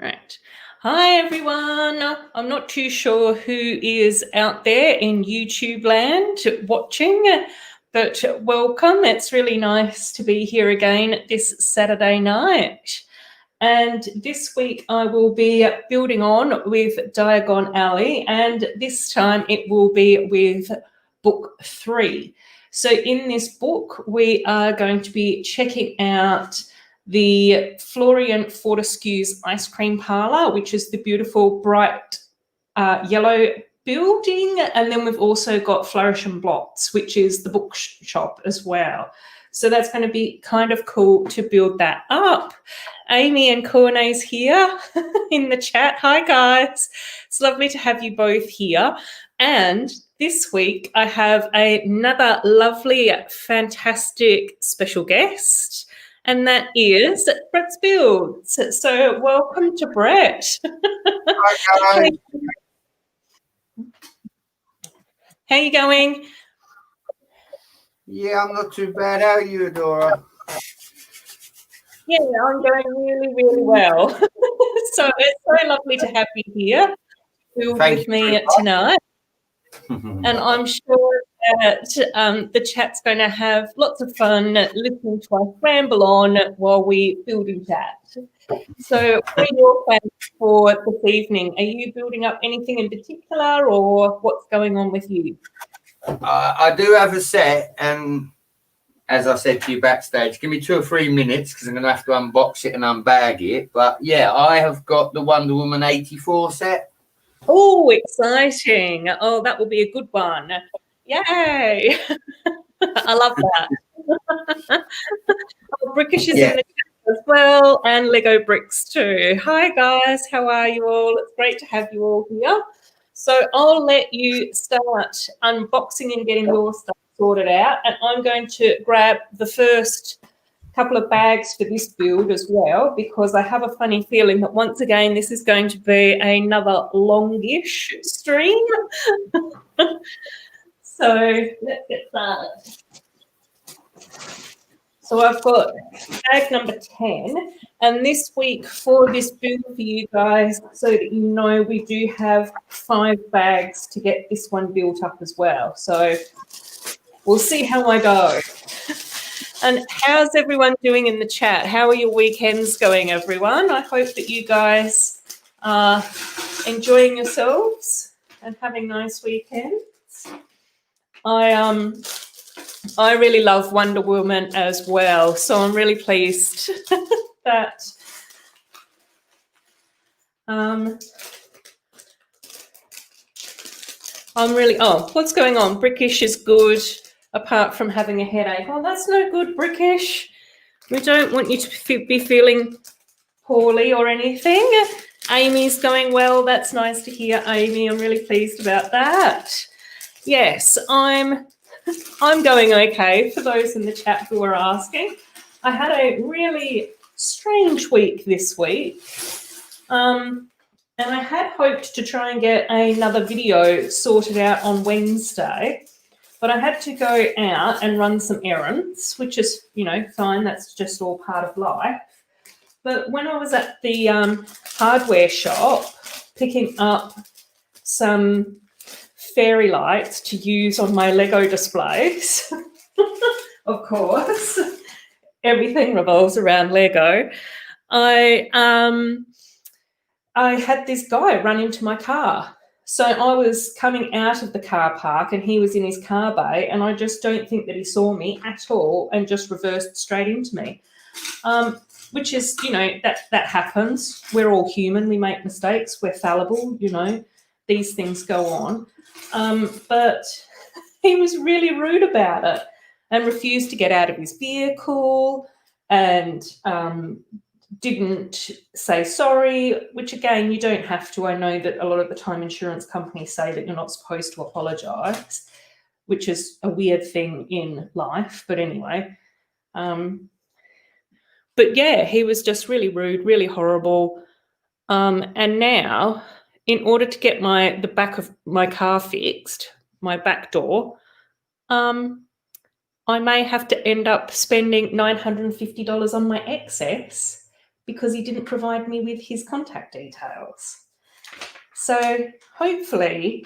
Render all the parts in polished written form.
Right. Hi, everyone. I'm not too sure who is out there in YouTube land watching, but welcome. It's really nice to be here again this Saturday night. And this week I will be building on with Diagon Alley, and this time it will be with book 3. So in this book, we are going to be checking out the Florean Fortescue's ice cream parlour, which is the beautiful bright yellow building. And then we've also got Flourish and Blotts, which is the bookshop as well. So that's going to be kind of cool to build that up. Amy and Corne's here in the chat. Hi, guys. It's lovely to have you both here. And this week I have another lovely, fantastic special guest, and that is Brett's Builds. So welcome to Brett. Hi, guys. How you going? Yeah, I'm not too bad. How are you, Adora? Yeah, I'm going really, really well. So it's so lovely to have you here with me tonight. And I'm sure that the chat's going to have lots of fun listening to us ramble on while we build in chat. So what are your plans for this evening? Are you building up anything in particular, or what's going on with you? I do have a set, and as I said to you backstage, give me 2 or 3 minutes because I'm going to have to unbox it and unbag it. But yeah, I have got the Wonder Woman 84 set. Oh, exciting. Oh, that will be a good one. Yay. I love that. Brixish is in the chat as well, and Lego Bricks too. Hi, guys. How are you all? It's great to have you all here. So I'll let you start unboxing and getting your stuff sorted out, and I'm going to grab the first couple of bags for this build as well, because I have a funny feeling that once again this is going to be another longish stream. So let's get started. So I've got bag number 10, and this week for this build for you guys, so that you know, we do have 5 bags to get this one built up as well. So we'll see how I go. And how's everyone doing in the chat? How are your weekends going, everyone? I hope that you guys are enjoying yourselves and having nice weekends. I really love Wonder Woman as well, so I'm really pleased that what's going on? Brixish is good, apart from having a headache. Oh, that's no good, Brixish. We don't want you to be feeling poorly or anything. Amy's going well. That's nice to hear, Amy. I'm really pleased about that. Yes, I'm going okay, for those in the chat who are asking. I had a really strange week this week. And I had hoped to try and get another video sorted out on Wednesday, but I had to go out and run some errands, which is, you know, fine. That's just all part of life. But when I was at the hardware shop picking up some fairy lights to use on my Lego displays, of course, everything revolves around Lego, I had this guy run into my car. So I was coming out of the car park and he was in his car bay, and I just don't think that he saw me at all and just reversed straight into me, which is, you know, that happens. We're all human. We make mistakes. We're fallible, you know. These things go on. But he was really rude about it and refused to get out of his vehicle and didn't say sorry, which again, you don't have to. I know that a lot of the time insurance companies say that you're not supposed to apologise, which is a weird thing in life. But anyway, but yeah, he was just really rude, really horrible. And now, in order to get the back of my car fixed, my back door, I may have to end up spending $950 on my excess because he didn't provide me with his contact details. So hopefully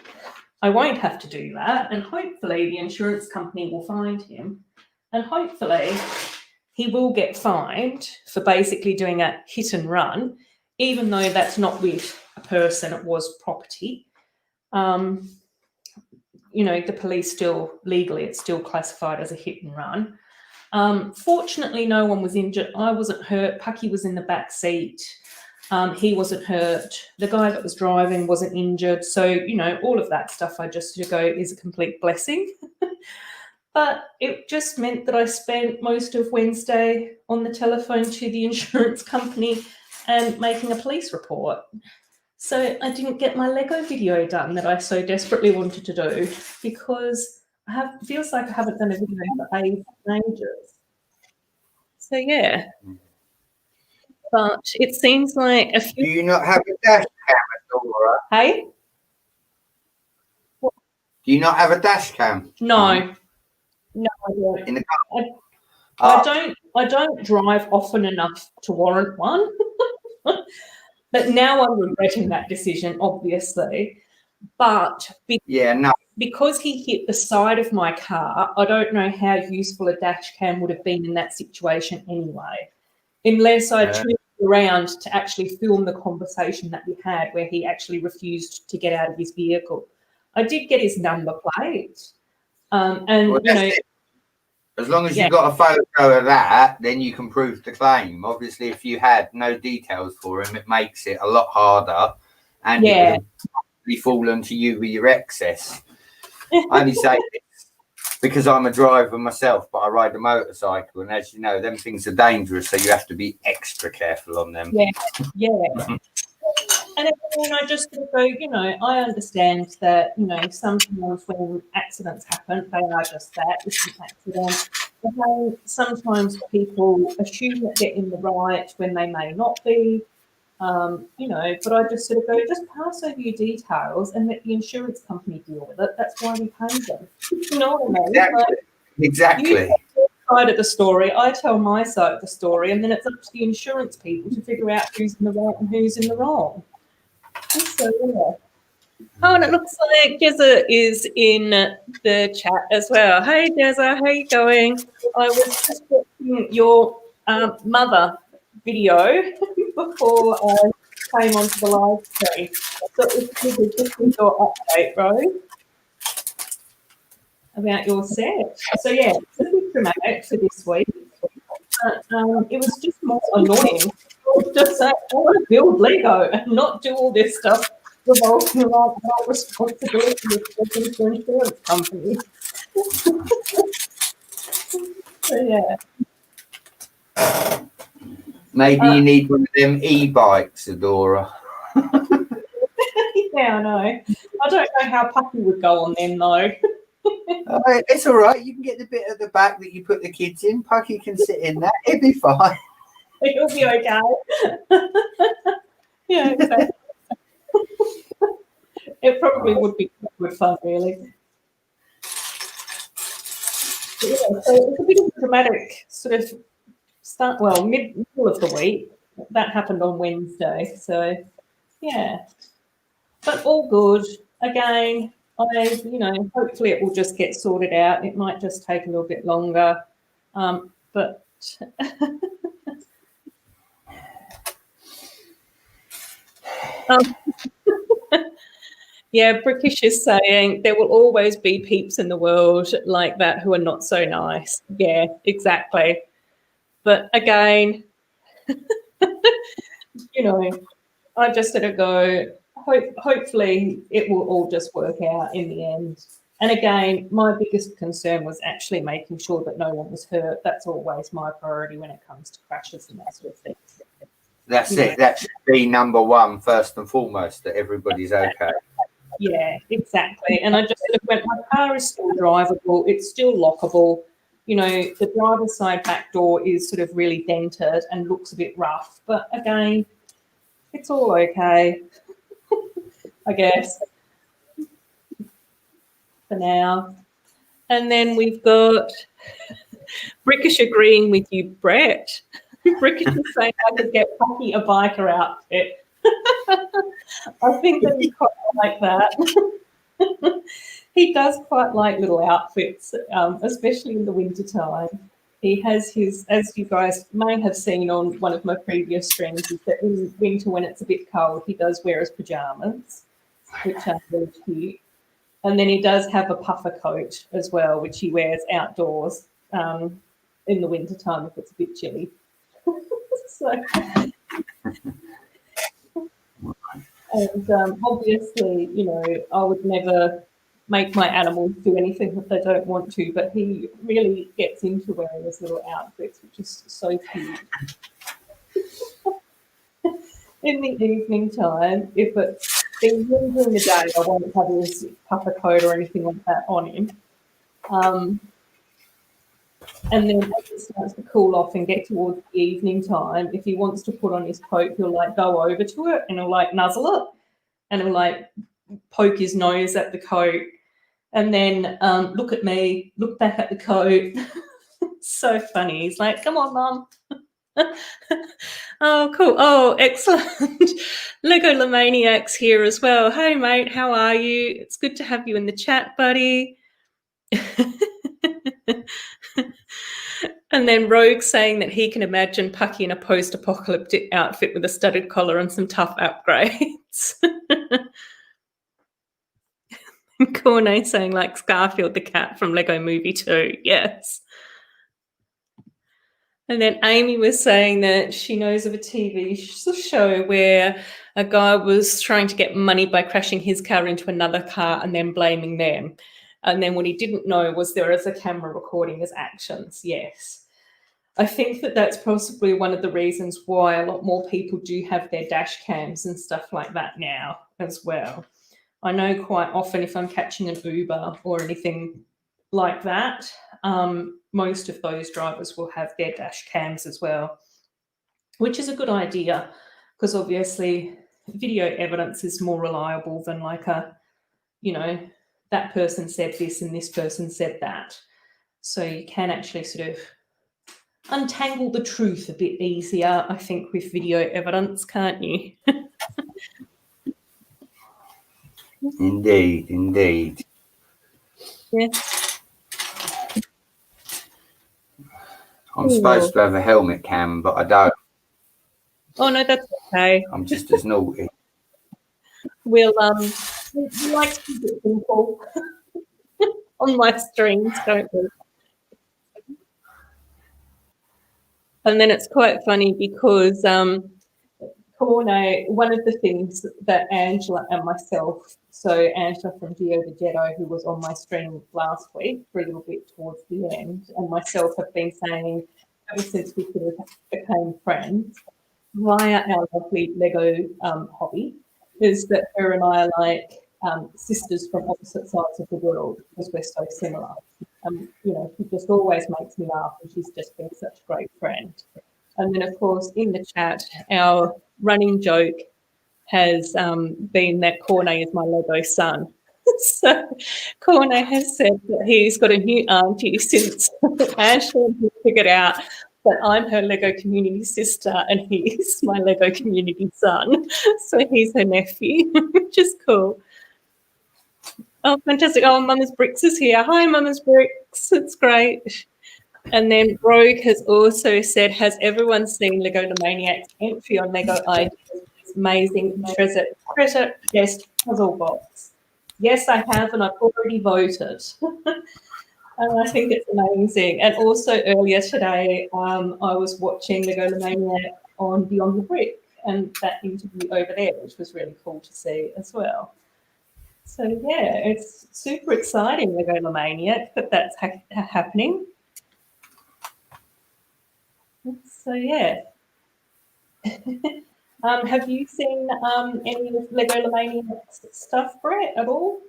I won't have to do that, and hopefully the insurance company will find him, and hopefully he will get fined for basically doing a hit and run, even though that's not with a person, it was property. You know, the police still, legally, it's still classified as a hit and run. Fortunately, no one was injured. I wasn't hurt. Pucky was in the back seat. He wasn't hurt. The guy that was driving wasn't injured. So, you know, all of that stuff I just sort of go is a complete blessing. But it just meant that I spent most of Wednesday on the telephone to the insurance company and making a police report. So I didn't get my Lego video done that I so desperately wanted to do, because feels like I haven't done a video for ages. So yeah. But it seems like a few... Do you not have a dash cam, Dora? Hey? Do you not have a dash cam? No. No, I don't. In the car? I don't drive often enough to warrant one. But now I'm regretting that decision, obviously. But because he hit the side of my car, I don't know how useful a dash cam would have been in that situation anyway, unless I turned around to actually film the conversation that we had where he actually refused to get out of his vehicle. I did get his number plate. And, well, you know, as long as you've got a photo of that, then you can prove the claim. Obviously, if you had no details for him, it makes it a lot harder, and it would have probably fallen to you with your excess. I only say this because I'm a driver myself, but I ride a motorcycle, and as you know, them things are dangerous, so you have to be extra careful on them. Yeah. And then I just sort of go, you know, I understand that, you know, sometimes when accidents happen, they are just that, it's an accident. But then sometimes people assume that they're in the right when they may not be, you know, but I just sort of go, just pass over your details and let the insurance company deal with it. That's why we pay them. You know what I mean? Exactly. You tell your side of the story, I tell my side of the story, and then it's up to the insurance people to figure out who's in the right and who's in the wrong. So, yeah. Oh, and it looks like Jezza is in the chat as well. Hey, Jezza, how you going? I was just watching your mother video before I came onto the live stream. So it's just your update, Rose, about your set. So, yeah, it's a bit dramatic for this week. It was just more annoying. Just say, I want to build Lego and not do all this stuff revolving around our responsibility of for insurance companies. So, yeah. Maybe you need one of them e-bikes, Adora. Yeah, I know. I don't know how Puppy would go on them, though. It's all right. You can get the bit at the back that you put the kids in. Pucky can sit in that. It'll be fine. It'll be okay. Yeah, exactly. It probably would be good fun, really. But yeah, so it's a bit of a dramatic sort of start, well, middle of the week. That happened on Wednesday. So, yeah. But all good. Again, you know, hopefully it will just get sorted out. It might just take a little bit longer. But yeah, Brixish is saying there will always be peeps in the world like that who are not so nice. Yeah, exactly. But again, you know, I just sort of go, hopefully it will all just work out in the end. And again, my biggest concern was actually making sure that no one was hurt. That's always my priority when it comes to crashes and that sort of thing. That's it. That should be number one, first and foremost, that everybody's okay. Yeah, exactly. And I just sort of went, my car is still drivable. It's still lockable. You know, the driver's side back door is sort of really dented and looks a bit rough. But again, it's all okay, I guess, for now. And then we've got Brixish agreeing with you, Brett. Brixish is saying I could get Puppy a biker outfit. I think that he's quite like that. He does quite like little outfits, especially in the winter time. He has his, as you guys may have seen on one of my previous streams, is that in winter when it's a bit cold, he does wear his pajamas, which are really cute. And then he does have a puffer coat as well, which he wears outdoors in the winter time if it's a bit chilly. So, and obviously, you know, I would never make my animals do anything that they don't want to, but he really gets into wearing his little outfits, which is so cute. In the evening time, if it's been windy during the day, I won't have his puffer coat or anything like that on him. And then as it starts to cool off and get towards the evening time, if he wants to put on his coat, he'll like go over to it and he'll like nuzzle it and he'll like poke his nose at the coat and then look at me, look back at the coat. So funny. He's like, come on, Mum. Oh, cool. Oh, excellent. Legolamaniac's here as well. Hey, mate, how are you? It's good to have you in the chat, buddy. And then Rogue saying that he can imagine Pucky in a post-apocalyptic outfit with a studded collar and some tough upgrades. Corne saying like Scarfield the cat from Lego Movie 2. Yes. And then Amy was saying that she knows of a TV show where a guy was trying to get money by crashing his car into another car and then blaming them. And then what he didn't know was there is a camera recording his actions. Yes. I think that that's possibly one of the reasons why a lot more people do have their dash cams and stuff like that now as well. I know quite often if I'm catching an Uber or anything like that, most of those drivers will have their dash cams as well, which is a good idea because obviously video evidence is more reliable than like a, you know, that person said this and this person said that. So you can actually sort of untangle the truth a bit easier, I think, with video evidence, can't you? Indeed, indeed. Yeah. I'm supposed to have a helmet cam, but I don't. Oh no, that's okay. I'm just as naughty. We'll we like to keep it simple on my streams, don't we? And then it's quite funny because Corne, one of the things that Angela and myself, so Angela from Geo the Jedi, who was on my stream last week for a little bit towards the end, and myself have been saying ever since we sort of became friends via our lovely Lego hobby, is that her and I are like sisters from opposite sides of the world because we're so similar. You know, she just always makes me laugh and she's just been such a great friend. And then, of course, in the chat, our running joke has been that Corne is my Lego son. So Corne has said that he's got a new auntie since Ashley figured out that I'm her Lego community sister and he's my Lego community son. So he's her nephew, which is cool. Oh, fantastic. Oh, Mama's Bricks is here. Hi, Mama's Bricks. It's great. And then Rogue has also said, has everyone seen Legolamaniac's entry on Lego Ideas? Amazing treasure chest puzzle box. Yes, I have, and I've already voted. And I think it's amazing. And also earlier today, I was watching Legolamaniac on Beyond the Brick and that interview over there, which was really cool to see as well. So, yeah, it's super exciting, Legolamaniac, that that's happening. So, yeah. Have you seen any of Legolamaniac's stuff, Brett, at all?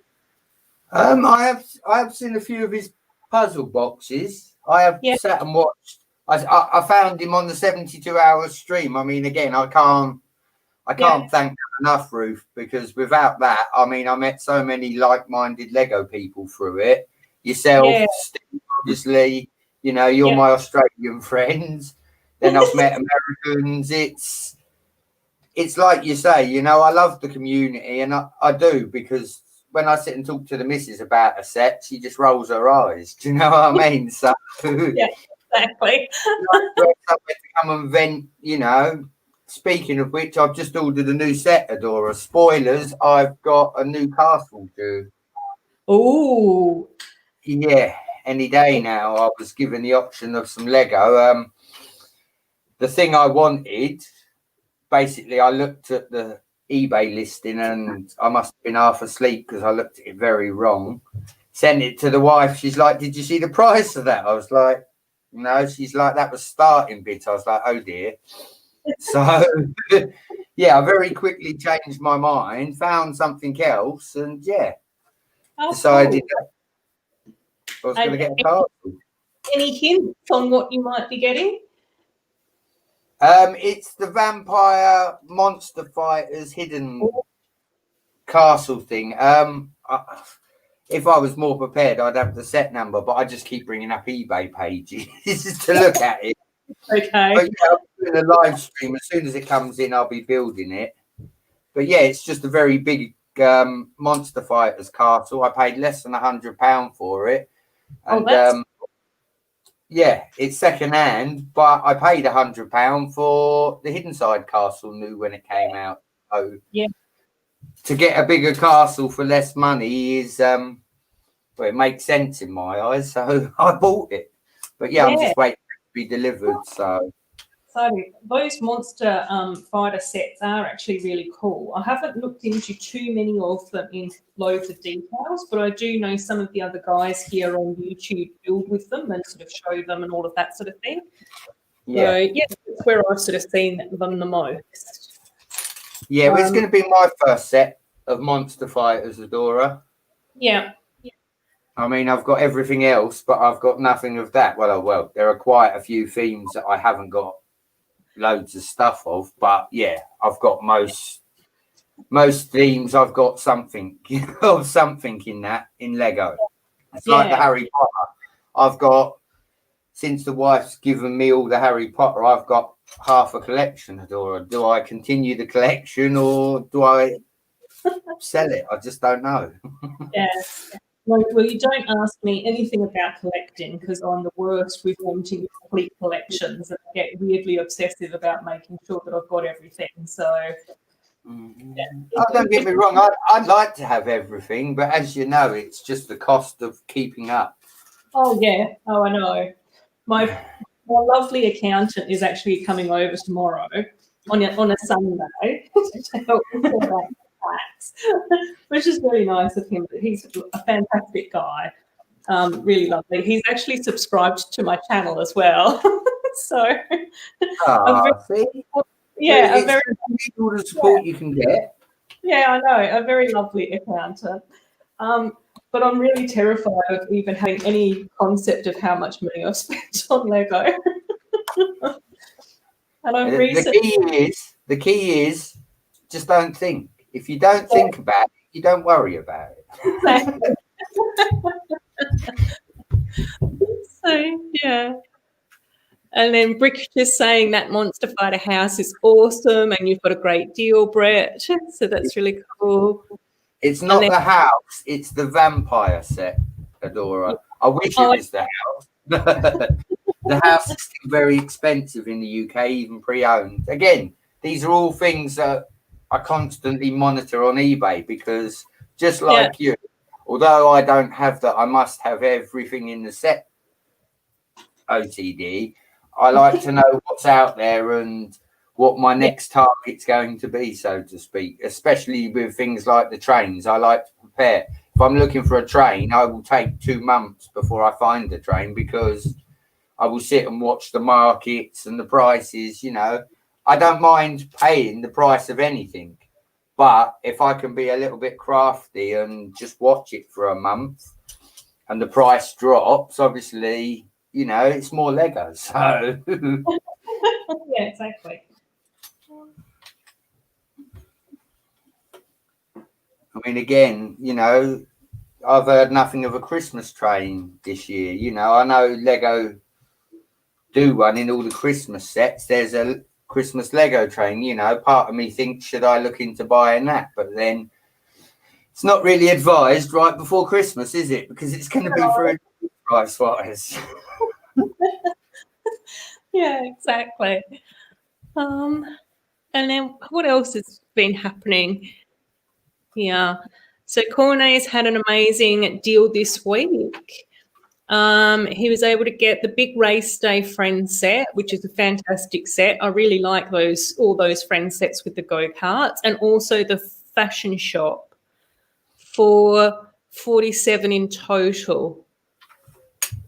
I have seen a few of his puzzle boxes. I have sat and watched. I found him on the 72-hour stream. I mean, again, I can't thank them enough, Ruth, because without that, I mean, I met so many like-minded Lego people through it. Yourself, Steve, obviously, you know, you're my Australian friends. Then I've met Americans. It's like you say, you know, I love the community, and I do, because when I sit and talk to the missus about a set, she just rolls her eyes. Do you know what I mean? So Yeah, exactly. somewhere to come and vent, you know. Speaking of which, I've just ordered a new set, Adora. Spoilers, I've got a new castle due. Oh, Yeah, any day now. I was given the option of some Lego. The thing I wanted, basically, I looked at the eBay listing and I must have been half asleep because I looked at it very wrong. Sent it to the wife. She's like, "Did you see the price of that?" I was like, "No." She's like, "That was starting bit." I was like, "Oh dear." So, yeah, I very quickly changed my mind, found something else, and yeah, decided cool. I was going to get a castle. Any hints on what you might be getting? It's the Vampire Monster Fighters hidden castle thing. If I was more prepared, I'd have the set number, but I just keep bringing up eBay pages to look at it. Okay. But yeah, I'll be doing a live stream. As soon as it comes in, I'll be building it. But yeah, it's just a very big Monster Fighters castle. I paid less than £100 for it. And yeah, it's second hand, but I paid £100 for the Hidden Side Castle new when it came out. So yeah, to get a bigger castle for less money is well, it makes sense in my eyes. So I bought it. But yeah, I'm just waiting for it to be delivered. So those monster fighter sets are actually really cool. I haven't looked into too many of them in loads of details, but I do know some of the other guys here on YouTube build with them and sort of show them and all of that sort of thing. yeah, so yeah, that's where I've sort of seen them the most. Yeah, well, it's going to be my first set of Monster Fighters, Adora. Yeah. I mean, I've got everything else, but I've got nothing of that. Well, there are quite a few themes that I haven't got loads of stuff of, but yeah, I've got most themes. I've got something of something in Lego. It's like the Harry Potter. I've got, since the wife's given me all the Harry Potter, I've got half a collection, Adora. Do I continue the collection or do I sell it? I just don't know. Yeah. Well, you don't ask me anything about collecting because I'm the worst with wanting complete collections, and I get weirdly obsessive about making sure that I've got everything. So, don't get me wrong, I'd like to have everything, but as you know, it's just the cost of keeping up. Oh yeah, I know. My lovely accountant is actually coming over tomorrow on a Sunday to help me sort out tax, which is really nice of him. But he's a fantastic guy, really lovely. He's actually subscribed to my channel as well, so see, yeah, it's all the support you can get. Yeah, I know, a very lovely accountant. But I'm really terrified of even having any concept of how much money I've spent on Lego. And I'm the key is just don't think. If you don't think about it, you don't worry about it. So yeah. And then brixish is saying that Monster Fighter house is awesome and you've got a great deal, Brett. So that's really cool. It's not the house, it's the vampire set, Adora. I wish it was the house. The house is still very expensive in the UK, even pre-owned. Again, these are all things that I constantly monitor on eBay because just like you, although I don't have that, I must have everything in the set OTD. I like to know what's out there and what my next target's going to be, so to speak, especially with things like the trains. I like to prepare. If I'm looking for a train, I will take 2 months before I find the train because I will sit and watch the markets and the prices. You know, I don't mind paying the price of anything, but if I can be a little bit crafty and just watch it for a month and the price drops, obviously, you know, it's more Lego. So yeah, exactly. I mean, again, you know, I've heard nothing of a Christmas train this year. You know, I know Lego do one in all the Christmas sets. There's a Christmas Lego train, you know. Part of me thinks, should I look into buying that? But then it's not really advised right before Christmas, is it? Because it's going to be for a price wise. Yeah, exactly. And then what else has been happening? Yeah. So Cornet's had an amazing deal this week. He was able to get the big race day friend set, which is a fantastic set. I really like all those friend sets with the go-karts, and also the fashion shop for 47 in total.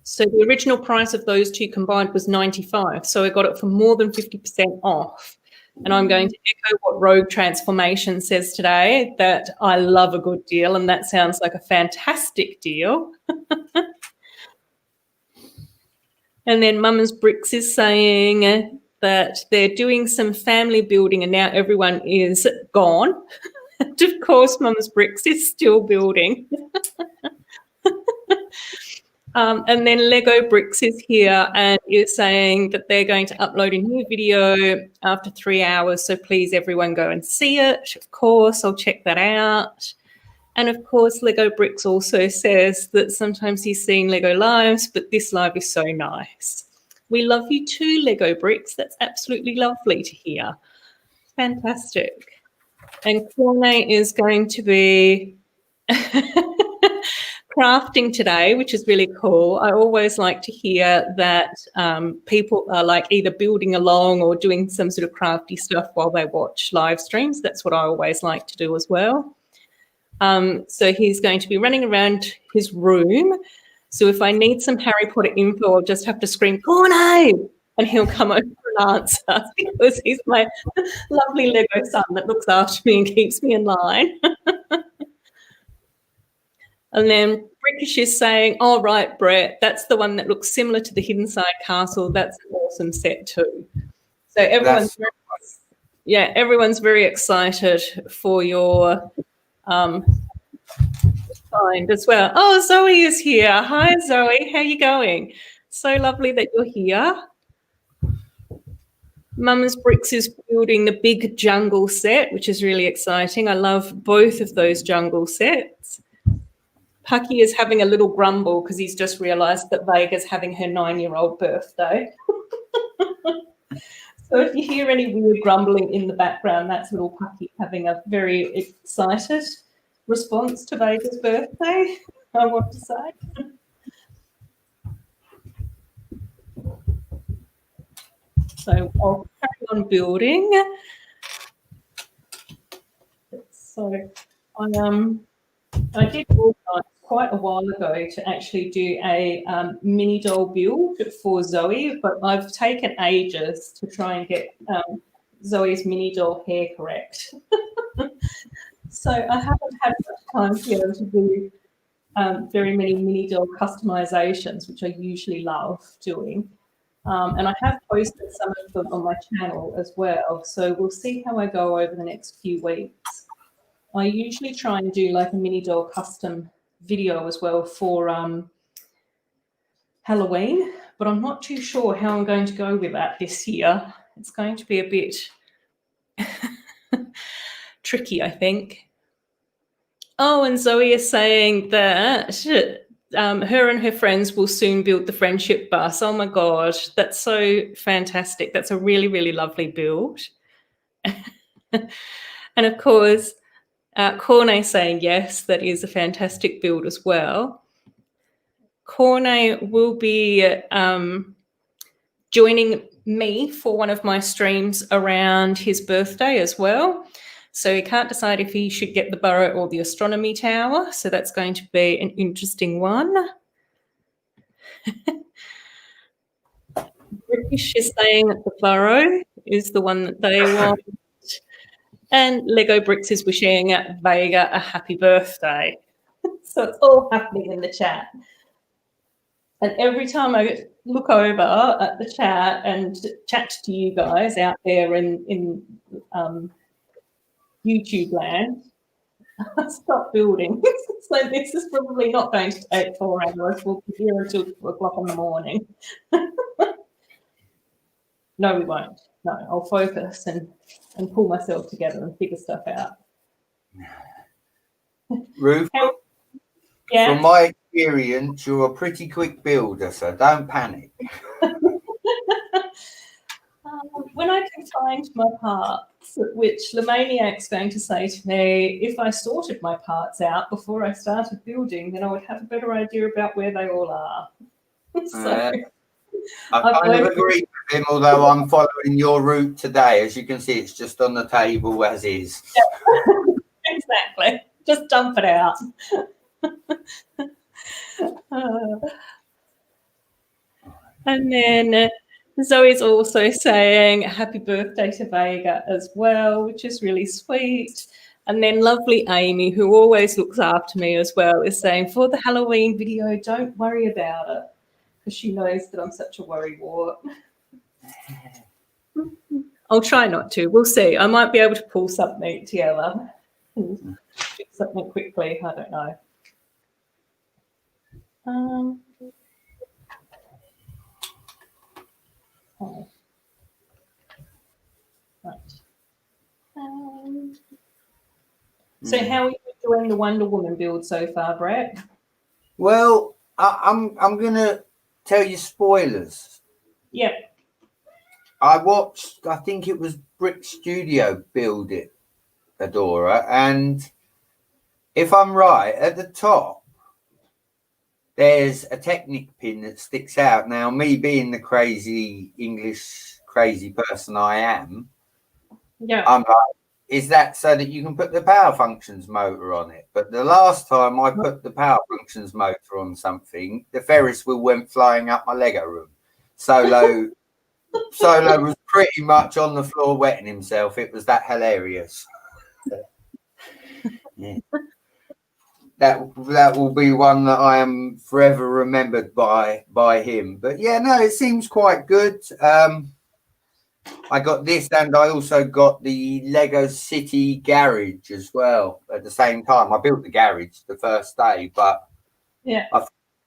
So the original price of those two combined was 95. So I got it for more than 50% off. And I'm going to echo what Rogue Transformation says today, that I love a good deal, and that sounds like a fantastic deal. And then Mama's Bricks is saying that they're doing some family building and now everyone is gone. And of course, Mama's Bricks is still building. And then Lego Bricks is here and is saying that they're going to upload a new video after 3 hours. So please, everyone, go and see it. Of course, I'll check that out. And of course, Lego Bricks also says that sometimes he's seeing Lego lives, but this live is so nice. We love you too, Lego Bricks. That's absolutely lovely to hear. Fantastic. And Cornet is going to be crafting today, which is really cool. I always like to hear that people are like either building along or doing some sort of crafty stuff while they watch live streams. That's what I always like to do as well. So he's going to be running around his room. So if I need some Harry Potter info, I'll just have to scream, Cornet, and he'll come over and answer because he's my lovely Lego son that looks after me and keeps me in line. And then Brixish is saying, oh, right, Brett, that's the one that looks similar to the Hidden Side Castle. That's an awesome set too. So everyone's very excited for your find as well. Oh, Zoey is here. Hi, Zoey. How are you going? So lovely that you're here. Mama's Bricks is building the big jungle set, which is really exciting. I love both of those jungle sets. Pucky is having a little grumble because he's just realised that Vega's having her 9-year-old birthday. So if you hear any weird grumbling in the background, that's little Pucky having a very excited response to Vega's birthday, I want to say. So I'll carry on building. So I did organise quite a while ago to actually do a mini doll build for Zoey, but I've taken ages to try and get Zoey's mini doll hair correct. So I haven't had much time to be able to do very many mini doll customizations, which I usually love doing. And I have posted some of them on my channel as well. So we'll see how I go over the next few weeks. I usually try and do like a mini doll custom video as well for Halloween, but I'm not too sure how I'm going to go with that this year. It's going to be a bit tricky, I think. Oh, and Zoey is saying that her and her friends will soon build the friendship bus. Oh my God, that's so fantastic. That's a really, really lovely build. And of course, Cornet saying yes, that is a fantastic build as well. Cornet will be joining me for one of my streams around his birthday as well. So he can't decide if he should get the Burrow or the Astronomy Tower. So that's going to be an interesting one. British is saying that the Burrow is the one that they want. And Lego Bricks is wishing Vega a happy birthday. So it's all happening in the chat. And every time I look over at the chat and chat to you guys out there in YouTube land, I stop building. So this is probably not going to take 4 hours. We'll be here until 2 o'clock in the morning. No, we won't. No, I'll focus and pull myself together and figure stuff out. Ruth, Yeah. from my experience, you're a pretty quick builder, so don't panic. When I can find my parts, which legolamaniac's going to say to me, if I sorted my parts out before I started building, then I would have a better idea about where they all are. So, I kind of agree with him, although I'm following your route today. As you can see, it's just on the table as is. Yeah. Exactly. Just dump it out. And then Zoe's also saying happy birthday to Vega as well, which is really sweet. And then lovely Amy, who always looks after me as well, is saying for the Halloween video, don't worry about it, because she knows that I'm such a worrywart. I'll try not to. We'll see. I might be able to pull something together and do something quickly. I don't know. Oh. Right. So how are you enjoying the Wonder Woman build so far, Brett? Well, I'm gonna tell you spoilers. Yep. I watched, I think it was Brick Studio build it, Adora, and if I'm right, at the top there's a Technic pin that sticks out. Now, me being the crazy English crazy person I am, Yeah, I'm like, is that so that you can put the power functions motor on it? But the last time I put the power functions motor on something, the Ferris wheel went flying up my Lego room. Solo was pretty much on the floor wetting himself. It was that hilarious. Yeah. That will be one that I am forever remembered by him. But yeah, no, it seems quite good. I got this, and I also got the Lego City garage as well at the same time. I built the garage the first day, but yeah,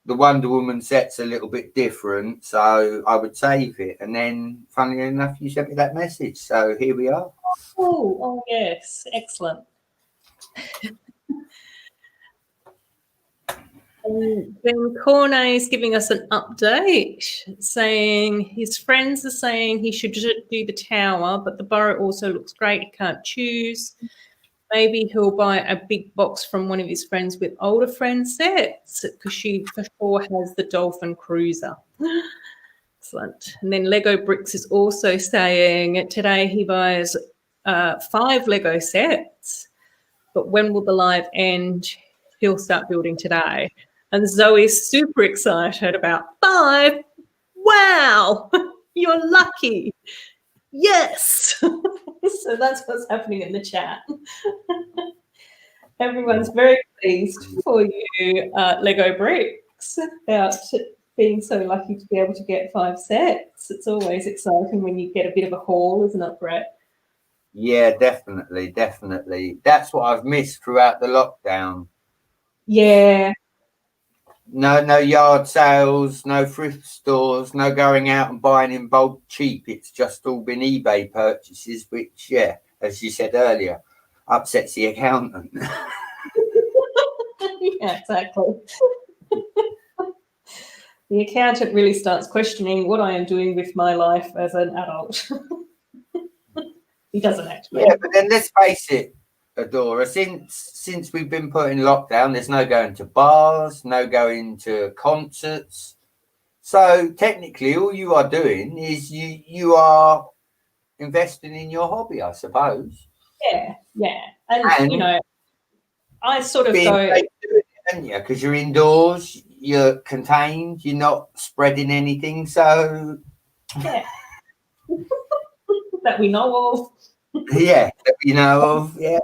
the Wonder Woman set's a little bit different, so I would save it. And then, funnily enough, you sent me that message, so here we are. Oh yes, excellent. And then Cornet is giving us an update, saying his friends are saying he should do the tower, but the borough also looks great. He can't choose. Maybe he'll buy a big box from one of his friends with older friend sets, because she for sure has the Dolphin Cruiser. Excellent. And then Lego Bricks is also saying today he buys 5 Lego sets, but when will the live end? He'll start building today. And Zoe's super excited about 5. Wow, you're lucky. Yes. So that's what's happening in the chat. Everyone's very pleased for you, Lego Bricks, about being so lucky to be able to get 5 sets. It's always exciting when you get a bit of a haul, isn't it, Brett? Yeah, definitely. That's what I've missed throughout the lockdown. Yeah. No yard sales, no thrift stores, no going out and buying in bulk cheap. It's just all been eBay purchases, which, yeah, as you said earlier, upsets the accountant. Yeah, exactly. The accountant really starts questioning what I am doing with my life as an adult. He doesn't actually. Yeah, but then let's face it, Adora, since we've been put in lockdown, there's no going to bars, no going to concerts. So technically all you are doing is you are investing in your hobby, I suppose. Yeah. And you know, I sort of go, because you're indoors, you're contained, you're not spreading anything, so yeah. That we know of. Yeah, that we know of. Yeah.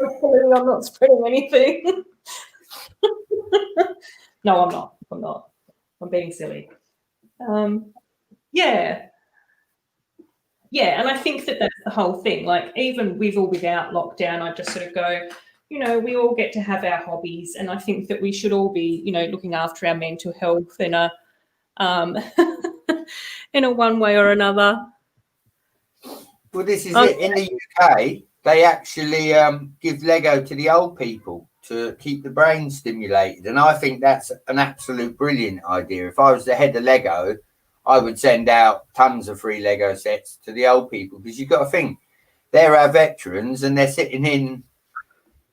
I'm not spreading anything. No, I'm not. I'm being silly. Yeah, and I think that that's the whole thing. Like, even with or without lockdown, I just sort of go, you know, we all get to have our hobbies, and I think that we should all be, you know, looking after our mental health in a in a one way or another. Well, this is it. In the UK, they actually give Lego to the old people to keep the brain stimulated. And I think that's an absolute brilliant idea. If I was the head of Lego, I would send out tons of free Lego sets to the old people, because you've got to think, they're our veterans and they're sitting in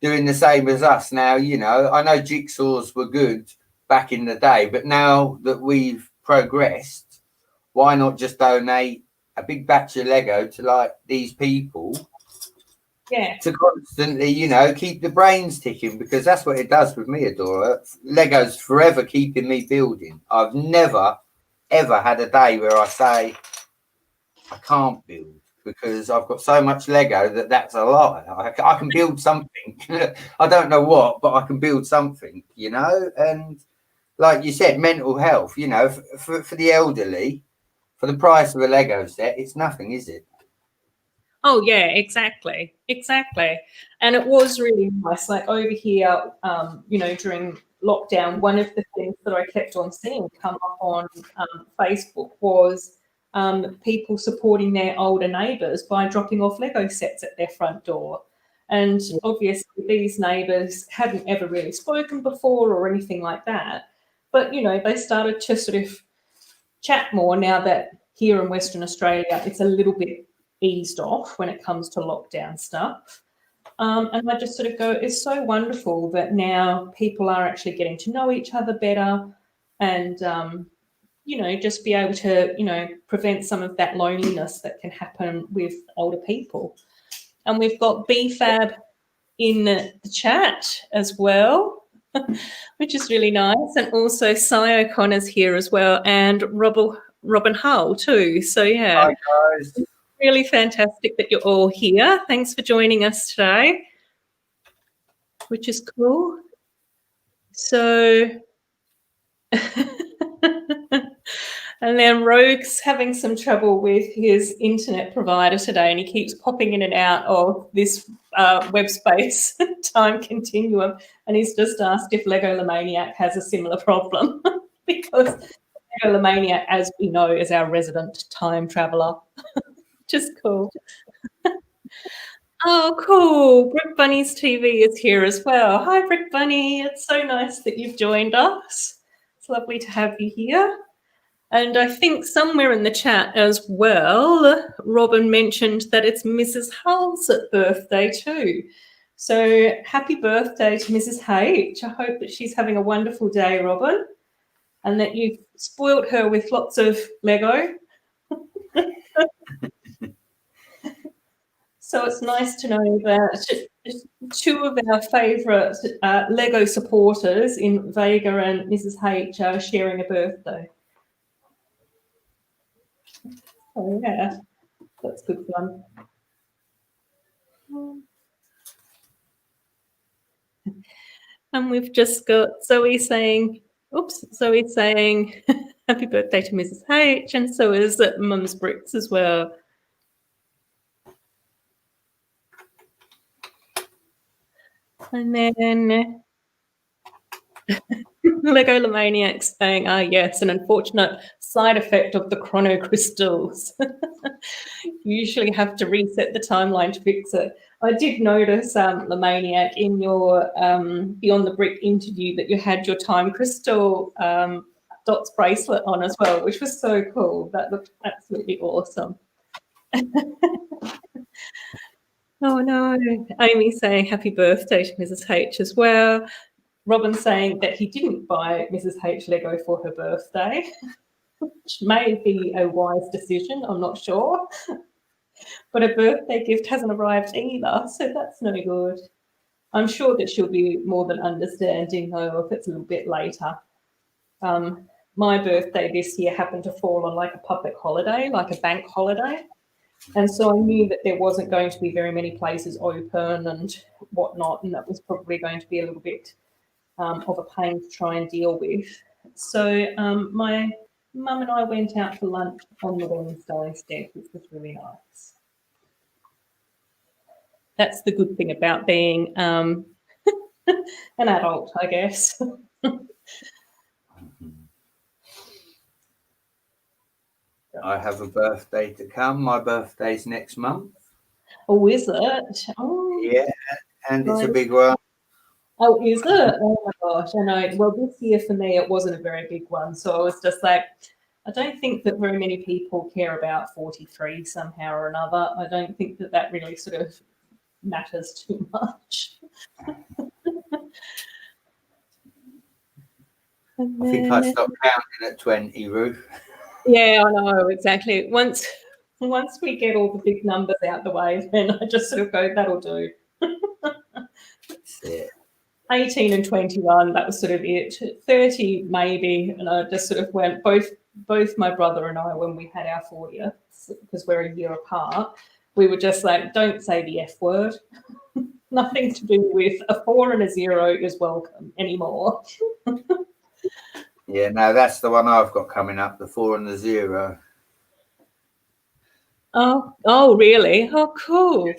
doing the same as us now. You know, I know jigsaws were good back in the day, but now that we've progressed, why not just donate a big batch of Lego to like these people? Yeah. To constantly, you know, keep the brains ticking, because that's what it does with me, Adora. Lego's forever keeping me building. I've never, ever had a day where I say I can't build, because I've got so much Lego that's a lie. I can build something. I don't know what, but I can build something, you know. And like you said, mental health, you know, for the elderly, for the price of a Lego set, it's nothing, is it? Oh yeah, exactly. And it was really nice. Like over here, you know, during lockdown, one of the things that I kept on seeing come up on Facebook was people supporting their older neighbours by dropping off Lego sets at their front door. And obviously these neighbours hadn't ever really spoken before or anything like that. But, you know, they started to sort of chat more now that here in Western Australia it's a little bit eased off when it comes to lockdown stuff. And I just sort of go, it's so wonderful that now people are actually getting to know each other better and, you know, just be able to, you know, prevent some of that loneliness that can happen with older people. And we've got BFAB in the chat as well, which is really nice. And also Cy O'Connor's here as well, and Robin Hull too. So, yeah. Hi, guys. Really fantastic that you're all here. Thanks for joining us today, which is cool. So, and then Rogue's having some trouble with his internet provider today, and he keeps popping in and out of this web space time continuum, and he's just asked if legolamaniac has a similar problem because legolamaniac, as we know, is our resident time traveler. Just cool. Oh, cool. Bunnies TV is here as well. Hi, Brick Bunny. It's so nice that you've joined us. It's lovely to have you here. And I think somewhere in the chat as well, Robin mentioned that it's Mrs. Hull's birthday too. So happy birthday to Mrs. H. I hope that she's having a wonderful day, Robin, and that you've spoiled her with lots of Lego. So it's nice to know that two of our favourite Lego supporters in Vega and Mrs. H are sharing a birthday. Oh, yeah, that's good fun. And we've just got Zoey saying, happy birthday to Mrs. H, and so is Mum's Bricks as well. And then legolamaniac saying, yes, an unfortunate side effect of the chrono crystals. You usually have to reset the timeline to fix it. I did notice, Lamaniac, in your Beyond the Brick interview that you had your time crystal dots bracelet on as well, which was so cool. That looked absolutely awesome. Oh no, Amy saying happy birthday to Mrs. H as well. Robin saying that he didn't buy Mrs. H Lego for her birthday, which may be a wise decision, I'm not sure. But a birthday gift hasn't arrived either, so that's no good. I'm sure that she'll be more than understanding, though, if it's a little bit later. My birthday this year happened to fall on like a public holiday, like a bank holiday. And so I knew that there wasn't going to be very many places open and whatnot, and that was probably going to be a little bit of a pain to try and deal with. So my mum and I went out for lunch on the Wednesday instead, which was really nice. That's the good thing about being an adult, I guess. I have a birthday to come. My birthday's next month. Oh, is it? Oh, Yeah, and it's a right. big one. Oh, is it? Oh my gosh, I know. Well, this year for me, it wasn't a very big one. So I was just like, I don't think that very many people care about 43 somehow or another. I don't think that that really sort of matters too much. I think I stopped counting at 20, Ruth. Yeah, I know, exactly. Once we get all the big numbers out the way, then I just sort of go, that'll do. That's it. 18 and 21, that was sort of it. 30 maybe, and I just sort of went, both my brother and I, when we had our 40th, because we're a year apart, we were just like, don't say the F word. Nothing to do with a 4 and a 0 is welcome anymore. Yeah, no, that's the one I've got coming up, the 4 and the 0. Oh, really? Oh, cool.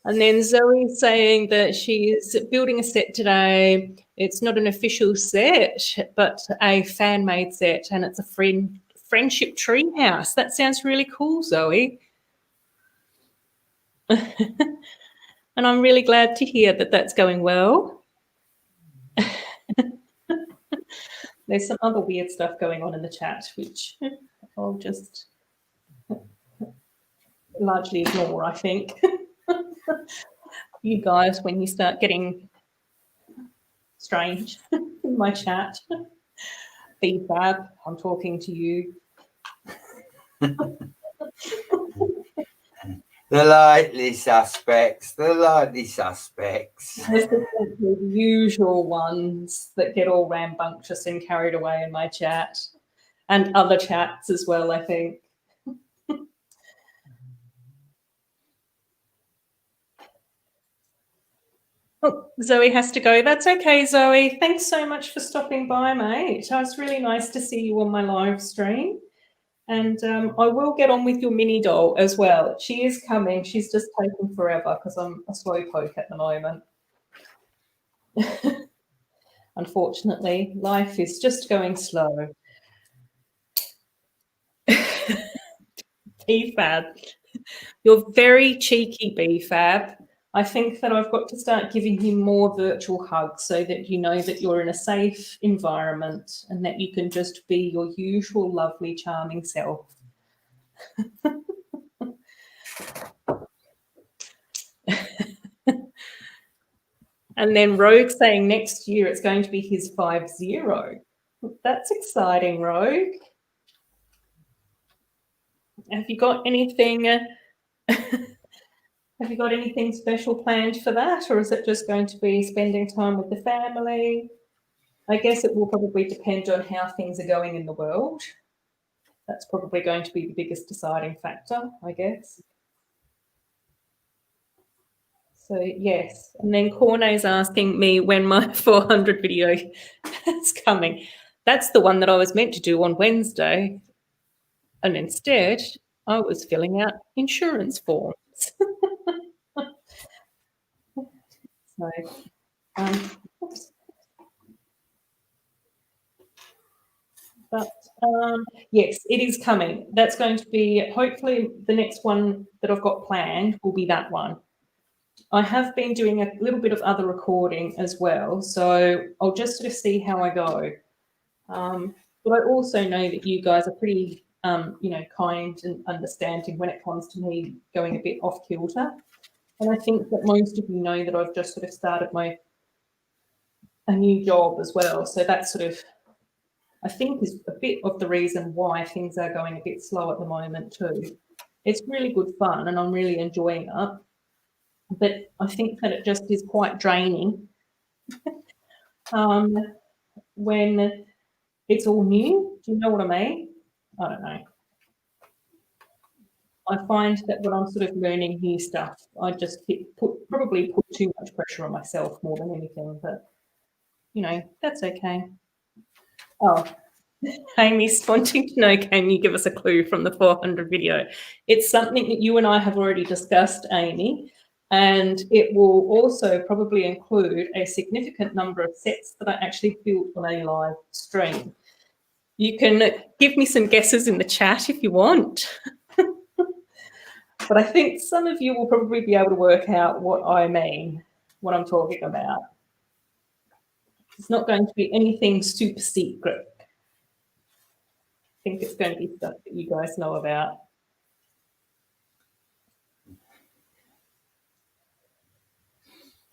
And then Zoe's saying that she's building a set today. It's not an official set, but a fan-made set, and it's a friendship tree house. That sounds really cool, Zoe. And I'm really glad to hear that that's going well. There's some other weird stuff going on in the chat, which I'll just largely ignore, I think. You guys, when you start getting strange in my chat, BFAB, I'm talking to you. The likely suspects, the likely suspects. There's the usual ones that get all rambunctious and carried away in my chat, and other chats as well, I think. Oh, Zoe has to go. That's okay, Zoe. Thanks so much for stopping by, mate. It was really nice to see you on my live stream. And I will get on with your mini doll as well. She is coming. She's just taking forever because I'm a slow poke at the moment. Unfortunately, life is just going slow. BFAB. You're very cheeky, BFAB. I think that I've got to start giving you more virtual hugs so that you know that you're in a safe environment and that you can just be your usual lovely, charming self. And then Rogue saying next year it's going to be his 5-0. That's exciting, Rogue. Have you got anything? Have you got anything special planned for that, or is it just going to be spending time with the family? I guess it will probably depend on how things are going in the world. That's probably going to be the biggest deciding factor, I guess. So, yes. And then Cornet's asking me when my 400 video is coming. That's the one that I was meant to do on Wednesday. And instead, I was filling out insurance forms. So, but yes, it is coming. That's going to be, hopefully the next one that I've got planned will be that one. I have been doing a little bit of other recording as well, so I'll just sort of see how I go. But I also know that you guys are pretty, kind and understanding when it comes to me going a bit off kilter. And I think that most of you know that I've just sort of started a new job as well. So that's sort of, I think, is a bit of the reason why things are going a bit slow at the moment too. It's really good fun and I'm really enjoying it. But I think that it just is quite draining when it's all new. Do you know what I mean? I don't know. I find that when I'm sort of learning new stuff, I just probably put too much pressure on myself more than anything. But, that's okay. Oh, Amy's wanting to know, can you give us a clue from the 400 video? It's something that you and I have already discussed, Amy, and it will also probably include a significant number of sets that I actually built on a live stream. You can give me some guesses in the chat if you want. But I think some of you will probably be able to work out what I mean, what I'm talking about. It's not going to be anything super secret. I think it's going to be stuff that you guys know about.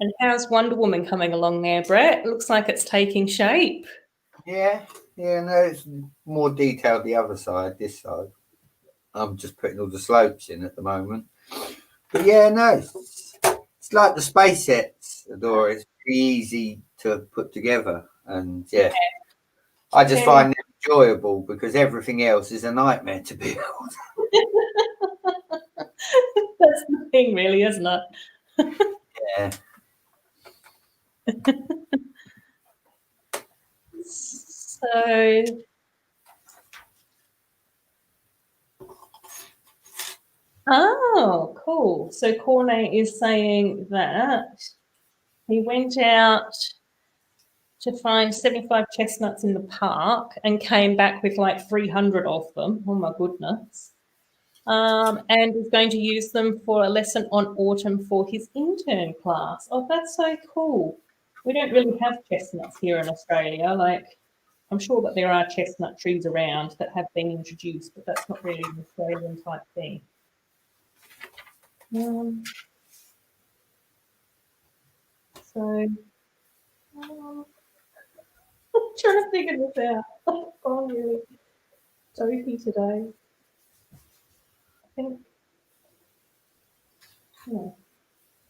And how's Wonder Woman coming along there, Brett? It looks like it's taking shape. Yeah, no, it's more detailed the other side, this side. I'm just putting all the slopes in at the moment. But yeah, no, it's like the space sets, Adora. It's pretty easy to put together. And yeah, I just find it enjoyable because everything else is a nightmare to build. That's the thing, really, isn't it? Yeah. So, oh, cool. So Cornet is saying that he went out to find 75 chestnuts in the park and came back with like 300 of them. Oh my goodness. And is going to use them for a lesson on autumn for his intern class. Oh, that's so cool. We don't really have chestnuts here in Australia. Like, I'm sure that there are chestnut trees around that have been introduced, but that's not really an Australian type thing. I'm trying to figure this out. I'm really dopey today. I think.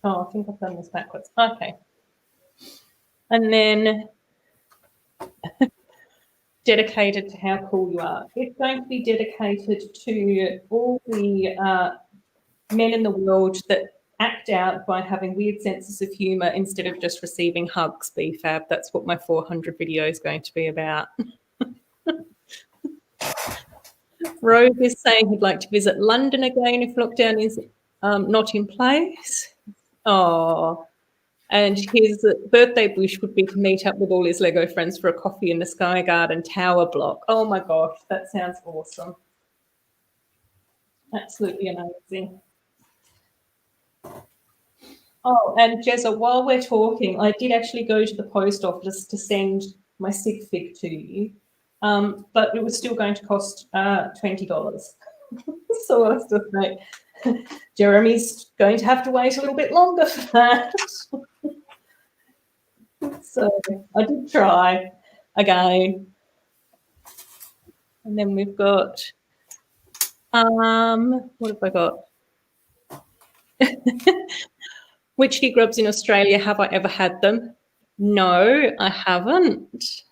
Oh, I think I've done this backwards. Okay. And then dedicated to how cool you are. It's going to be dedicated to all the men in the world that act out by having weird senses of humour instead of just receiving hugs, BFAB. That's what my 400 video is going to be about. Rogue is saying he'd like to visit London again if lockdown is not in place. Oh, and his birthday wish would be to meet up with all his Lego friends for a coffee in the Sky Garden Tower block. Oh my gosh, that sounds awesome. Absolutely amazing. Oh, and Jezza, while we're talking, I did actually go to the post office to send my sig fig to you, but it was still going to cost $20. So I was just like, Jeremy's going to have to wait a little bit longer for that. So I did try again. And then we've got, what have I got? Witchy grubs in Australia, have I ever had them? No, I haven't.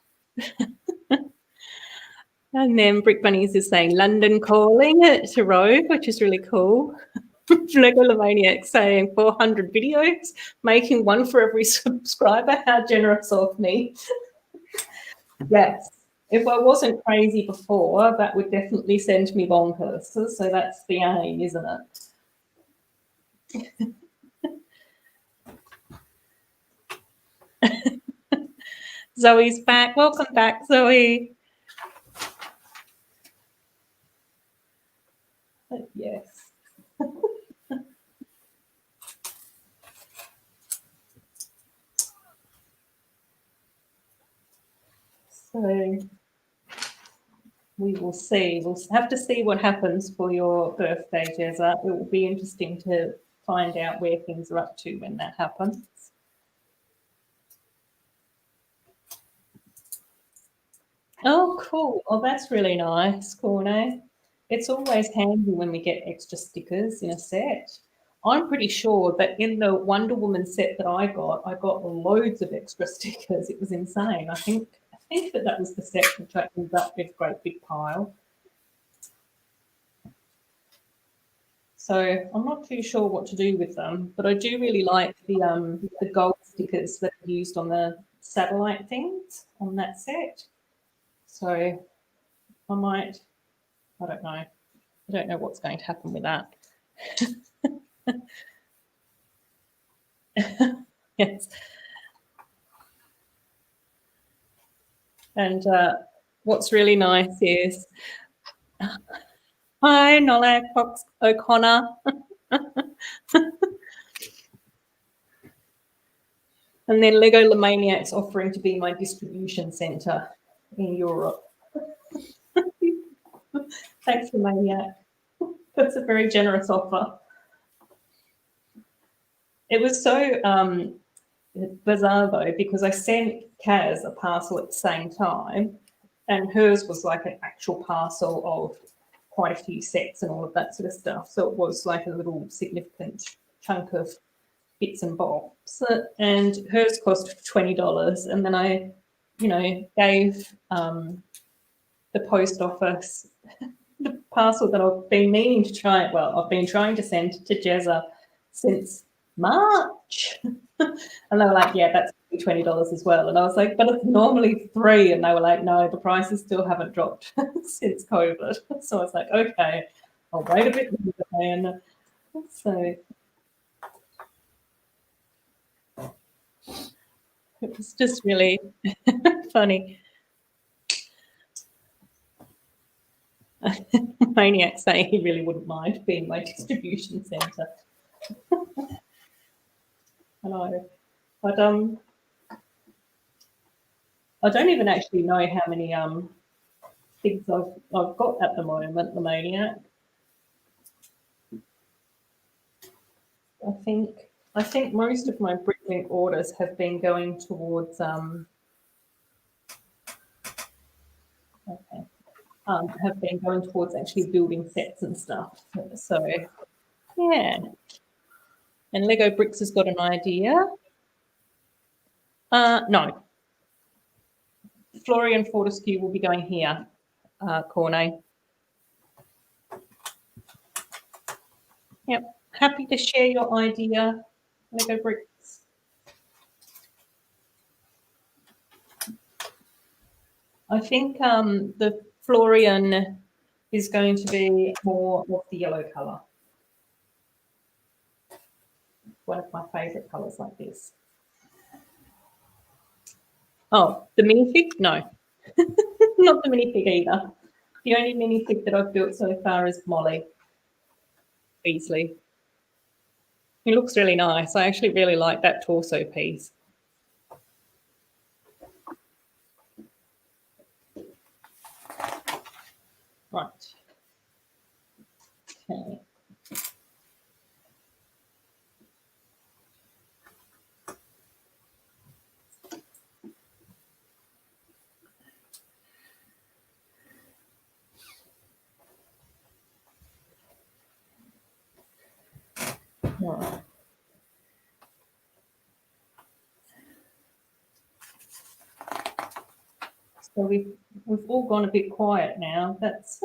And then Brick Bunnies is saying London calling to Rogue, which is really cool. legolamaniac saying 400 videos, making one for every subscriber. How generous of me. Yes. If I wasn't crazy before, that would definitely send me bonkers. So that's the aim, isn't it? Zoe's back. Welcome back, Zoe. Yes. So we will see. We'll have to see what happens for your birthday, Jezza. It will be interesting to find out where things are up to when that happens. Oh, cool. Oh, that's really nice, Corne. It's always handy when we get extra stickers in a set. I'm pretty sure that in the Wonder Woman set that I got loads of extra stickers. It was insane. I think that was the set which I ended up with a great big pile. So I'm not too sure what to do with them, but I do really like the gold stickers that are used on the satellite things on that set. So I don't know. I don't know what's going to happen with that. Yes. And what's really nice is, hi, Nolak Fox O'Connor. And then Legolamaniac's offering to be my distribution centre in Europe. Thanks, Maniac. That's a very generous offer. It was so bizarre though, because I sent Kaz a parcel at the same time, and hers was like an actual parcel of quite a few sets and all of that sort of stuff. So it was like a little significant chunk of bits and bobs, and hers cost $20. And then I, gave the post office the parcel that I've been meaning to try. Well, I've been trying to send to Jezza since March. And they were like, yeah, that's $20 as well. And I was like, but it's normally $3. And they were like, no, the prices still haven't dropped since COVID. So I was like, okay, I'll wait a bit longer. And so it was just really funny. Maniac saying he really wouldn't mind being my distribution centre. I know. But I don't even actually know how many things I've got at the moment, the Maniac. I think most of my bricklink orders have been going towards have been going towards actually building sets and stuff. So yeah. And Lego Bricks has got an idea. No. Florian Fortescue will be going here, Corne. Yep. Happy to share your idea, Lego Bricks. I think the Florean is going to be more of the yellow colour. One of my favourite colours like this. Oh, the minifig? No, not the minifig either. The only minifig that I've built so far is Molly Beasley. He looks really nice. I actually really like that torso piece. Right. Okay. Right. So we've all gone a bit quiet now. That's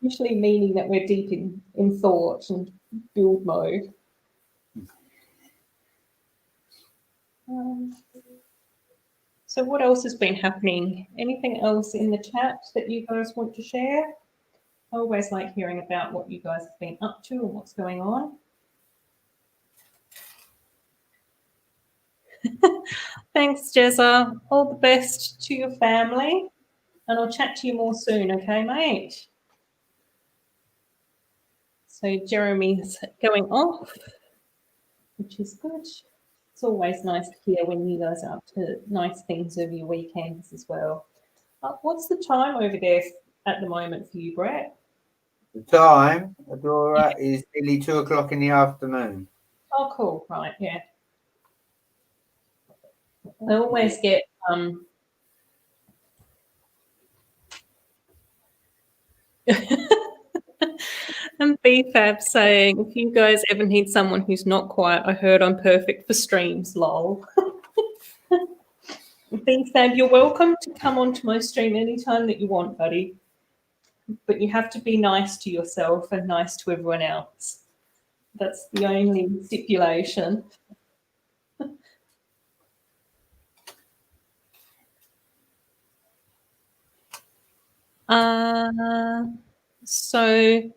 usually meaning that we're deep in thought and build mode. So what else has been happening? Anything else in the chat that you guys want to share? I always like hearing about what you guys have been up to and what's going on. Thanks, Jezza. All the best to your family. And I'll chat to you more soon, okay, mate? So Jeremy's going off, which is good. It's always nice to hear when you guys are up to nice things over your weekends as well. What's the time over there at the moment for you, Brett? The time, Adora, is nearly 2 o'clock in the afternoon. Oh, cool. Right, yeah. I always get and BFAB saying, if you guys ever need someone who's not quiet, I heard I'm perfect for streams, lol. BFAB, you're welcome to come onto my stream anytime that you want, buddy. But you have to be nice to yourself and nice to everyone else. That's the only stipulation. So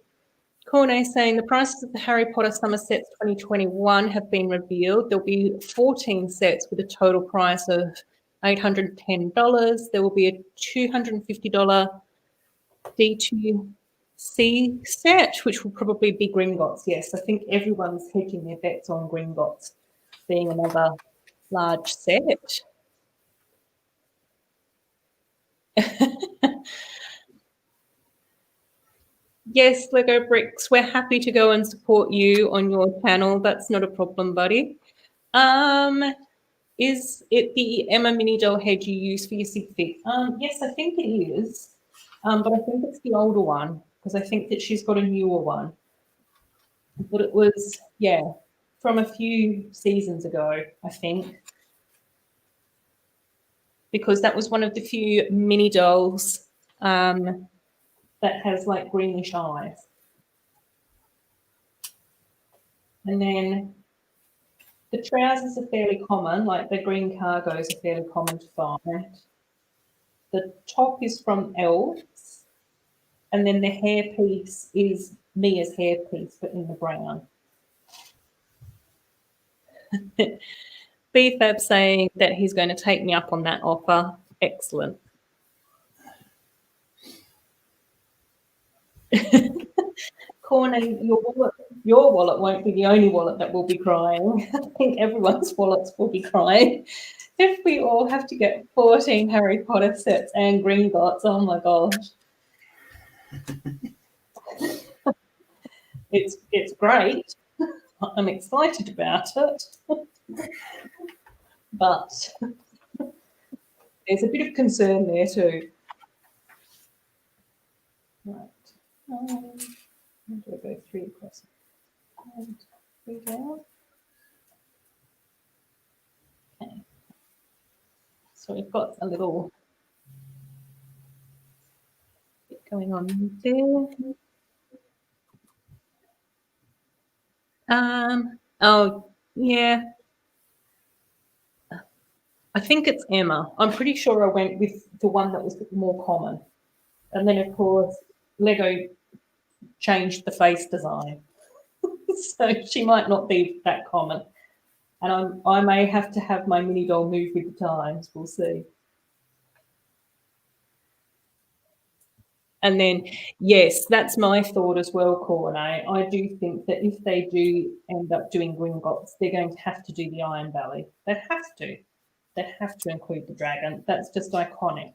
Corne saying the prices of the Harry Potter Summer Sets 2021 have been revealed. There'll be 14 sets with a total price of $810. There will be a $250 D2 C set, which will probably be Gringotts. Yes, I think everyone's hedging their bets on Gringotts being another large set. Yes, Lego Bricks, we're happy to go and support you on your channel. That's not a problem, buddy. Is it the Emma mini doll head you use for your sig fig? Yes, I think it is. But I think it's the older one because I think that she's got a newer one. But it was, yeah, from a few seasons ago, I think. Because that was one of the few mini dolls that has like greenish eyes. And then the trousers are fairly common, like the green cargos are fairly common to find. The top is from Elves, and then the hair piece is Mia's hair piece, but in the brown. BFAB saying that he's going to take me up on that offer. Excellent. Corny, your wallet won't be the only wallet that will be crying. I think everyone's wallets will be crying. If we all have to get 14 Harry Potter sets and Gringotts, oh my gosh. It's great. I'm excited about it. But there's a bit of concern there too. Right. How do I go 3 across? And 3 down. Okay. So we've got a little bit going on there. Oh, yeah. I think it's Emma. I'm pretty sure I went with the one that was more common. And then, of course, Lego changed the face design. So she might not be that common. And I may have to have my mini doll move with the times. We'll see. And then, yes, that's my thought as well, Corne. I do think that if they do end up doing Gringotts, they're going to have to do the Iron Valley. They have to. They have to include the dragon. That's just iconic.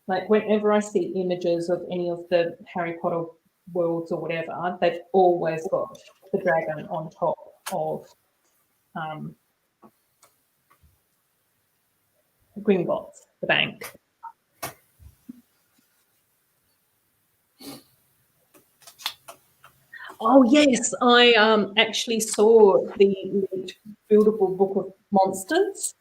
Like whenever I see images of any of the Harry Potter worlds or whatever, they've always got the dragon on top of Gringotts, the bank. Oh yes, I actually saw the buildable book of monsters,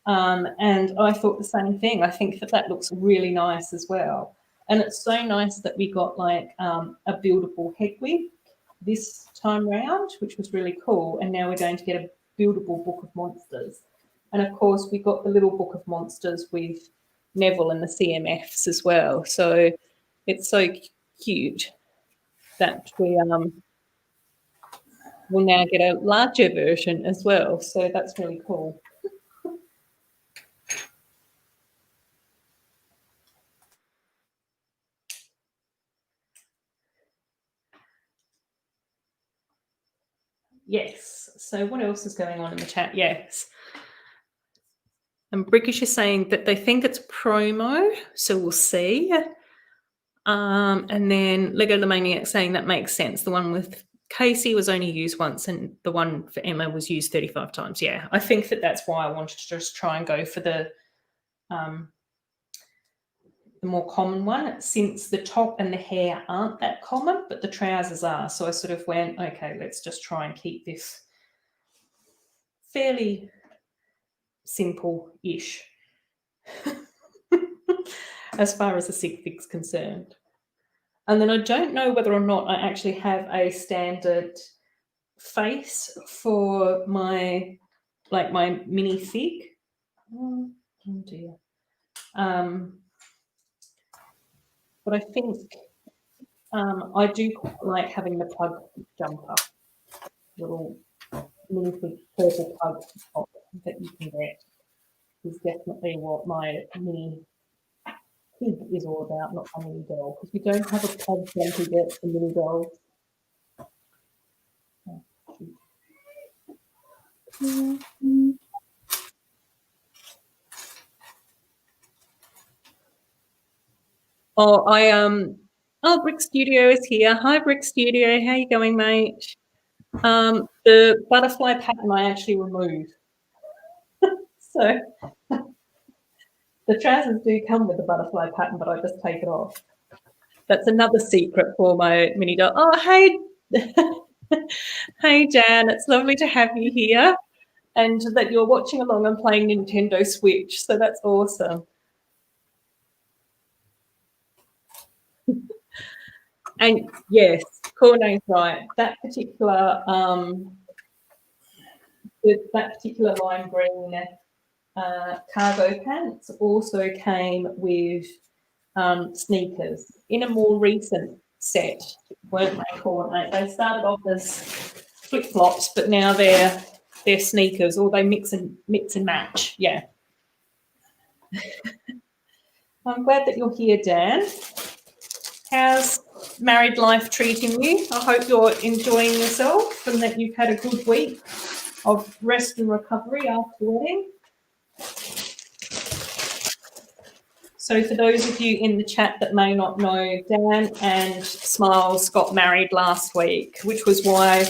and I thought the same thing. I think that looks really nice as well, and it's so nice that we got like a buildable Hedwig this time round, which was really cool. And now we're going to get a buildable book of monsters, and of course we got the little book of monsters with Neville and the CMFs as well. So it's so cute that we will now get a larger version as well. So that's really cool. Yes. So what else is going on in the chat? Yes. And Brixish is saying that they think it's promo, so we'll see. And then legolamaniac saying that makes sense. The one with Casey was only used once, and the one for Emma was used 35 times. Yeah, I think that's why I wanted to just try and go for the more common one, since the top and the hair aren't that common, but the trousers are. So I sort of went, okay, let's just try and keep this fairly simple-ish as far as the sig fig's concerned. And then I don't know whether or not I actually have a standard face for my mini fig. Oh dear. But I think I do quite like having the pug jumper, little mini fig purple pug top that you can get is definitely what my mini fig is all about, not my mini doll, because we don't have a pod jumpy bit for mini dolls. Oh, Brick Studio is here. Hi, Brick Studio. How you going, mate? The butterfly pattern I actually removed. So the trousers do come with the butterfly pattern, but I just take it off. That's another secret for my mini doll. Oh, hey. Hey, Jan. It's lovely to have you here and that you're watching along and playing Nintendo Switch. So that's awesome. And yes, Corne's right. That particular lime green cargo pants also came with sneakers in a more recent set, weren't they, Corne? They started off as flip flops, but now they're sneakers, or they mix and match. Yeah. I'm glad that you're here, Dan. How's married life treating you? I hope you're enjoying yourself and that you've had a good week of rest and recovery after the wedding. So for those of you in the chat that may not know, Dan and Smiles got married last week, which was why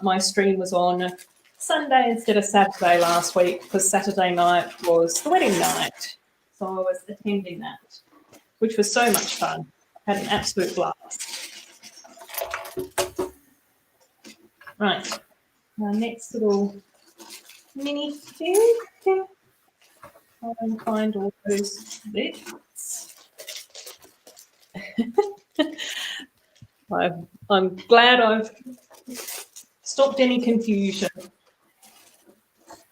my stream was on Sunday instead of Saturday last week, because Saturday night was the wedding night. So I was attending that, which was so much fun. Had an absolute blast. Right, our next little mini thing. Try and find all those bits. I'm glad I've stopped any confusion.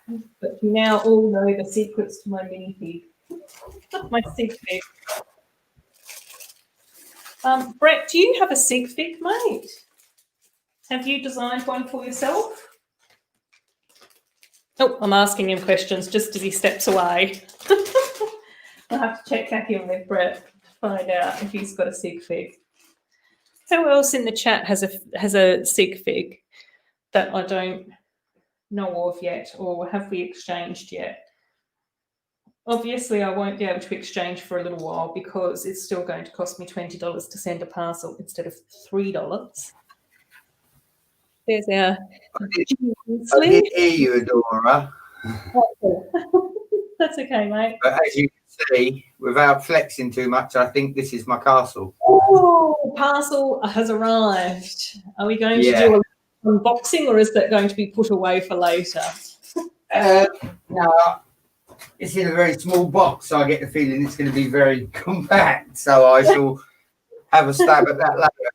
But you now all know the secrets to my mini fig. My sig fig. Brett, do you have a sig fig, mate? Have you designed one for yourself? Oh, I'm asking him questions just as he steps away. I'll have to check back in with Brett to find out if he's got a sig fig. Who else in the chat has a sig fig that I don't know of yet, or have we exchanged yet? Obviously, I won't be able to exchange for a little while because it's still going to cost me $20 to send a parcel instead of $3. There's our. I did hear you, Adora. That's okay, mate. But as you can see, without flexing too much, I think this is my castle. Oh, parcel has arrived. Are we going to do an unboxing, or is that going to be put away for later? No, it's in a very small box, so I get the feeling it's going to be very compact. So I shall have a stab at that later.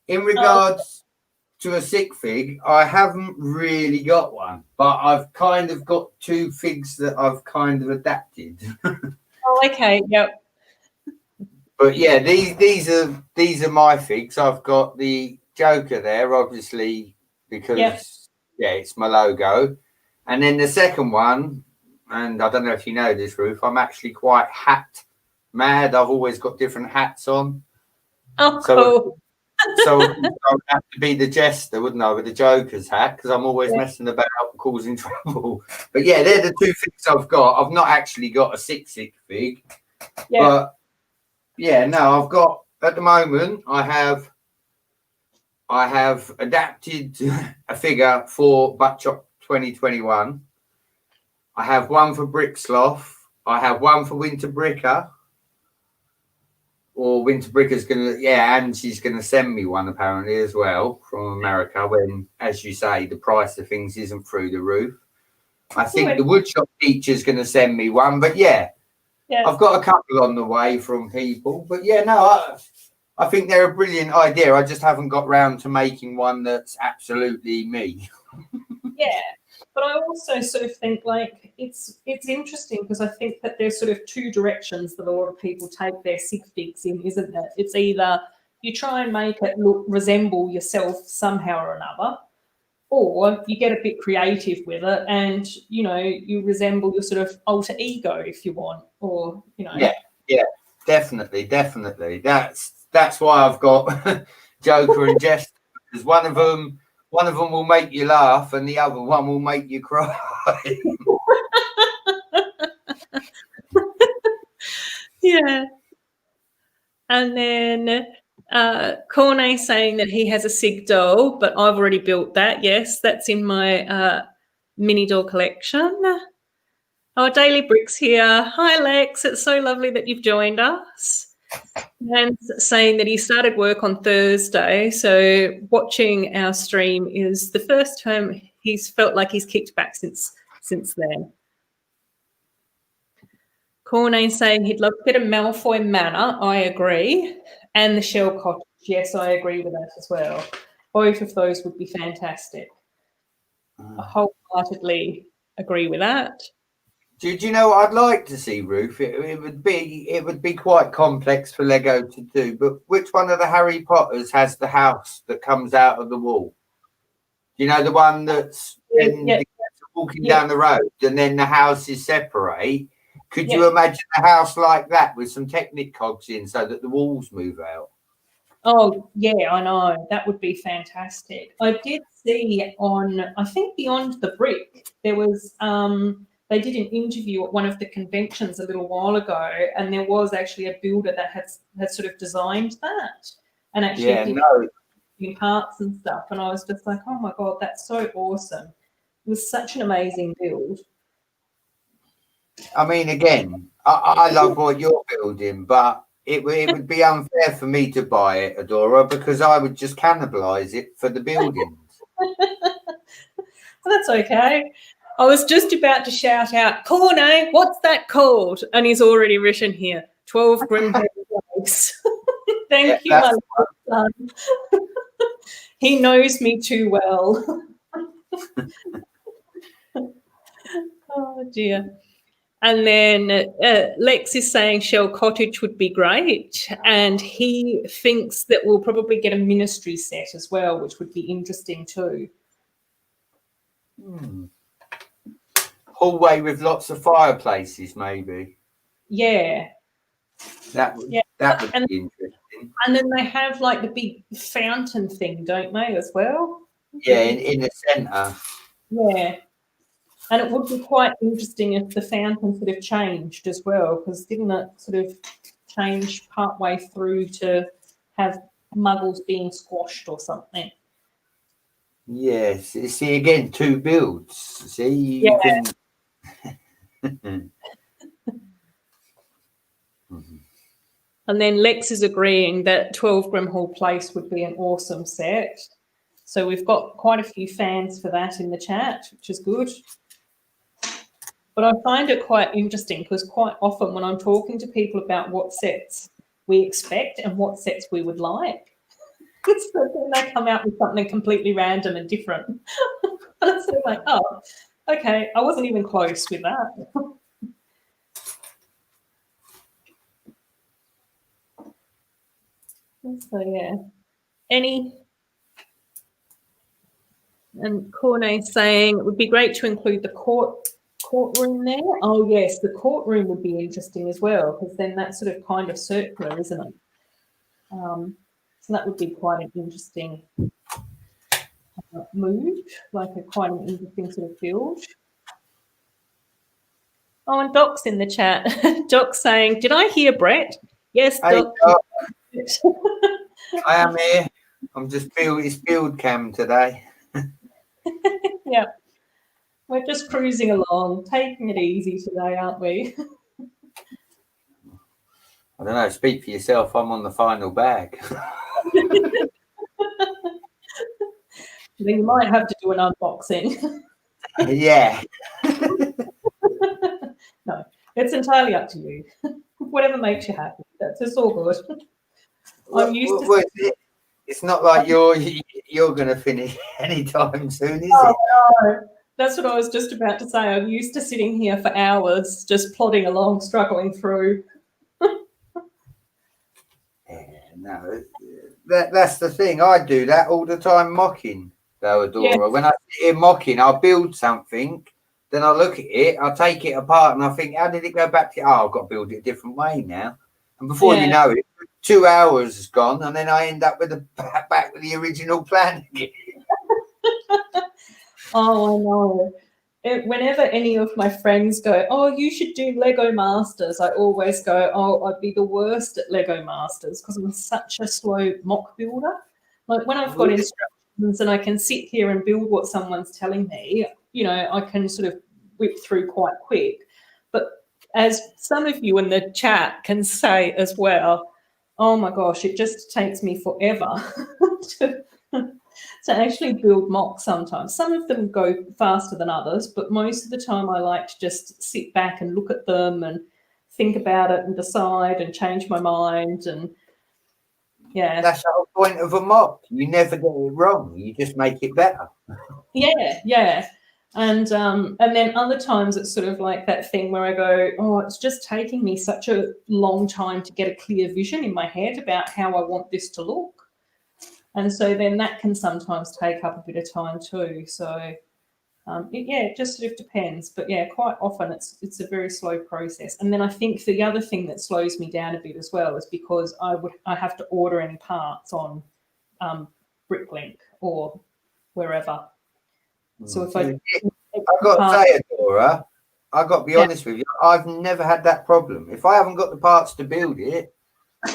In regards to a sig fig, I haven't really got one, but I've kind of got two figs that I've kind of adapted. Oh, okay, yep. But yeah, these are my figs. I've got the Joker there, obviously, because it's my logo. And then the second one, and I don't know if you know this, Ruth, I'm actually quite hat mad. I've always got different hats on. Oh, cool. So I would have to be the jester, wouldn't I, with the Joker's hat, because I'm always messing about causing trouble. But yeah, they're the two figs I've got. I've not actually got a sig fig. Yeah. But yeah, no, I've got, at the moment, I have adapted a figure for Butt Chop 2021. I have one for Bricksloth. I have one for Winter Bricker. Or Winter Bricker's going to, and she's going to send me one apparently as well from America when, as you say, the price of things isn't through the roof. I think the woodshop teacher's going to send me one, but I've got a couple on the way from people. But I think they're a brilliant idea. I just haven't got round to making one that's absolutely me. Yeah. But I also sort of think like it's interesting because I think that there's sort of two directions that a lot of people take their sig figs in, isn't it? It's either you try and make it resemble yourself somehow or another, or you get a bit creative with it and, you resemble your sort of alter ego if you want, or, Yeah. Definitely. That's why I've got Joker and Jester, because one of them will make you laugh and the other one will make you cry. Yeah. And then Corne saying that he has a Sig doll, but I've already built that. Yes, that's in my mini doll collection. Oh, Daily Bricks here. Hi, Lex. It's so lovely that you've joined us. And saying that he started work on Thursday. So watching our stream is the first time he's felt like he's kicked back since then. Corne saying he'd love to get a Malfoy Manor. I agree. And the Shell Cottage. Yes, I agree with that as well. Both of those would be fantastic. I wholeheartedly agree with that. Do you know what I'd like to see, Ruth? It would be quite complex for Lego to do, but which one of the Harry Potters has the house that comes out of the wall? You know, the one that's walking down the road and then the houses separate. Could you imagine a house like that with some Technic cogs in so that the walls move out? Oh, yeah, I know. That would be fantastic. I did see on, I think Beyond the Brick, there was, they did an interview at one of the conventions a little while ago, and there was actually a builder that had sort of designed that and actually did in parts and stuff. And I was just like, oh my God, that's so awesome. It was such an amazing build. I mean, again, I love what you're building, but it would be unfair for me to buy it, Adora, because I would just cannibalize it for the buildings. Well, that's okay. I was just about to shout out, Corne, what's that called? And he's already written here, 12 Grimhall Place. Thank you, my son. He knows me too well. Oh, dear. And then Lex is saying Shell Cottage would be great. And he thinks that we'll probably get a ministry set as well, which would be interesting too. Hallway with lots of fireplaces, maybe. Yeah. That would be interesting. And then they have like the big fountain thing, don't they, as well? Yeah, in the centre. Yeah. And it would be quite interesting if the fountain sort of changed as well, because didn't it sort of change partway through to have muggles being squashed or something? Yes. See, again, two builds. See, you can... And then Lex is agreeing that 12 Grimhall Place would be an awesome set. So we've got quite a few fans for that in the chat, which is good. But I find it quite interesting because quite often when I'm talking to people about what sets we expect and what sets we would like, so then they come out with something completely random and different. And it's like, oh, okay, I wasn't even close with that. So, yeah. And Corne saying it would be great to include the courtroom there. Oh, yes, the courtroom would be interesting as well because then that's sort of kind of circular, isn't it? So that would be quite an interesting move, like quite an interesting sort of build. Oh, and Doc's in the chat. Doc's saying, did I hear Brett? Yes, Hey, Doc. I am here. I'm just it's build cam today. Yeah. We're just cruising along, taking it easy today, aren't we? I don't know. Speak for yourself. I'm on the final bag. Then you might have to do an unboxing. Yeah. No, it's entirely up to you. Whatever makes you happy. It's all good. I'm used to. It's not like you're going to finish anytime soon, is it? No. That's what I was just about to say. I'm used to sitting here for hours, just plodding along, struggling through. Yeah, no, that's the thing. I do that all the time, mocking, though, Adora. Yeah. When I sit here mocking, I'll build something, then I look at it, I'll take it apart, and I think, how did it go back to? Oh, I've got to build it a different way now. And before you know it, 2 hours has gone, and then I end up with back with the original plan again. Oh, I know. Whenever any of my friends go, oh, you should do Lego Masters, I always go, oh, I'd be the worst at Lego Masters because I'm such a slow mock builder. Like when I've got instructions and I can sit here and build what someone's telling me, you know, I can sort of whip through quite quick. But as some of you in the chat can say as well, oh my gosh, it just takes me forever to actually build mocks sometimes. Some of them go faster than others, but most of the time I like to just sit back and look at them and think about it and decide and change my mind. And yeah. That's the whole point of a mock. You never get it wrong. You just make it better. Yeah. And then other times it's sort of like that thing where I go, oh, it's just taking me such a long time to get a clear vision in my head about how I want this to look. And so then that can sometimes take up a bit of time too. So it just sort of depends. But yeah, quite often it's a very slow process. And then I think the other thing that slows me down a bit as well is because I have to order any parts on Bricklink or wherever. So if I've got to say, Dora, I've got to be honest with you, I've never had that problem. If I haven't got the parts to build it, I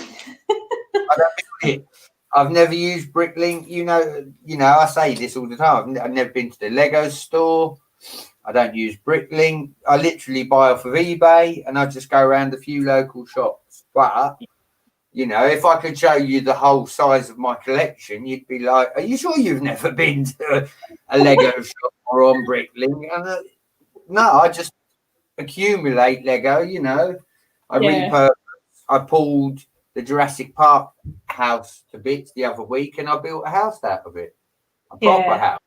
don't build it. I've never used Bricklink. You know, I say this all the time. I've never been to the Lego store. I don't use Bricklink. I literally buy off of eBay and I just go around a few local shops. But, you know, if I could show you the whole size of my collection, you'd be like, are you sure you've never been to a Lego shop or on Bricklink? And no, I just accumulate Lego, you know. I repurpose. I pulled the Jurassic Park house to bits the other week and I built a house out of it. A proper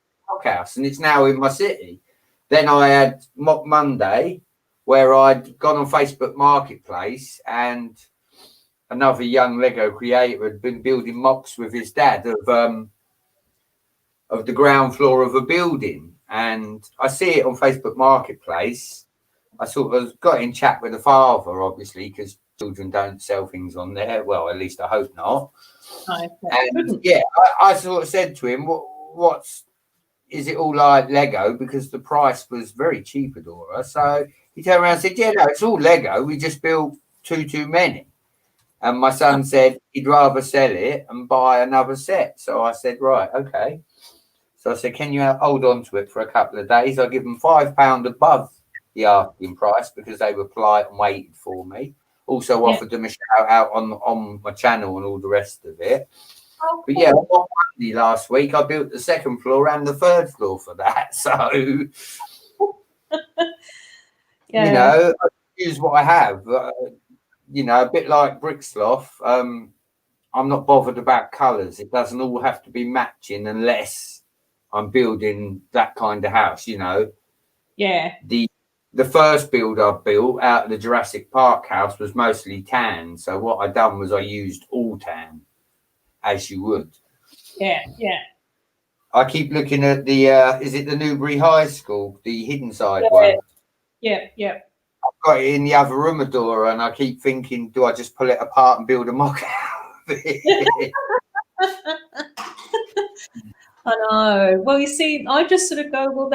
house. And it's now in my city. Then I had Mock Monday where I'd gone on Facebook Marketplace and another young Lego creator had been building mocks with his dad of the ground floor of a building. And I see it on Facebook Marketplace. I sort of got in chat with the father, obviously, because children don't sell things on there. Well, at least I hope not. And yeah, I sort of said to him, is it all like Lego? Because the price was very cheap, Adora. So he turned around and said, yeah, no, it's all Lego. We just built too many. And my son said he'd rather sell it and buy another set. So I said, right, okay. So I said, can you hold on to it for a couple of days? I'll give them £5 above the asking price because they were polite and waited for me. Also offered them a shout out on my channel and all the rest of it. But yeah, on Monday last week, I built the second floor and the third floor for that. So, you know, I use what I have. You know, a bit like Bricksloth. I'm not bothered about colours. It doesn't all have to be matching unless I'm building that kind of house, you know. Yeah. The first build I built out of the Jurassic Park house was mostly tan. So what I done was I used all tan, as you would. Yeah. I keep looking at the, is it the Newbury High School, the hidden side one? Yeah. I've got it in the other room, Adora, and I keep thinking, do I just pull it apart and build a mock out of it? I know. Well, you see, I just sort of go, well,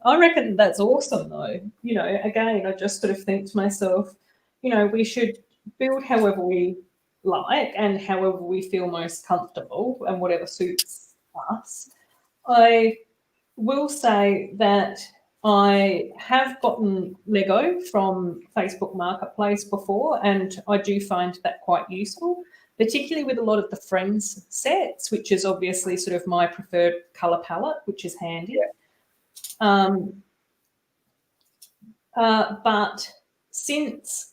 I reckon that's awesome, though. You know, again, I just sort of think to myself, you know, we should build however we like and however we feel most comfortable and whatever suits us. I will say that I have gotten Lego from Facebook Marketplace before, and I do find that quite useful, particularly with a lot of the Friends sets, which is obviously sort of my preferred colour palette, which is handy. But since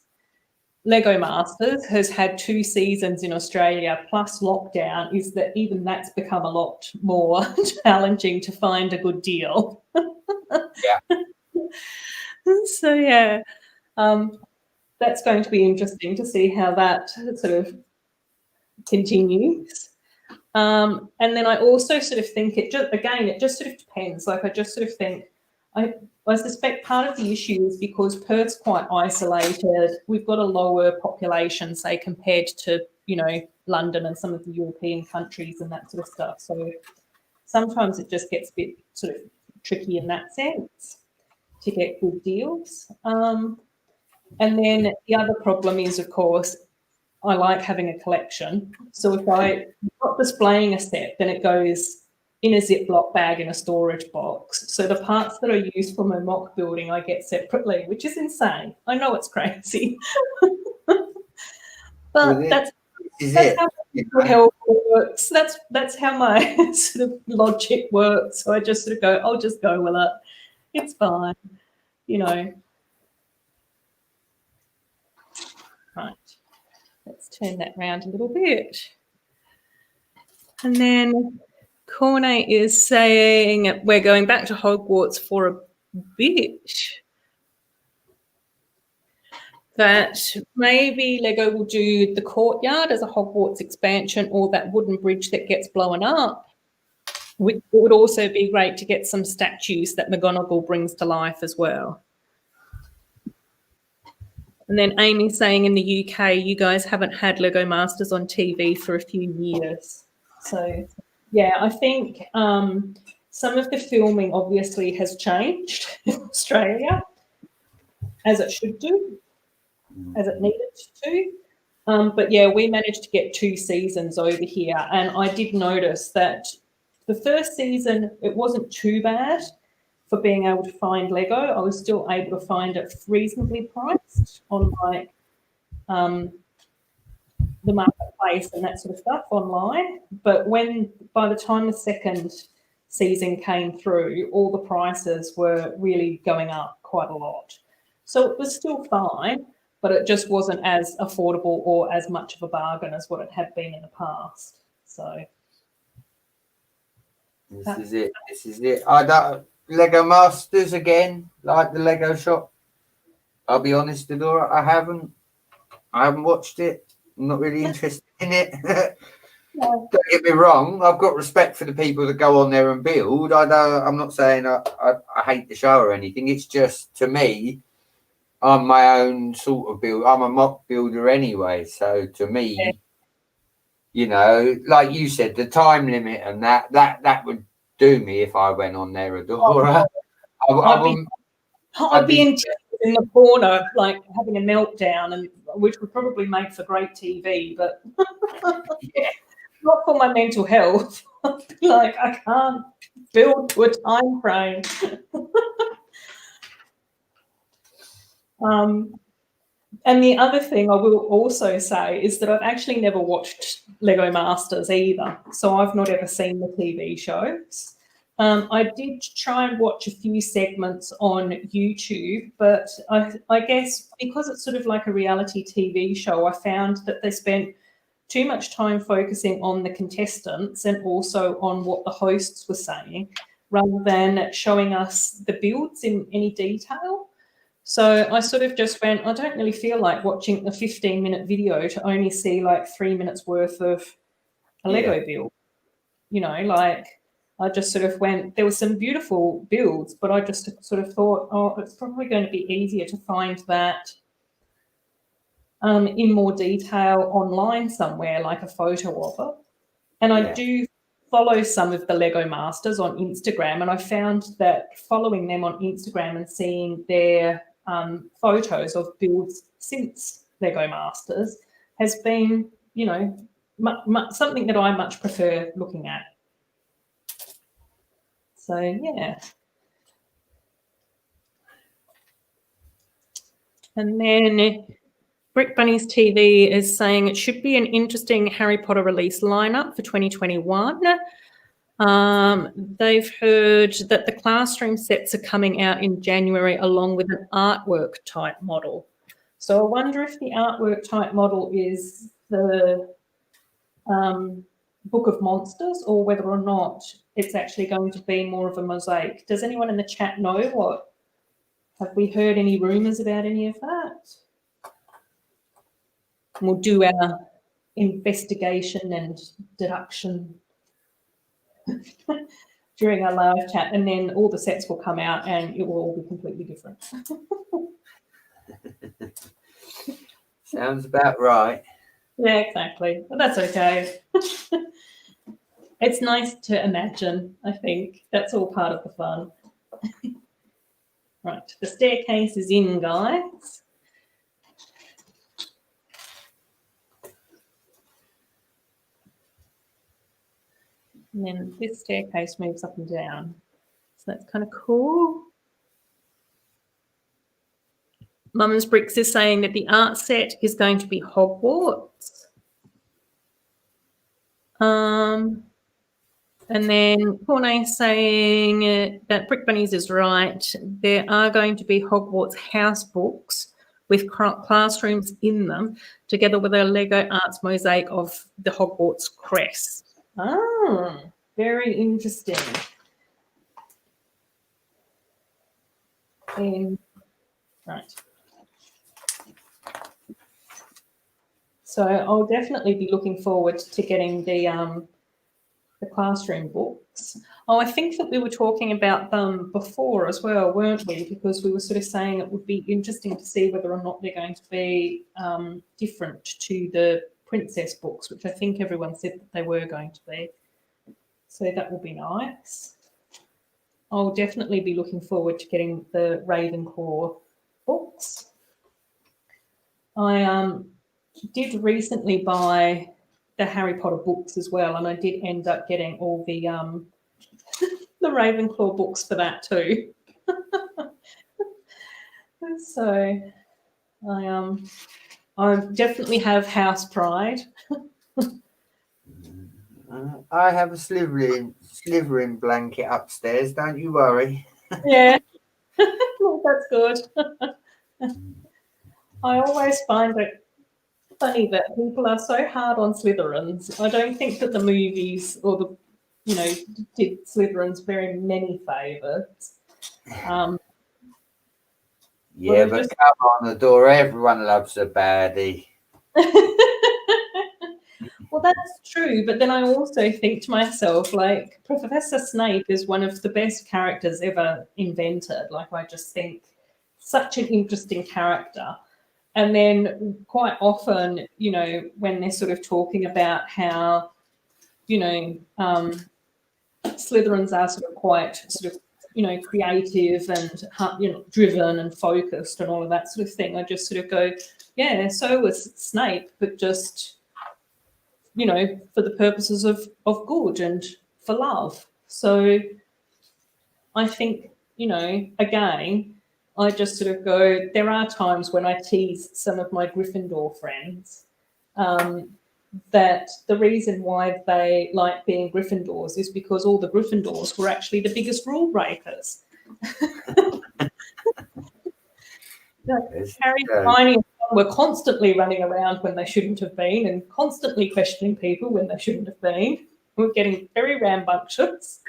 Lego Masters has had 2 seasons in Australia plus lockdown, is that even that's become a lot more challenging to find a good deal. So yeah, that's going to be interesting to see how that sort of continues. And then I also sort of think it just sort of depends. Like I just sort of think I suspect part of the issue is because Perth's quite isolated. We've got a lower population, say, compared to, you know, London and some of the European countries and that sort of stuff. So sometimes it just gets a bit sort of tricky in that sense to get good deals. And then the other problem is, of course, I like having a collection. So if I'm not displaying a set, then it goes in a Ziploc bag in a storage box. So the parts that are used for my mock building, I get separately, which is insane. I know it's crazy. But that's how my health works. That's how my sort of logic works. So I just sort of go, I'll just go with it. It's fine, you know. Right. Let's turn that round a little bit. And then Corne is saying we're going back to Hogwarts for a bit. That maybe Lego will do the courtyard as a Hogwarts expansion, or that wooden bridge that gets blown up. It would also be great to get some statues that McGonagall brings to life as well. And then Amy's saying in the UK, you guys haven't had Lego Masters on TV for a few years. So, yeah, I think some of the filming obviously has changed in Australia, as it should do, as it needed to. But, yeah, we managed to get 2 seasons over here. And I did notice that the first season, it wasn't too bad for being able to find Lego. I was still able to find it reasonably priced on like the marketplace and that sort of stuff online. But by the time the second season came through, all the prices were really going up quite a lot. So it was still fine, but it just wasn't as affordable or as much of a bargain as what it had been in the past. So this is it. I don't Lego Masters again, like the Lego shop. I'll be honest, Adora, I haven't watched it. I'm not really interested in it. Don't get me wrong, I've got respect for the people that go on there and build. I'm not saying I hate the show or anything. It's just, to me, I'm my own sort of builder. I'm a mock builder anyway. So to me, you know, like you said, the time limit and that would do me if I went on there, Adora. I'd be in the corner, like having a meltdown, and which would probably make for great TV, but not for my mental health. I'd be like, I can't build to a time frame. And the other thing I will also say is that I've actually never watched Lego Masters either, so I've not ever seen the TV shows. I did try and watch a few segments on YouTube, but I guess because it's sort of like a reality TV show, I found that they spent too much time focusing on the contestants and also on what the hosts were saying, rather than showing us the builds in any detail. So I sort of just went, I don't really feel like watching a 15-minute video to only see like 3 minutes worth of a Lego build. You know, like I just sort of went, there were some beautiful builds, but I just sort of thought, oh, it's probably going to be easier to find that in more detail online somewhere, like a photo of it. And I do follow some of the Lego Masters on Instagram, and I found that following them on Instagram and seeing their photos of builds since Lego Masters has been, you know, something that I much prefer looking at. So, yeah. And then Bunnies TV is saying it should be an interesting Harry Potter release lineup for 2021. They've heard that the classroom sets are coming out in January along with an artwork type model. So I wonder if the artwork type model is the Book of Monsters, or whether or not it's actually going to be more of a mosaic. Does anyone in the chat know what? Have we heard any rumours about any of that? And we'll do our investigation and deduction. during our live chat, and then all the sets will come out and it will all be completely different. Sounds about right. Yeah, exactly. But that's okay. It's nice to imagine, I think. That's all part of the fun. Right, the staircase is in, guys. And then this staircase moves up and down. So that's kind of cool. Mum's Bricks is saying that the art set is going to be Hogwarts. And then Corne saying that Brick Bunnies is right. There are going to be Hogwarts house books with classrooms in them, together with a Lego Arts mosaic of the Hogwarts crest. Oh, very interesting. Right. So I'll definitely be looking forward to getting the classroom books. Oh, I think that we were talking about them before as well, weren't we? Because we were sort of saying it would be interesting to see whether or not they're going to be different to the princess books, which I think everyone said that they were going to be. So that will be nice. I'll definitely be looking forward to getting the Ravenclaw books. I did recently buy the Harry Potter books as well, and I did end up getting all the the Ravenclaw books for that too. So I definitely have house pride. I have a slithering blanket upstairs. Don't you worry. Yeah, that's good. I always find it funny that people are so hard on Slytherins. I don't think that the movies or the, did Slytherins very many favours. Yeah, but come on the door. Everyone loves a baddie. Well, that's true, but then I also think to myself, like, Professor Snape is one of the best characters ever invented. Like, I just think such an interesting character. And then quite often, when they're sort of talking about how, Slytherins are sort of quite creative and, driven and focused and all of that sort of thing, I just sort of go, yeah, so was Snape, but just, for the purposes of good and for love. So I think, again, I just sort of go, there are times when I tease some of my Gryffindor friends that the reason why they like being Gryffindors is because all the Gryffindors were actually the biggest rule breakers. Harry, Hermione, and Ron were constantly running around when they shouldn't have been and constantly questioning people when they shouldn't have been. We're getting very rambunctious.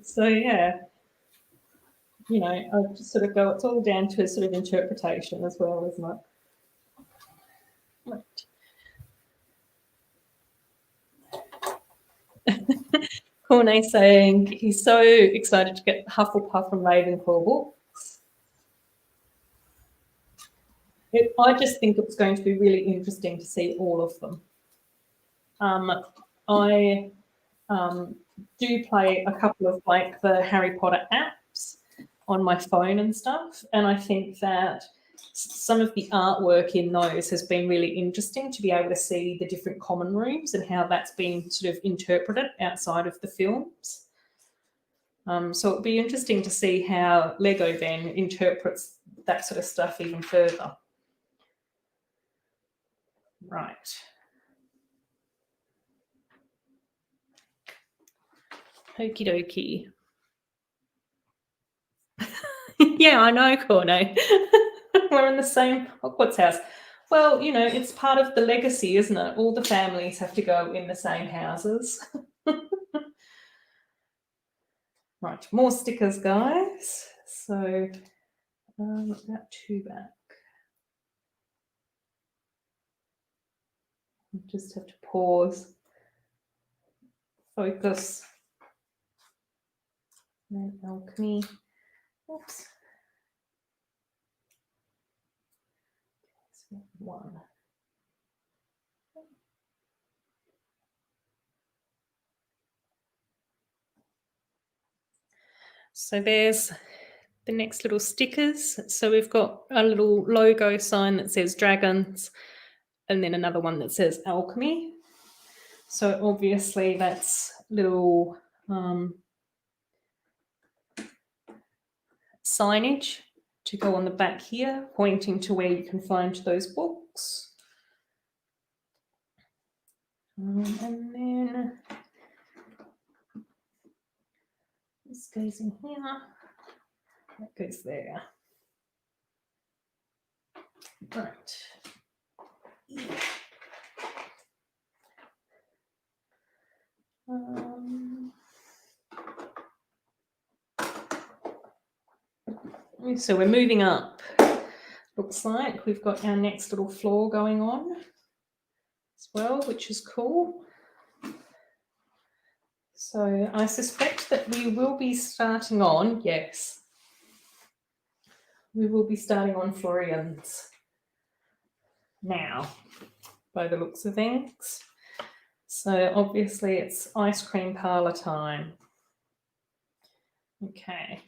So, yeah, I just sort of go, it's all down to sort of interpretation as well, isn't it? Right. Corne saying he's so excited to get Hufflepuff and Ravenclaw books. I just think it's going to be really interesting to see all of them. I do play a couple of like the Harry Potter apps on my phone and stuff, and I think that some of the artwork in those has been really interesting to be able to see the different common rooms and how that's been sort of interpreted outside of the films. So it'll be interesting to see how Lego then interprets that sort of stuff even further. Right. Okie dokie. Yeah, I know, Corne. We're in the same Hogwarts house. Well, it's part of the legacy, isn't it? All the families have to go in the same houses. Right, more stickers, guys. So, about 2 back. You just have to pause, focus. And alchemy. Oops. One. So there's the next little stickers. So we've got a little logo sign that says dragons, and then another one that says alchemy. So obviously that's little signage to go on the back here, pointing to where you can find those books. And then this goes in here, that goes there. Right. So we're moving up. Looks like we've got our next little floor going on as well, which is cool. So I suspect that we will be starting on, yes, we will be starting on Florian's now, by the looks of things. So obviously it's ice cream parlour time. Okay.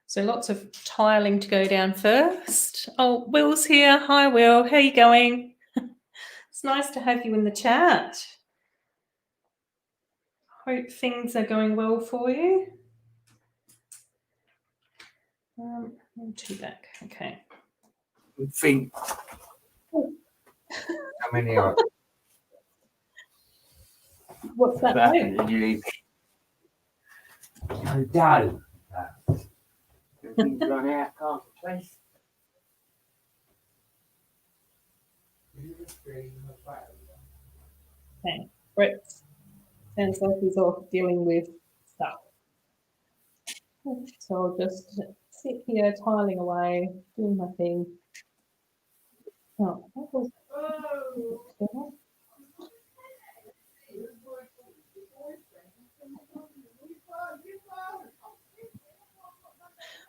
So lots of tiling to go down first. Oh, Will's here. Hi, Will. How are you going? It's nice to have you in the chat. Hope things are going well for you. Two back. Okay. I think. How many are? What's that? No dough. Everything's run out, can't replace. Okay. Brett sounds like he's off dealing with stuff. So I'll just sit here tiling away, doing my thing. Oh, that was...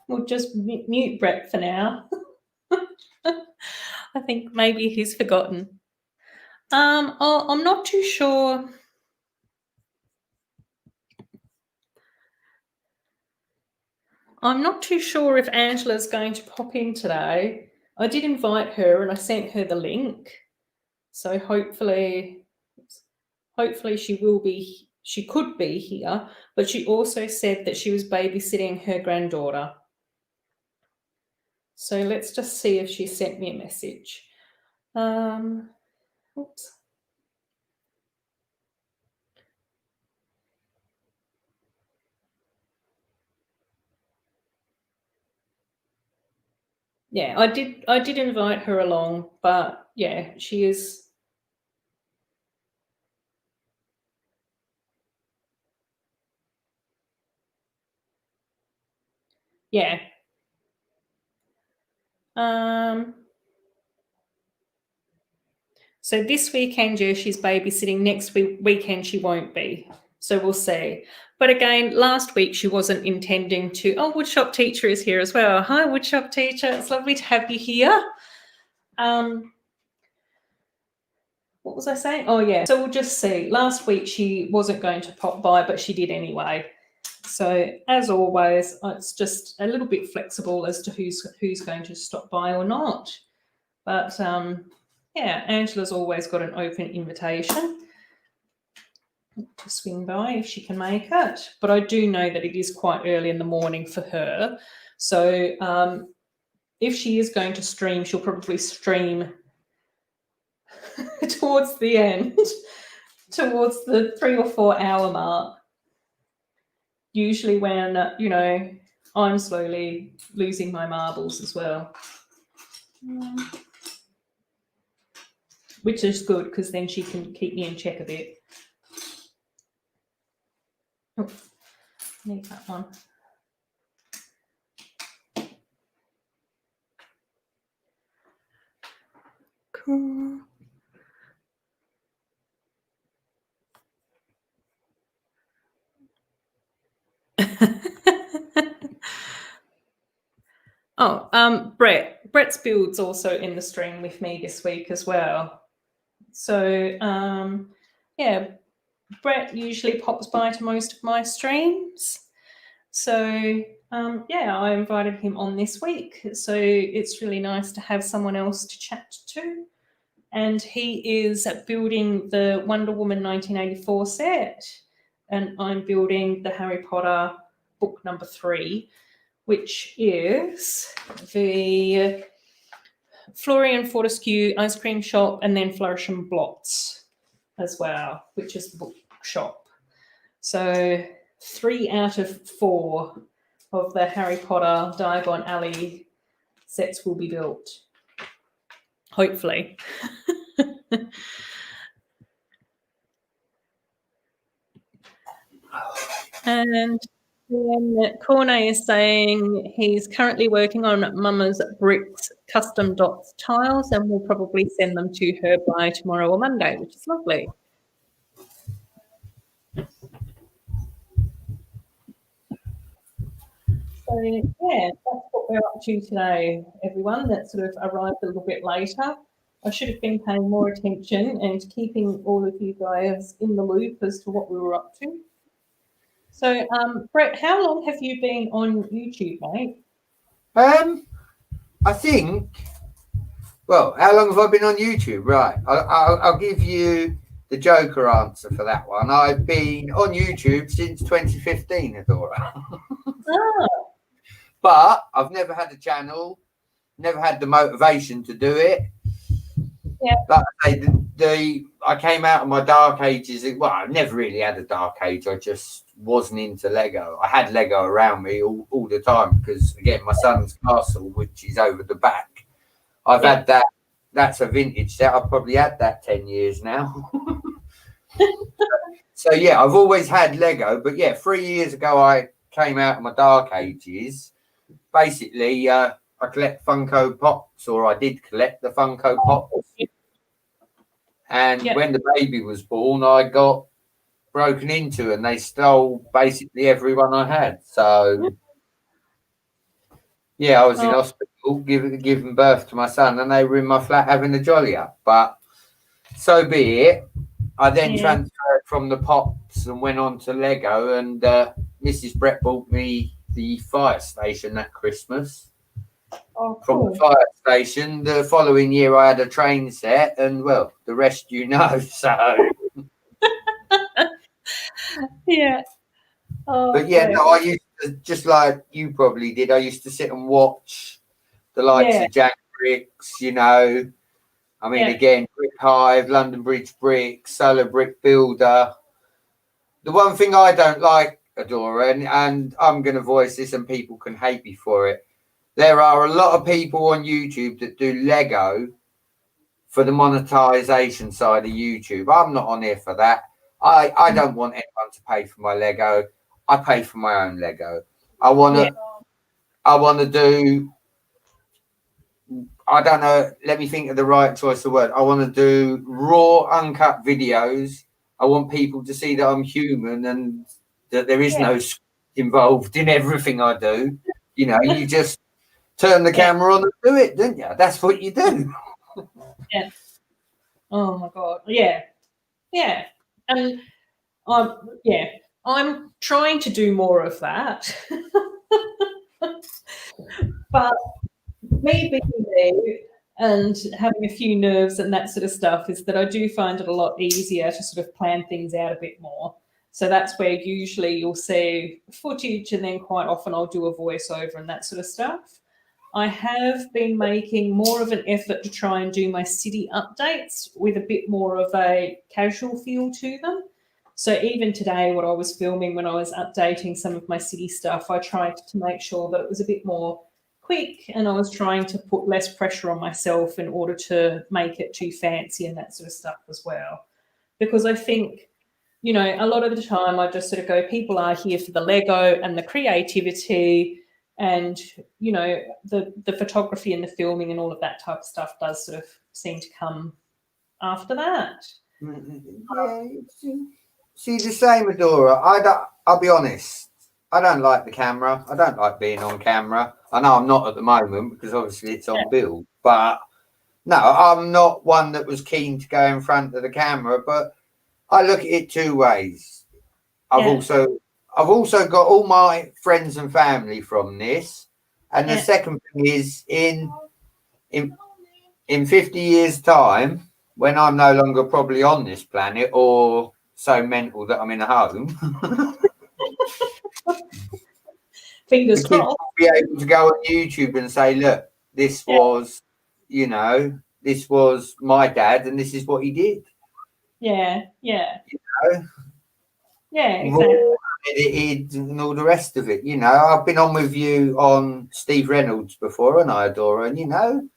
We'll just mute Brett for now. I think maybe he's forgotten. I'm not too sure. I'm not too sure if Angela's going to pop in today. I did invite her and I sent her the link. So hopefully she could be here, but she also said that she was babysitting her granddaughter. So let's just see if she sent me a message. Oops. Yeah, I did invite her along, but yeah, she is. Yeah. So this weekend, yeah, she's babysitting. Next weekend, she won't be. So we'll see. But again, last week she wasn't intending to. Oh, Woodshop Teacher is here as well. Hi, Woodshop Teacher. It's lovely to have you here. What was I saying? Oh, yeah. So we'll just see. Last week she wasn't going to pop by, but she did anyway. So as always, it's just a little bit flexible as to who's going to stop by or not. But yeah, Angela's always got an open invitation to swing by if she can make it. But I do know that it is quite early in the morning for her. So if she is going to stream, she'll probably stream towards the end, towards the 3 or 4 hour mark. Usually when, I'm slowly losing my marbles as well. Which is good because then she can keep me in check a bit. Oh, need that one. Cool. Oh, Brett's build's also in the stream with me this week as well. So yeah, Brett usually pops by to most of my streams. So yeah, I invited him on this week. So it's really nice to have someone else to chat to. And he is building the Wonder Woman 1984 set. And I'm building the Harry Potter book number 3, which is the Florean Fortescue ice cream shop, and then Flourish and Blotts as well, which is the bookshop. So 3 out of 4 of the Harry Potter Diagon Alley sets will be built, hopefully. And then Corne is saying he's currently working on Mama's bricks custom dots tiles, and we'll probably send them to her by tomorrow or Monday, which is lovely. So yeah, that's what we're up to today, everyone. That sort of arrived a little bit later. I should have been paying more attention and keeping all of you guys in the loop as to what we were up to. So, Brett, how long have you been on YouTube, mate? I think. Well, how long have I been on YouTube? Right, I'll give you the Joker answer for that one. I've been on YouTube since 2015, Adora. Oh. But I've never had a channel, never had the motivation to do it. Yeah. Like I say, I came out of my dark ages. Well, I never really had a dark age. I just wasn't into Lego. I had Lego around me all the time because, again, my son's castle, which is over the back, I've had that. That's a vintage set. I've probably had that 10 years now. So, yeah, I've always had Lego. But, yeah, 3 years ago, I came out of my dark ages. Basically, I collect Funko Pops, or I did collect the Funko Pops. And when the baby was born, I got broken into and they stole basically everyone I had. So, yeah, I was in hospital giving birth to my son, and they were in my flat having a jolly up. But so be it. I then transferred from the Pops and went on to Lego, and Mrs. Brett bought me the fire station that Christmas. Oh, cool. From the fire station. The following year, I had a train set, and well, the rest you know. So, yeah. Oh, but yeah, no, I used to, just like you probably did. I used to sit and watch the likes of Jack Bricks. You know, I mean, again, Brick Hive, London Bridge Bricks, Solar Brick Builder. The one thing I don't like, Adora, and I'm going to voice this, and people can hate me for it. There are a lot of people on YouTube that do Lego for the monetization side of YouTube. I'm not on here for that. I don't want anyone to pay for my Lego. I pay for my own Lego. I want to do, I don't know, let me think of the right choice of word. I want to do raw, uncut videos. I want people to see that I'm human and that there is no script involved in everything I do. You know, you just turn the camera on and do it, don't you? That's what you do. Yeah. Oh my God. Yeah. Yeah. And I'm trying to do more of that. But me being me and having a few nerves and that sort of stuff is that I do find it a lot easier to sort of plan things out a bit more. So that's where usually you'll see footage, and then quite often I'll do a voiceover and that sort of stuff. I have been making more of an effort to try and do my city updates with a bit more of a casual feel to them. So even today, what I was filming when I was updating some of my city stuff, I tried to make sure that it was a bit more quick, and I was trying to put less pressure on myself in order to make it too fancy and that sort of stuff as well. Because I think, you know, a lot of the time I just sort of go, people are here for the Lego and the creativity, and, you know, the photography and the filming and all of that type of stuff does sort of seem to come after that. Yeah, see, the same, Adora. I'll be honest. I don't like the camera. I don't like being on camera. I know I'm not at the moment because obviously it's on build, but no, I'm not one that was keen to go in front of the camera, but I look at it two ways. I've also got all my friends and family from this. And the second thing is in 50 years' time, when I'm no longer probably on this planet or so mental that I'm in a home, Fingers the kids crossed. will be able to go on YouTube and say, look, this was, you know, this was my dad and this is what he did. Yeah, yeah. You know? Yeah, exactly. Raw, edited and all the rest of it. You know, I've been on with you on Steve Reynolds before, and I adore, and you know,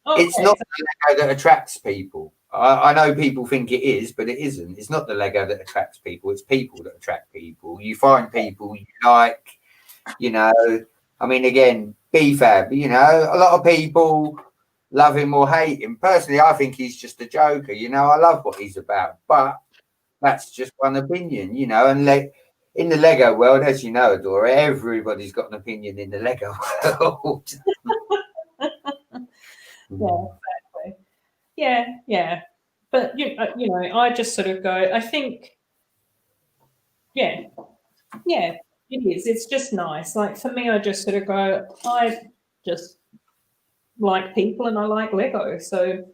it's not the Lego that attracts people. I know people think it is, but it isn't. It's not the Lego that attracts people. It's people that attract people. You find people you like, you know. I mean, again, BFAB, you know, a lot of people love him or hate him. Personally, I think he's just a joker. You know, I love what he's about, but that's just one opinion, you know. And in the Lego world, as you know, Adora, everybody's got an opinion in the Lego world. Yeah, exactly. Yeah, yeah. But you know, I just sort of go. I think, yeah, it is. It's just nice. Like for me, I just sort of go. I just like people and I like Lego, so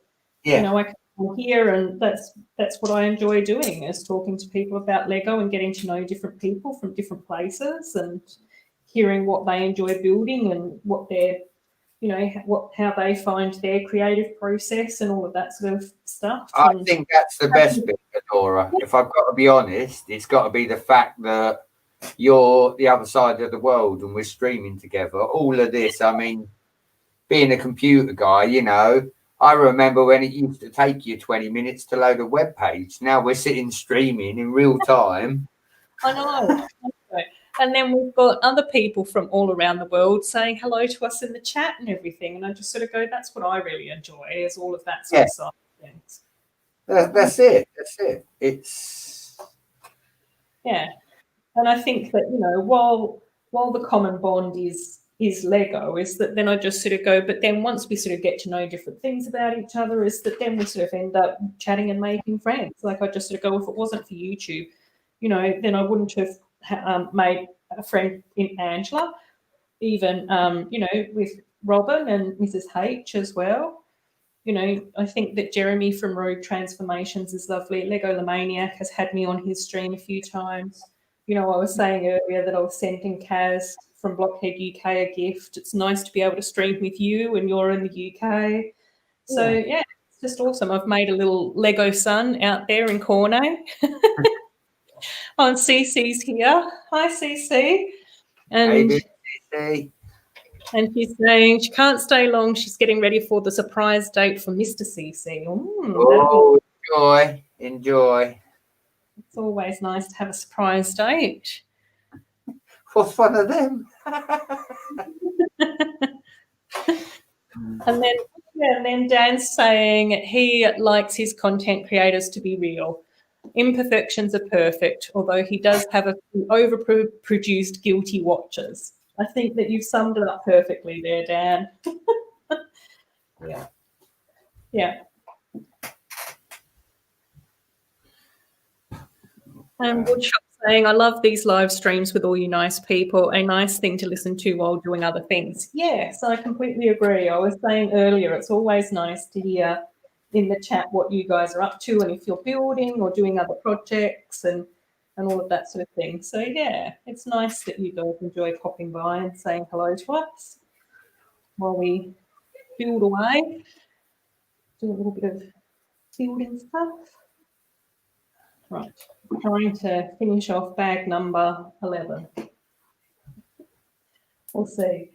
you know, I come here and that's what I enjoy doing is talking to people about Lego and getting to know different people from different places and hearing what they enjoy building and what their, you know, how they find their creative process and all of that sort of stuff. I think that's the best bit, Adora. If I've got to be honest, it's got to be the fact that you're the other side of the world and we're streaming together. All of this, I mean, being a computer guy, you know, I remember when it used to take you 20 minutes to load a web page. Now we're sitting streaming in real time. I know. And then we've got other people from all around the world saying hello to us in the chat and everything. And I just sort of go, that's what I really enjoy is all of that sort of side of things. That's it. That's it. It's and I think that, you know, while the common bond is Lego, is that then I just sort of go, but then once we sort of get to know different things about each other, is that then we sort of end up chatting and making friends. Like I just sort of go, if it wasn't for YouTube, you know, then I wouldn't have made a friend in Angela, even you know, with Robin and Mrs. H as well. You know, I think that Jeremy from Rogue Transformations is lovely. Legolamaniac has had me on his stream a few times. You know, I was saying earlier that I was sending Kaz from Blockhead UK a gift. It's nice to be able to stream with you and you're in the UK. So, yeah, it's just awesome. I've made a little Lego sun out there in Cornay. Oh, and Cece's here. Hi, Cece. And she's saying she can't stay long. She's getting ready for the surprise date for Mr. CC. Enjoy. It's always nice to have a surprise date. What's one of them? And then Dan's saying he likes his content creators to be real. Imperfections are perfect, although he does have a few overproduced guilty watchers. I think that you've summed it up perfectly there, Dan. Yeah. And Woodshop saying, I love these live streams with all you nice people. A nice thing to listen to while doing other things. Yes, I completely agree. I was saying earlier, it's always nice to hear in the chat what you guys are up to and if you're building or doing other projects and all of that sort of thing. So, yeah, it's nice that you guys enjoy popping by and saying hello to us while we build away, do a little bit of building stuff. Right, trying to finish off bag number 11. We'll see.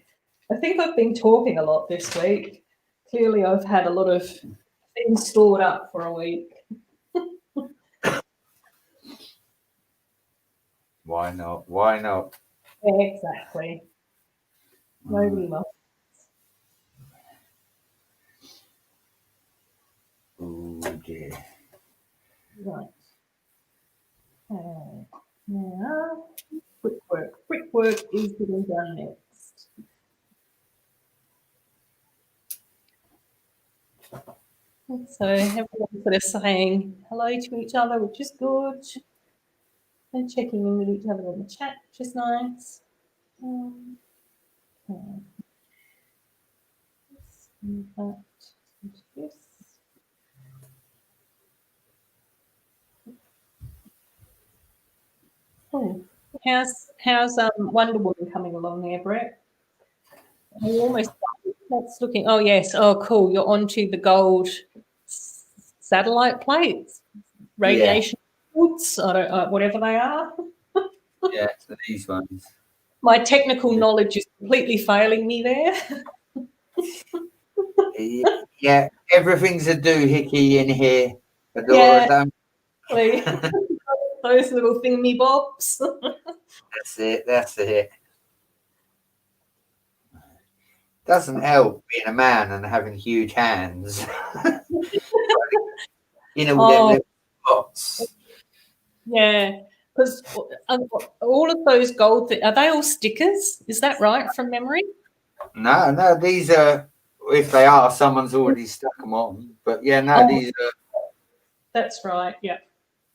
I think I've been talking a lot this week. Clearly, I've had a lot of things stored up for a week. Why not? Why not? Exactly. Nobody must. Oh, dear. Right. Now, Brickwork. Brickwork is getting done next. So everyone's sort of saying hello to each other, which is good. And checking in with each other in the chat, which is nice. Okay. Let's move that into this. Oh, how's Wonder Woman coming along there, Brett? You almost that's looking. Oh yes. Oh cool. You're onto the gold satellite plates, radiation ports. I don't whatever they are. Yeah, so these ones. My technical knowledge is completely failing me there. Yeah, everything's a doohickey in here. Yeah. Those little thingy bobs. That's it. That's it. Doesn't help being a man and having huge hands. You know, little pots. Yeah, because all of those gold are they all stickers? Is that right from memory? No, these are. If they are, someone's already stuck them on. But yeah, no, these are. That's right. Yeah.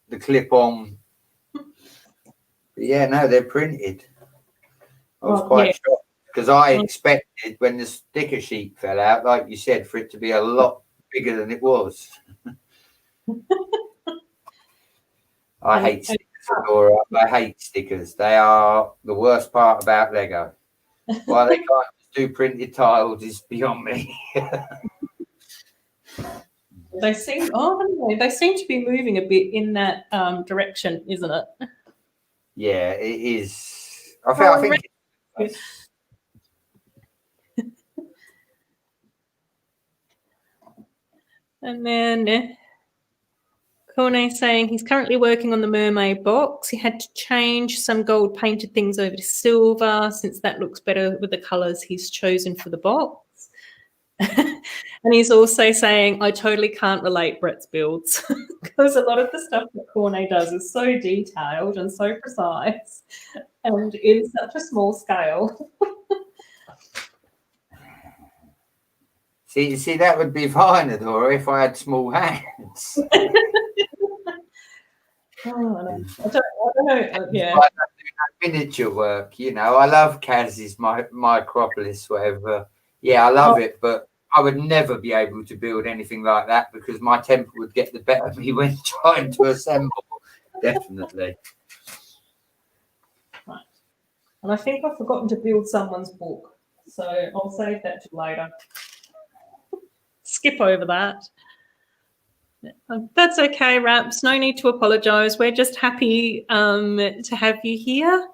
The clip-on. Yeah, no, they're printed. I was quite shocked because I expected when the sticker sheet fell out, like you said, for it to be a lot bigger than it was. I hate stickers, Laura. I hate stickers. They are the worst part about Lego. Why they can't just do printed tiles is beyond me. They seem. Oh, I don't know. They seem to be moving a bit in that direction, isn't it? Yeah, it is. I think. And then Corne saying he's currently working on the mermaid box. He had to change some gold painted things over to silver since that looks better with the colours he's chosen for the box. And he's also saying, I totally can't relate Brett's builds because a lot of the stuff that Corne does is so detailed and so precise and in such a small scale. See, that would be fine, Adora, if I had small hands. I don't know. Yeah. I don't do no miniature work, you know. I love Kaz's Micropolis, whatever. Yeah, I love it, but I would never be able to build anything like that because my temper would get the better of me when trying to assemble. Definitely. Right. And I think I've forgotten to build someone's book, so I'll save that to later. Skip over that. That's okay, Raps. No need to apologise. We're just happy to have you here.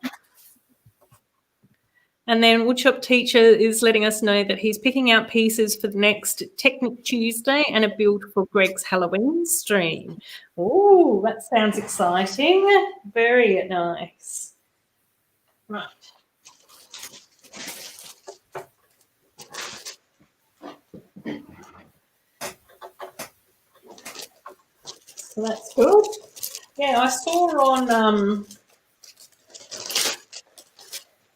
And then Woodshop Teacher is letting us know that he's picking out pieces for the next Technic Tuesday and a build for Greg's Halloween stream. Oh, that sounds exciting. Very nice. Right. So that's good. Yeah, I saw on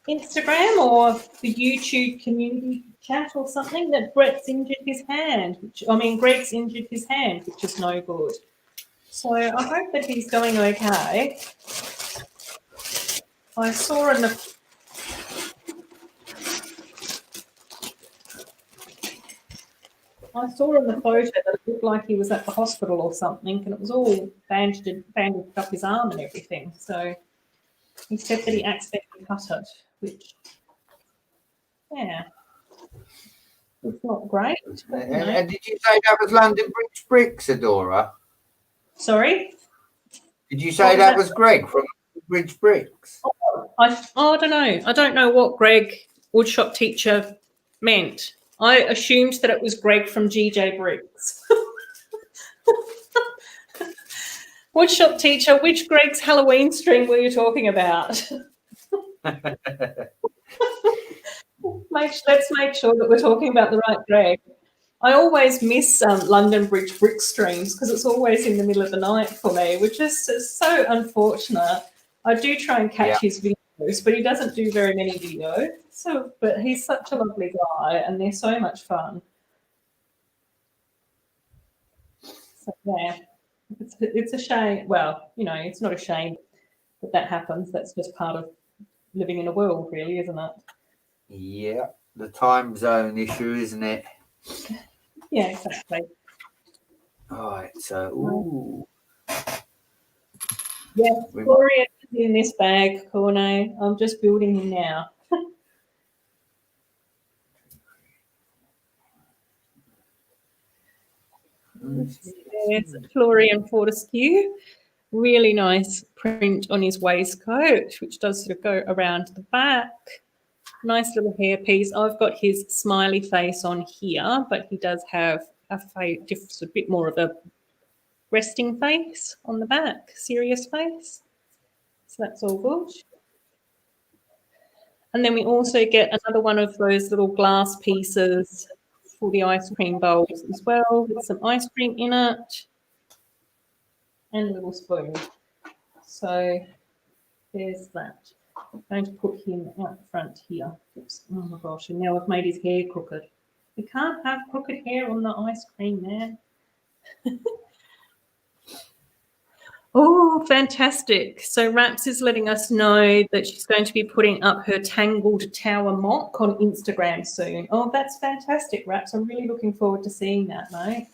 Instagram or the YouTube community chat or something that Greg's injured his hand, which is no good. So I hope that he's going okay. I saw in the photo that it looked like he was at the hospital or something, and it was all bandaged up his arm and everything. So he said that he accidentally cut it, which, yeah, it's not great. But, and did you say that was London Bricks, Adora? Sorry? Did you say that was Greg from Bridge Bricks? I don't know. I don't know what Greg Woodshop Teacher meant. I assumed that it was Greg from GJ Bricks. Woodshop Teacher, which Greg's Halloween stream were you talking about? Let's make sure that we're talking about the right Greg. I always miss London Bridge Brick streams because it's always in the middle of the night for me, which is so unfortunate. I do try and catch his videos post, but he doesn't do very many videos. So, but he's such a lovely guy, and they're so much fun. So yeah, it's a shame. Well, you know, it's not a shame that happens. That's just part of living in a world, really, isn't it? Yeah, the time zone issue, isn't it? Yeah, exactly. All right, so ooh. Yeah, Florian is in this bag, Corne. I'm just building him now. There's Florian Fortescue. Really nice print on his waistcoat, which does sort of go around the back. Nice little hairpiece. I've got his smiley face on here, but he does have a face, just a bit more of a resting face on the back, serious face. So that's all good. And then we also get another one of those little glass pieces for the ice cream bowls as well, with some ice cream in it and a little spoon. So there's that. I'm going to put him out front here. Oops. Oh my gosh, and now I've made his hair crooked. You can't have crooked hair on the ice cream, man. Oh, fantastic. So Raps is letting us know that she's going to be putting up her Tangled Tower mock on Instagram soon. Oh, that's fantastic, Raps. I'm really looking forward to seeing that, mate.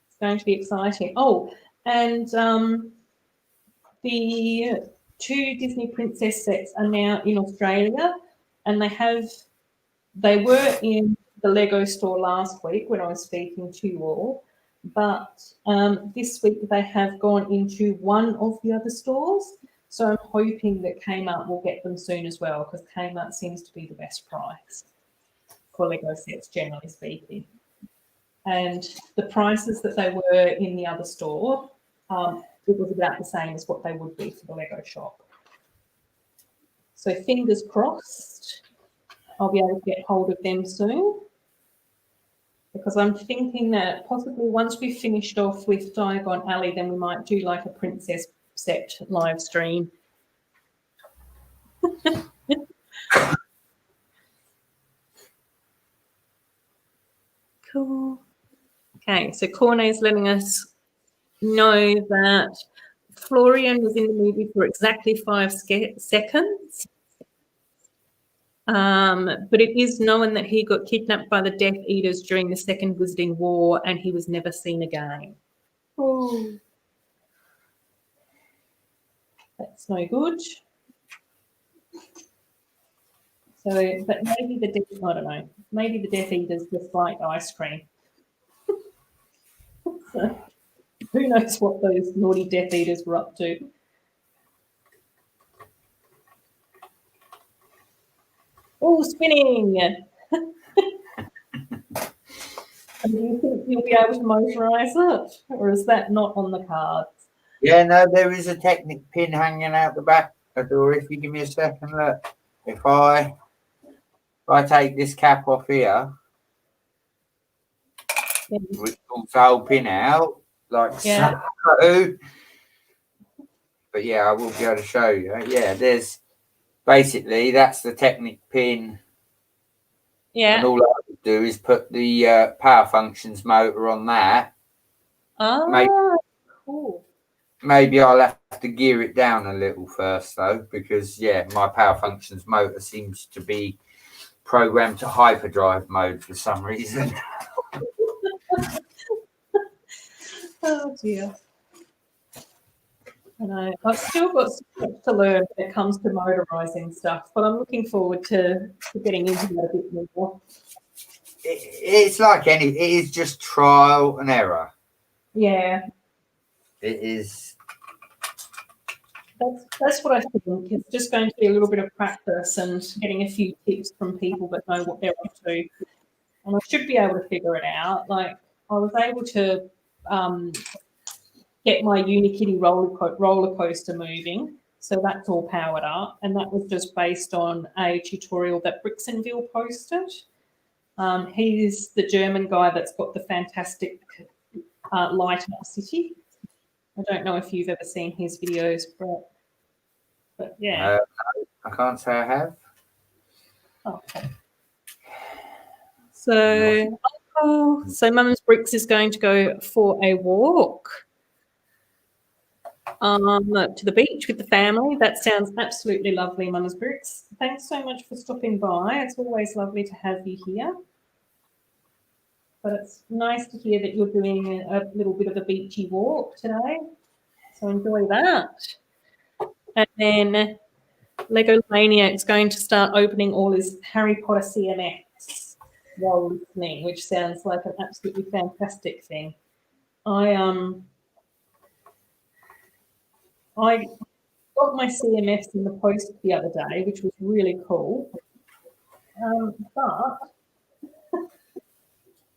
It's going to be exciting. Oh, and the 2 Disney princess sets are now in Australia, and they were in the Lego store last week when I was speaking to you all. But this week they have gone into one of the other stores. So I'm hoping that Kmart will get them soon as well, because Kmart seems to be the best price for Lego sets, generally speaking. And the prices that they were in the other store, it was about the same as what they would be for the Lego shop. So fingers crossed, I'll be able to get hold of them soon. Because I'm thinking that possibly once we've finished off with Diagon Alley, then we might do like a princess set live stream. Cool. Okay, so Corne's letting us know that Florean was in the movie for exactly 5 seconds. But it is known that he got kidnapped by the Death Eaters during the Second Wizarding War, and he was never seen again. Oh, that's no good. So, but maybe I don't know, maybe the Death Eaters just like ice cream. So, who knows what those naughty Death Eaters were up to. Oh, spinning! And do you think you'll be able to motorise it, or is that not on the cards? Yeah, no, there is a Technic pin hanging out the back of the door. If you give me a second, look. If I take this cap off here, which pulls the whole pin out, like so. But yeah, I will be able to show you. Yeah, there's basically that's the Technic pin. Yeah. And all I would do is put the power functions motor on that. Oh, cool. Maybe I'll have to gear it down a little first, though, because, yeah, my power functions motor seems to be programmed to hyperdrive mode for some reason. Oh, dear. I know. I've still got so much to learn when it comes to motorising stuff, but I'm looking forward to getting into that a bit more. It's like it is just trial and error. Yeah. It is. That's what I think. It's just going to be a little bit of practice and getting a few tips from people that know what they're up to. And I should be able to figure it out. Like, I was able to get my Unikitty roller coaster moving. So that's all powered up. And that was just based on a tutorial that Brixenville posted. He's the German guy that's got the fantastic light up city. I don't know if you've ever seen his videos, but But yeah. I can't say I have. Okay. So, so Mum's Bricks is going to go for a walk to the beach with the family. That sounds absolutely lovely, Mum's Bricks. Thanks so much for stopping by. It's always lovely to have you here. But it's nice to hear that you're doing a little bit of a beachy walk today. So enjoy that. And then Legolamaniac is going to start opening all his Harry Potter CMX while listening, which sounds like an absolutely fantastic thing. I got my CMFs in the post the other day, which was really cool. But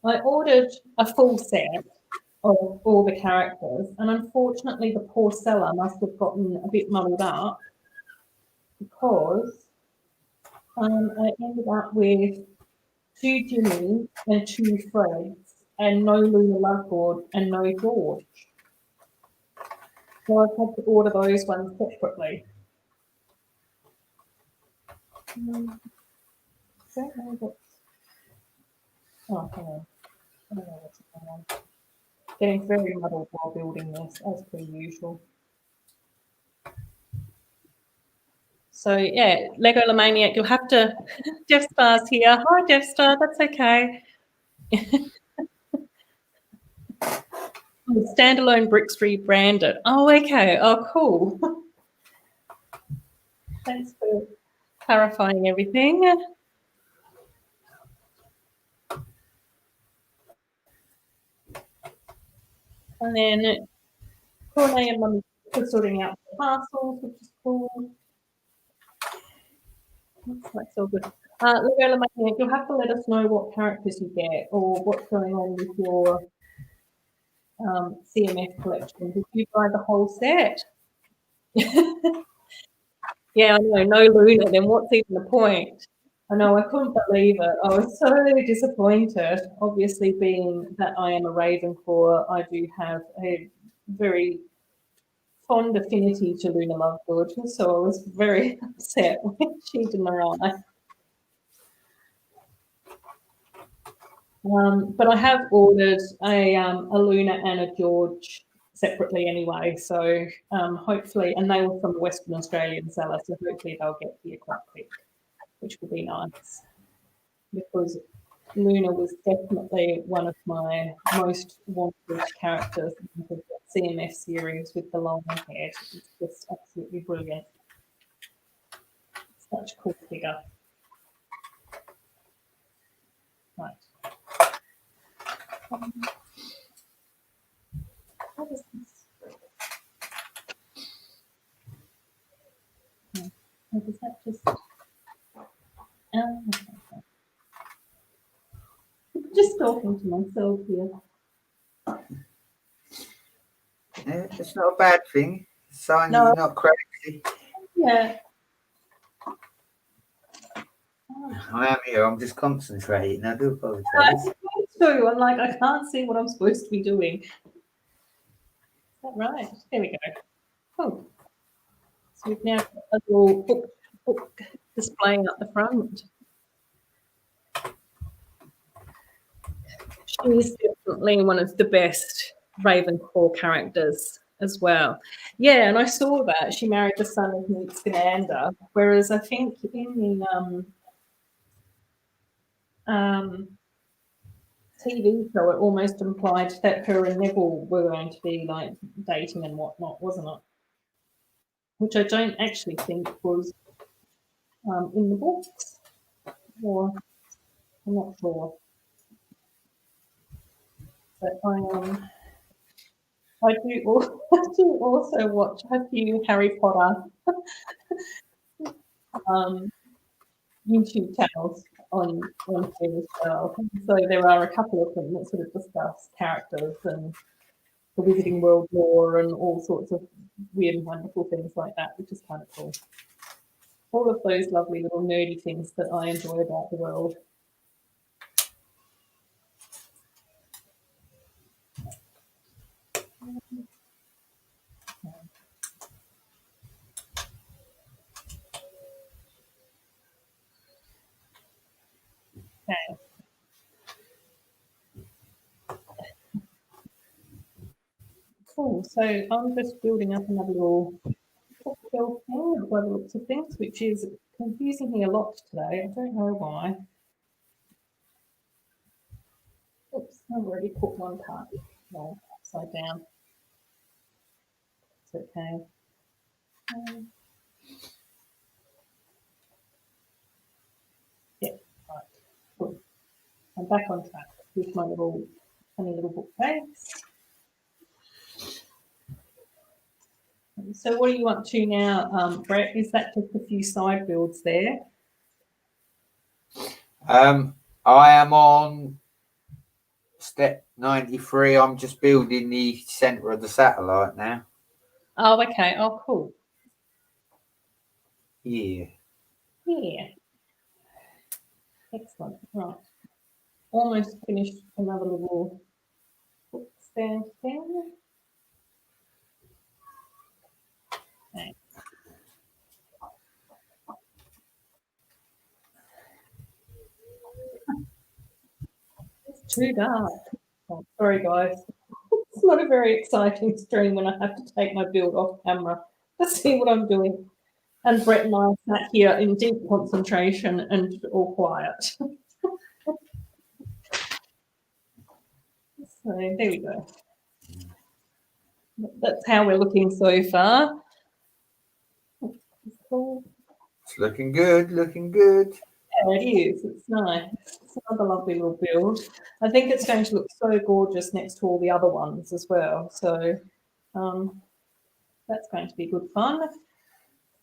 I ordered a full set of all the characters, and unfortunately the poor seller must have gotten a bit muddled up because I ended up with 2 Jimmys and 2 Freds and no Luna Lovegood and no George. So I've had to order those ones separately. Don't know what's... Oh, hang on. I don't know what's going on. Getting very muddled while building this, as per usual. So yeah, Legolamaniac, you'll have to. Jeff Star's here. Hi, Jeff Star. That's okay. Standalone bricks rebranded. Oh, okay. Oh, cool. Thanks for clarifying everything. And then Corne and Mummy are sorting out the parcels, which is cool. That's all good. Legolamaniac, you'll have to let us know what characters you get or what's going on with your CMF collection. Did you buy the whole set? Yeah, I know, no Luna, then what's even the point? I know, I couldn't believe it. I was so disappointed. Obviously, being that I am a Ravenclaw, I do have a very fond affinity to Luna Lovegood, so I was very upset when she didn't arrive. But I have ordered a Luna and a George separately anyway, so hopefully, and they were from the Western Australian seller, so hopefully they'll get here quite quick, which will be nice, because Luna was definitely one of my most wanted characters in the CMF series with the long hair. It's just absolutely brilliant. Such a cool figure. Right. What is this? Oh, does that just... okay. I'm just talking to myself here. Yeah, it's not a bad thing. It's a sign that you're not crazy. Yeah. I am here. I'm just concentrating. I do apologise. I'm like, I can't see what I'm supposed to be doing. Is that right? There we go. Oh. So we've now got a little book displaying up the front. She's definitely one of the best Ravenclaw characters as well. Yeah, and I saw that she married the son of Newt Scamander, whereas I think in the TV show it almost implied that her and Neville were going to be like dating and whatnot, wasn't it? Which I don't actually think was in the books, or I'm not sure. But I do also watch a few Harry Potter YouTube channels on here as well. So there are a couple of them that sort of discuss characters and the Wizarding World lore and all sorts of weird and wonderful things like that, which is kind of cool. All of those lovely little nerdy things that I enjoy about the world. Okay. Cool. So I'm just building up another little bookshelf thing by the looks of things, which is confusing me a lot today. I don't know why. Oops, I've already put one part upside down. It's okay. Yeah, right. Cool. I'm back on track with my little funny little bookcase. So what are you up to now, Brett? Is that just a few side builds there? I am on step 93. I'm just building the center of the satellite now. Oh, okay. Oh, cool. Yeah. Yeah. Excellent. Right. Almost finished another little book stand thing. Okay. It's too dark. Oh, sorry, guys. It's not a very exciting stream when I have to take my build off camera to see what I'm doing. And Brett and I sat here in deep concentration and all quiet. So there we go. That's how we're looking so far. Cool. It's looking good, looking good. Yeah, it is. It's nice. It's another lovely little build. I think it's going to look so gorgeous next to all the other ones as well. So that's going to be good fun.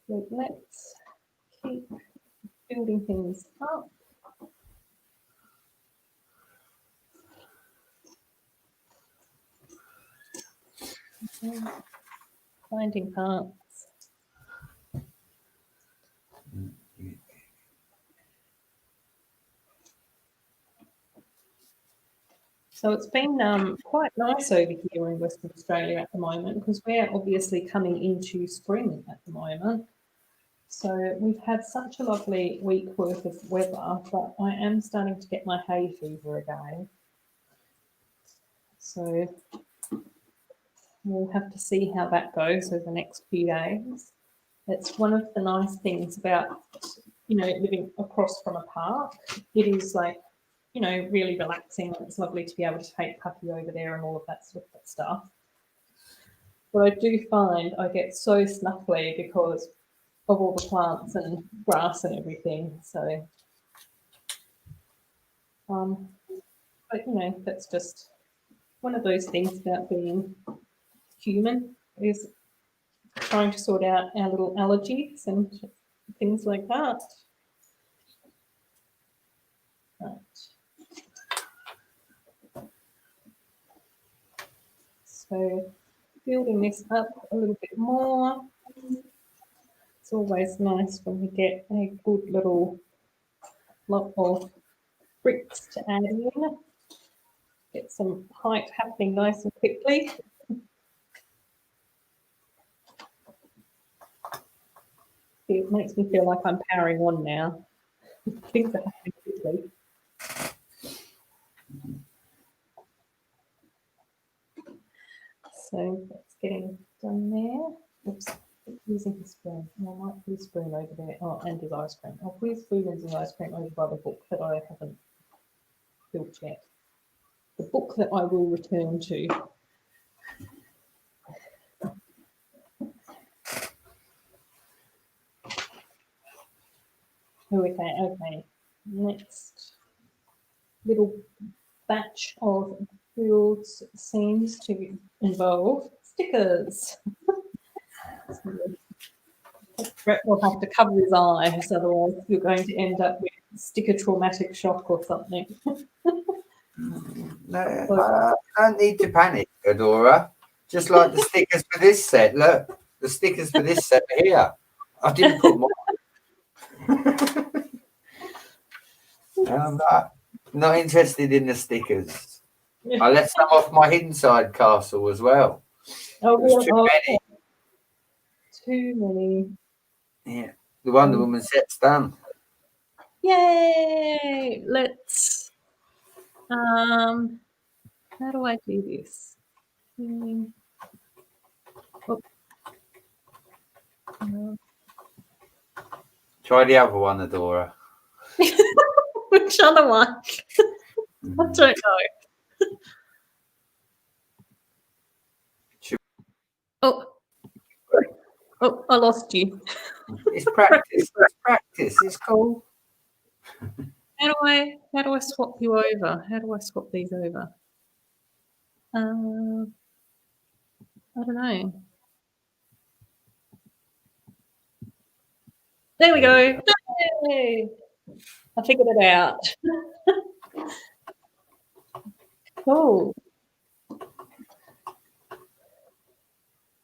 So let's keep building things up. Finding parts. So it's been quite nice over here in Western Australia at the moment because we're obviously coming into spring at the moment. So we've had such a lovely week worth of weather, but I am starting to get my hay fever again. So we'll have to see how that goes over the next few days. It's one of the nice things about, living across from a park. It is like, really relaxing. It's lovely to be able to take Puppy over there and all of that sort of stuff. But I do find I get so snuffly because of all the plants and grass and everything. So, but that's just one of those things about being human is trying to sort out our little allergies and things like that. Right. So building this up a little bit more. It's always nice when we get a good little lot of bricks to add in. Get some height happening nice and quickly. It makes me feel like I'm powering on now. Things are happening quickly. So that's getting done there. Oops, using his spoon. I might put his spoon over there. Oh, and his ice cream. I'll put his spoon and his ice cream over by the book that I haven't built yet. The book that I will return to. Okay. Next little batch of builds seems to involve stickers. Brett will have to cover his eyes, otherwise you're going to end up with sticker traumatic shock or something. No, I don't need to panic, Adora. Just like the stickers for this set. Look, the stickers for this set are here. I didn't put more. I'm not interested in the stickers. I left some off my inside castle as well. Oh, There's too many. Too many. Yeah, the Wonder Woman set's done. Yay! Let's, how do I do this? Oh. Try the other one, Adora. Which other one? I don't know. Oh, I lost you. It's practice. It's practice. It's cool. How do I swap you over? How do I swap these over? I don't know. There we go. Yay! I figured it out. Cool.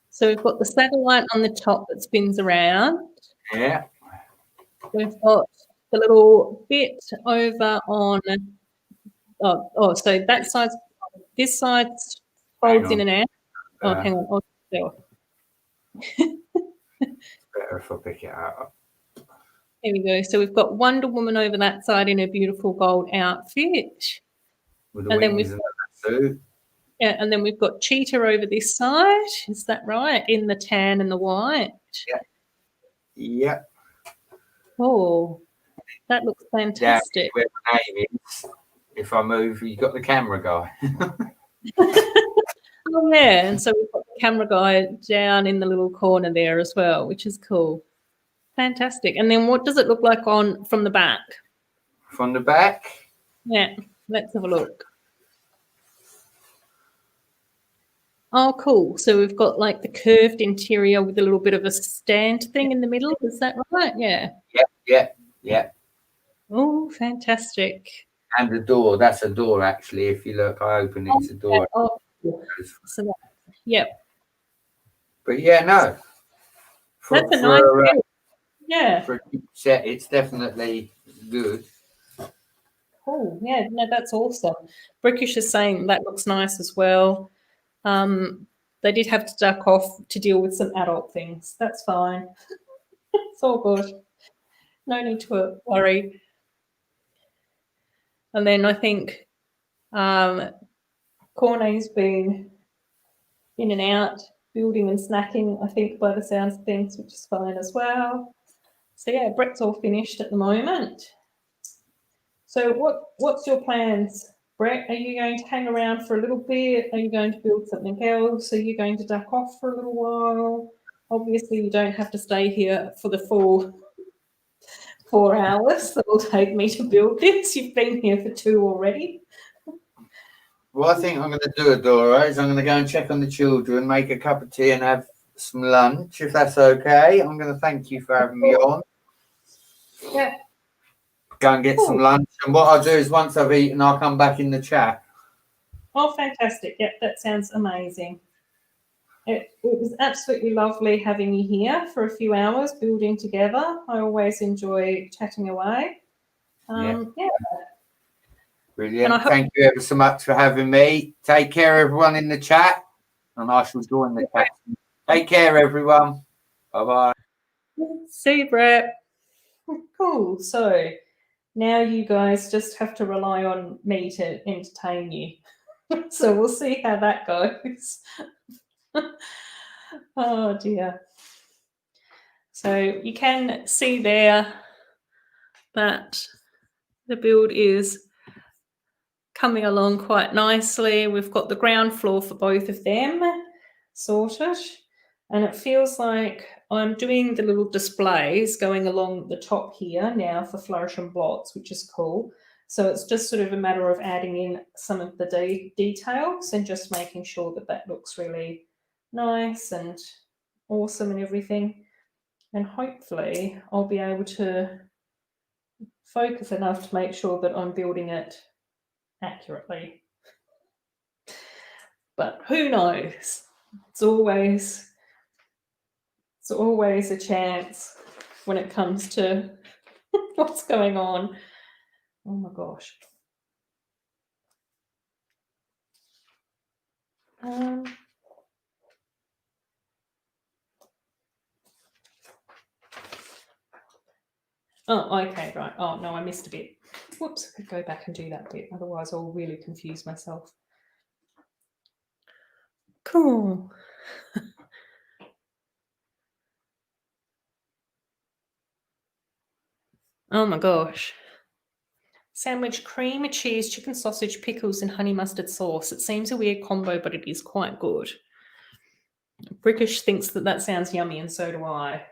So we've got the satellite on the top that spins around. Yeah. We've got the little bit over on, so that side, this side folds in and out. Oh, hang on. Oh, better if I pick it up. There we go. So we've got Wonder Woman over that side in a beautiful gold outfit. With the wings and the suit. Yeah, and then we've got Cheetah over this side. Is that right? In the tan and the white. Yeah. Yep. Oh, that looks fantastic. Yeah, where my name is. If I move, you got the camera guy. Oh yeah, and so we've got the camera guy down in the little corner there as well, which is cool. Fantastic. And then what does it look like from the back? From the back? Yeah, let's have a look. Oh, cool. So we've got like the curved interior with a little bit of a stand thing in the middle. Is that right? Yeah. Yeah. Oh, fantastic. And the door. That's a door, actually. If you look, I open it. It's a door. Oh, so that, yep. But yeah, no. That's a nice build. Yeah. For a set, it's definitely good. Cool. Yeah, no, that's awesome. Brixish is saying that looks nice as well. They did have to duck off to deal with some adult things. That's fine. It's all good. No need to worry. And then I think Cornet's been in and out, building and snacking, I think, by the sounds of things, which is fine as well. So yeah, Brett's all finished at the moment. So what's your plans, Brett? Are you going to hang around for a little bit? Are you going to build something else? Are you going to duck off for a little while? Obviously, you don't have to stay here for the full 4 hours that will take me to build this. You've been here for 2 already. What I think I'm going to do, Adora, is I'm going to go and check on the children, make a cup of tea and have some lunch, if that's okay. I'm going to thank you for having me on. Yeah. Go and get some lunch. And what I'll do is once I've eaten, I'll come back in the chat. Oh, fantastic. Yep, that sounds amazing. It was absolutely lovely having you here for a few hours building together. I always enjoy chatting away. Yeah. Brilliant. Thank you ever so much for having me. Take care, everyone in the chat. And I shall join the chat. Take care, everyone. Bye-bye. See you, Brett. Cool. So now you guys just have to rely on me to entertain you. So we'll see how that goes. Oh dear. So you can see there that the build is coming along quite nicely. We've got the ground floor for both of them sorted, and it feels like I'm doing the little displays going along the top here now for Flourish and Blotts, which is cool. So it's just sort of a matter of adding in some of the details and just making sure that that looks really nice and awesome and everything. And hopefully I'll be able to focus enough to make sure that I'm building it accurately. But who knows? It's always a chance when it comes to what's going on. Oh my gosh. Oh, okay, right. Oh, no, I missed a bit. Whoops, I could go back and do that bit. Otherwise, I'll really confuse myself. Cool. Oh my gosh. Sandwich, cream, cheese, chicken sausage, pickles, and honey mustard sauce. It seems a weird combo, but it is quite good. Brixish thinks that that sounds yummy, and so do I.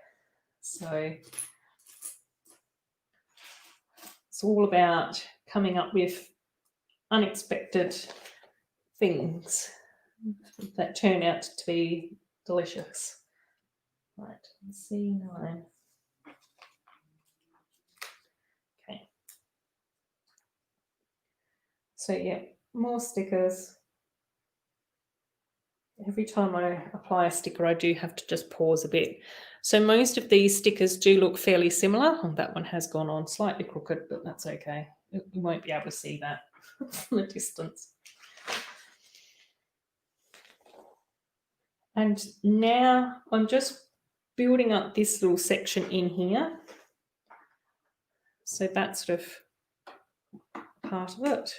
So it's all about coming up with unexpected things that turn out to be delicious. Right, C9. Okay. So yeah, more stickers. Every time I apply a sticker, I do have to just pause a bit. So most of these stickers do look fairly similar. Oh, that one has gone on slightly crooked, but that's okay. You won't be able to see that from a distance. And now I'm just building up this little section in here. So that's sort of part of it.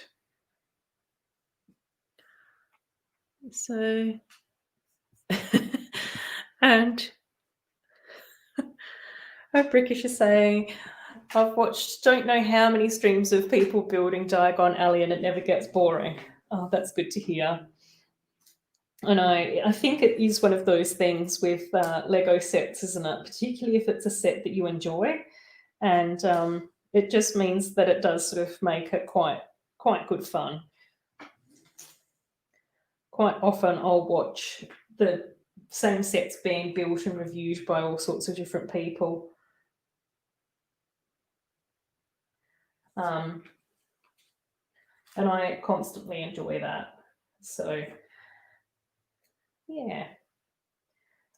So, and Brixish is saying, I've watched don't know how many streams of people building Diagon Alley and it never gets boring. Oh, that's good to hear. And I think it is one of those things with Lego sets, isn't it? Particularly if it's a set that you enjoy. And it just means that it does sort of make it quite good fun. Quite often I'll watch the same sets being built and reviewed by all sorts of different people. And I constantly enjoy that. So, yeah.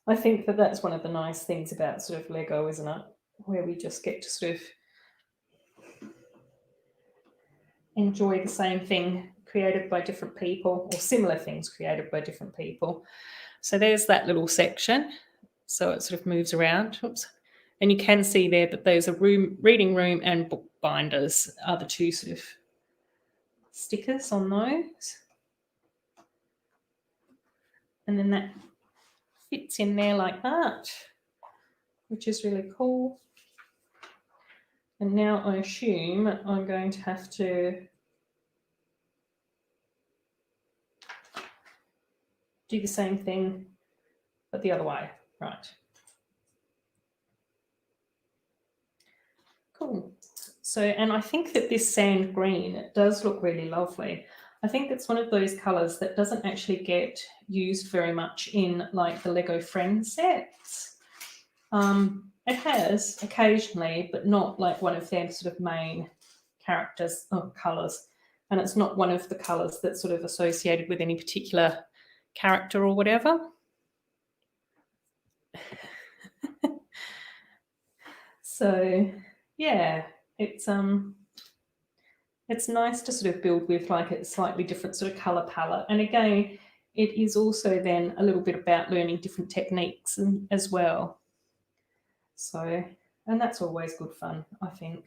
I think that that's one of the nice things about sort of Lego, isn't it? Where we just get to sort of enjoy the same thing created by different people or similar things created by different people. So there's that little section. So it sort of moves around. Oops. And you can see there that those are reading room and book binders are the two sort of stickers on those. And then that fits in there like that, which is really cool. And now I assume I'm going to have to do the same thing, but the other way. Right. Cool. So, and I think that this sand green does look really lovely. I think it's one of those colours that doesn't actually get used very much in like the Lego Friends sets. It has occasionally, but not like one of their sort of main characters or colours. And it's not one of the colours that's sort of associated with any particular character or whatever. So yeah, it's nice to sort of build with like a slightly different sort of colour palette. And again, it is also then a little bit about learning different techniques as well. So, and that's always good fun, I think.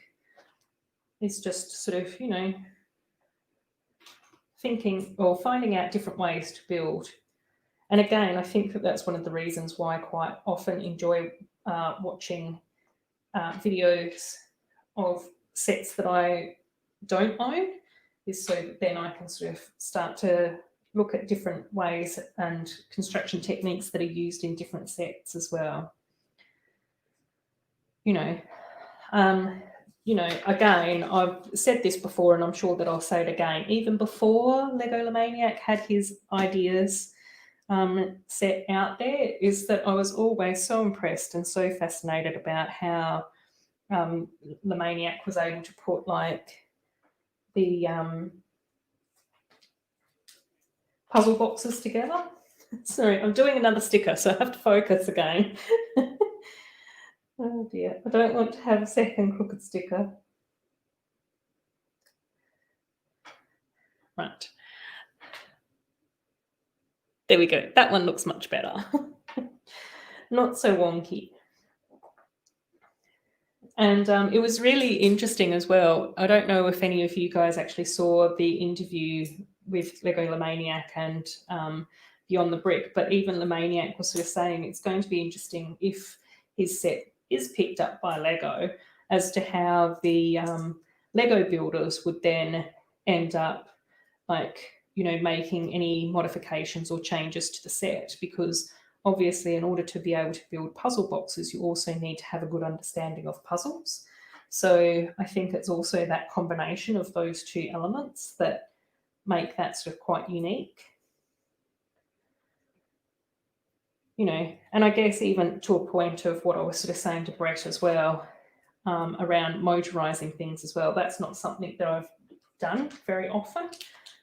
It's just sort of, you know, thinking or finding out different ways to build. And again, I think that that's one of the reasons why I quite often enjoy watching videos of sets that I don't own, is so that then I can sort of start to look at different ways and construction techniques that are used in different sets as well. You know, again, I've said this before and I'm sure that I'll say it again. Even before legolamaniac had his ideas set out there, is that I was always so impressed and so fascinated about how Lemaniac was able to put like the puzzle boxes together. Sorry, I'm doing another sticker, so I have to focus again. Oh dear, I don't want to have a second crooked sticker. Right. There we go. That one looks much better. Not so wonky. And it was really interesting as well. I don't know if any of you guys actually saw the interview with legolamaniac and Beyond the Brick, but even Lamaniac was sort of saying it's going to be interesting if his set is picked up by Lego as to how the Lego builders would then end up making any modifications or changes to the set, because obviously in order to be able to build puzzle boxes, you also need to have a good understanding of puzzles. So I think it's also that combination of those two elements that make that sort of quite unique. And I guess even to a point of what I was sort of saying to Brett as well, around motorizing things as well. That's not something that I've done very often.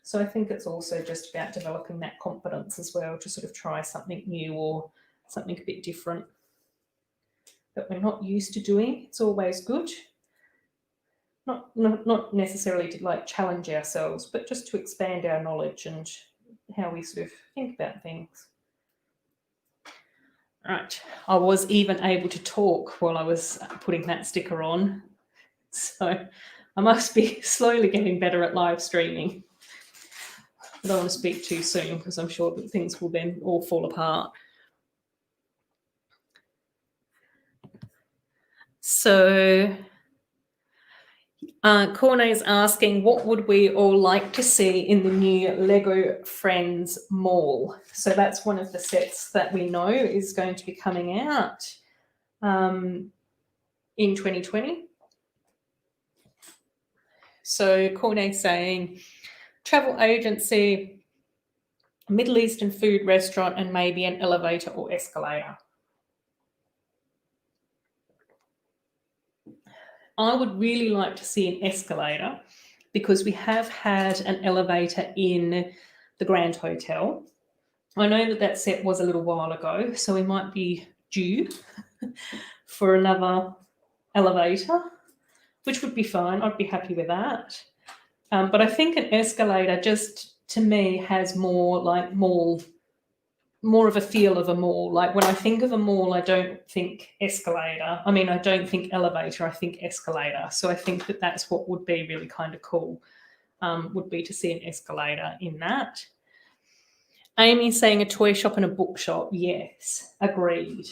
So I think it's also just about developing that confidence as well to sort of try something new or something a bit different that we're not used to doing. It's always good. Not necessarily to challenge ourselves, but just to expand our knowledge and how we sort of think about things. Right, I was even able to talk while I was putting that sticker on. So I must be slowly getting better at live streaming. I don't want to speak too soon because I'm sure that things will then all fall apart. So Corne is asking, what would we all like to see in the new Lego Friends Mall? So that's one of the sets that we know is going to be coming out in 2020. So Corne saying travel agency, Middle Eastern food restaurant, and maybe an elevator or escalator. I would really like to see an escalator because we have had an elevator in the Grand Hotel. I know that that set was a little while ago, so we might be due for another elevator, which would be fine. I'd be happy with that. But I think an escalator just, to me, has more like more of a feel of a mall. Like when I think of a mall, I don't think escalator. I mean, I don't think elevator, I think escalator. So I think that that's what would be really kind of cool, would be to see an escalator in that. Amy's saying a toy shop and a bookshop. Yes, agreed.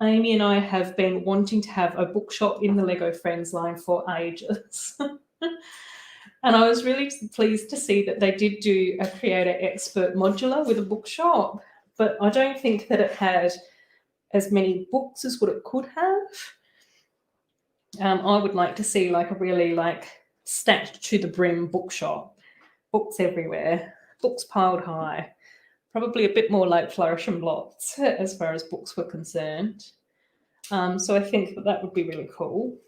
Amy and I have been wanting to have a bookshop in the Lego Friends line for ages. And I was really pleased to see that they did do a Creator Expert modular with a bookshop, but I don't think that it had as many books as what it could have. I would like to see like a really stacked to the brim bookshop, books everywhere, books piled high, probably a bit more like Flourish and Blotts as far as books were concerned. So I think that that would be really cool.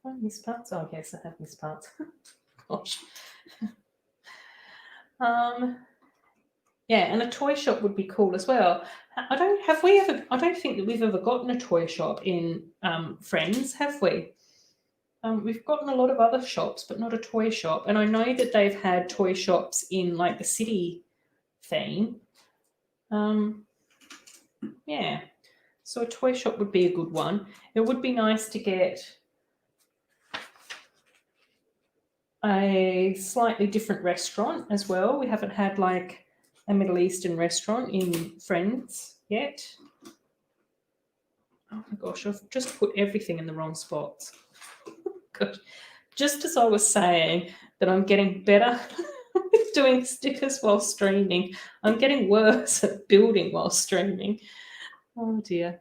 Have I missed parts? Oh, yes, I have missed parts. Gosh. Yeah, and a toy shop would be cool as well. I don't think that we've ever gotten a toy shop in Friends, have we? We've gotten a lot of other shops, but not a toy shop. And I know that they've had toy shops in like the city theme. Yeah, so a toy shop would be a good one. It would be nice to get a slightly different restaurant as well. We haven't had like a Middle Eastern restaurant in Friends yet. Oh my gosh, I've just put everything in the wrong spots. Gosh. Just as I was saying that I'm getting better with doing stickers while streaming, I'm getting worse at building while streaming. Oh dear.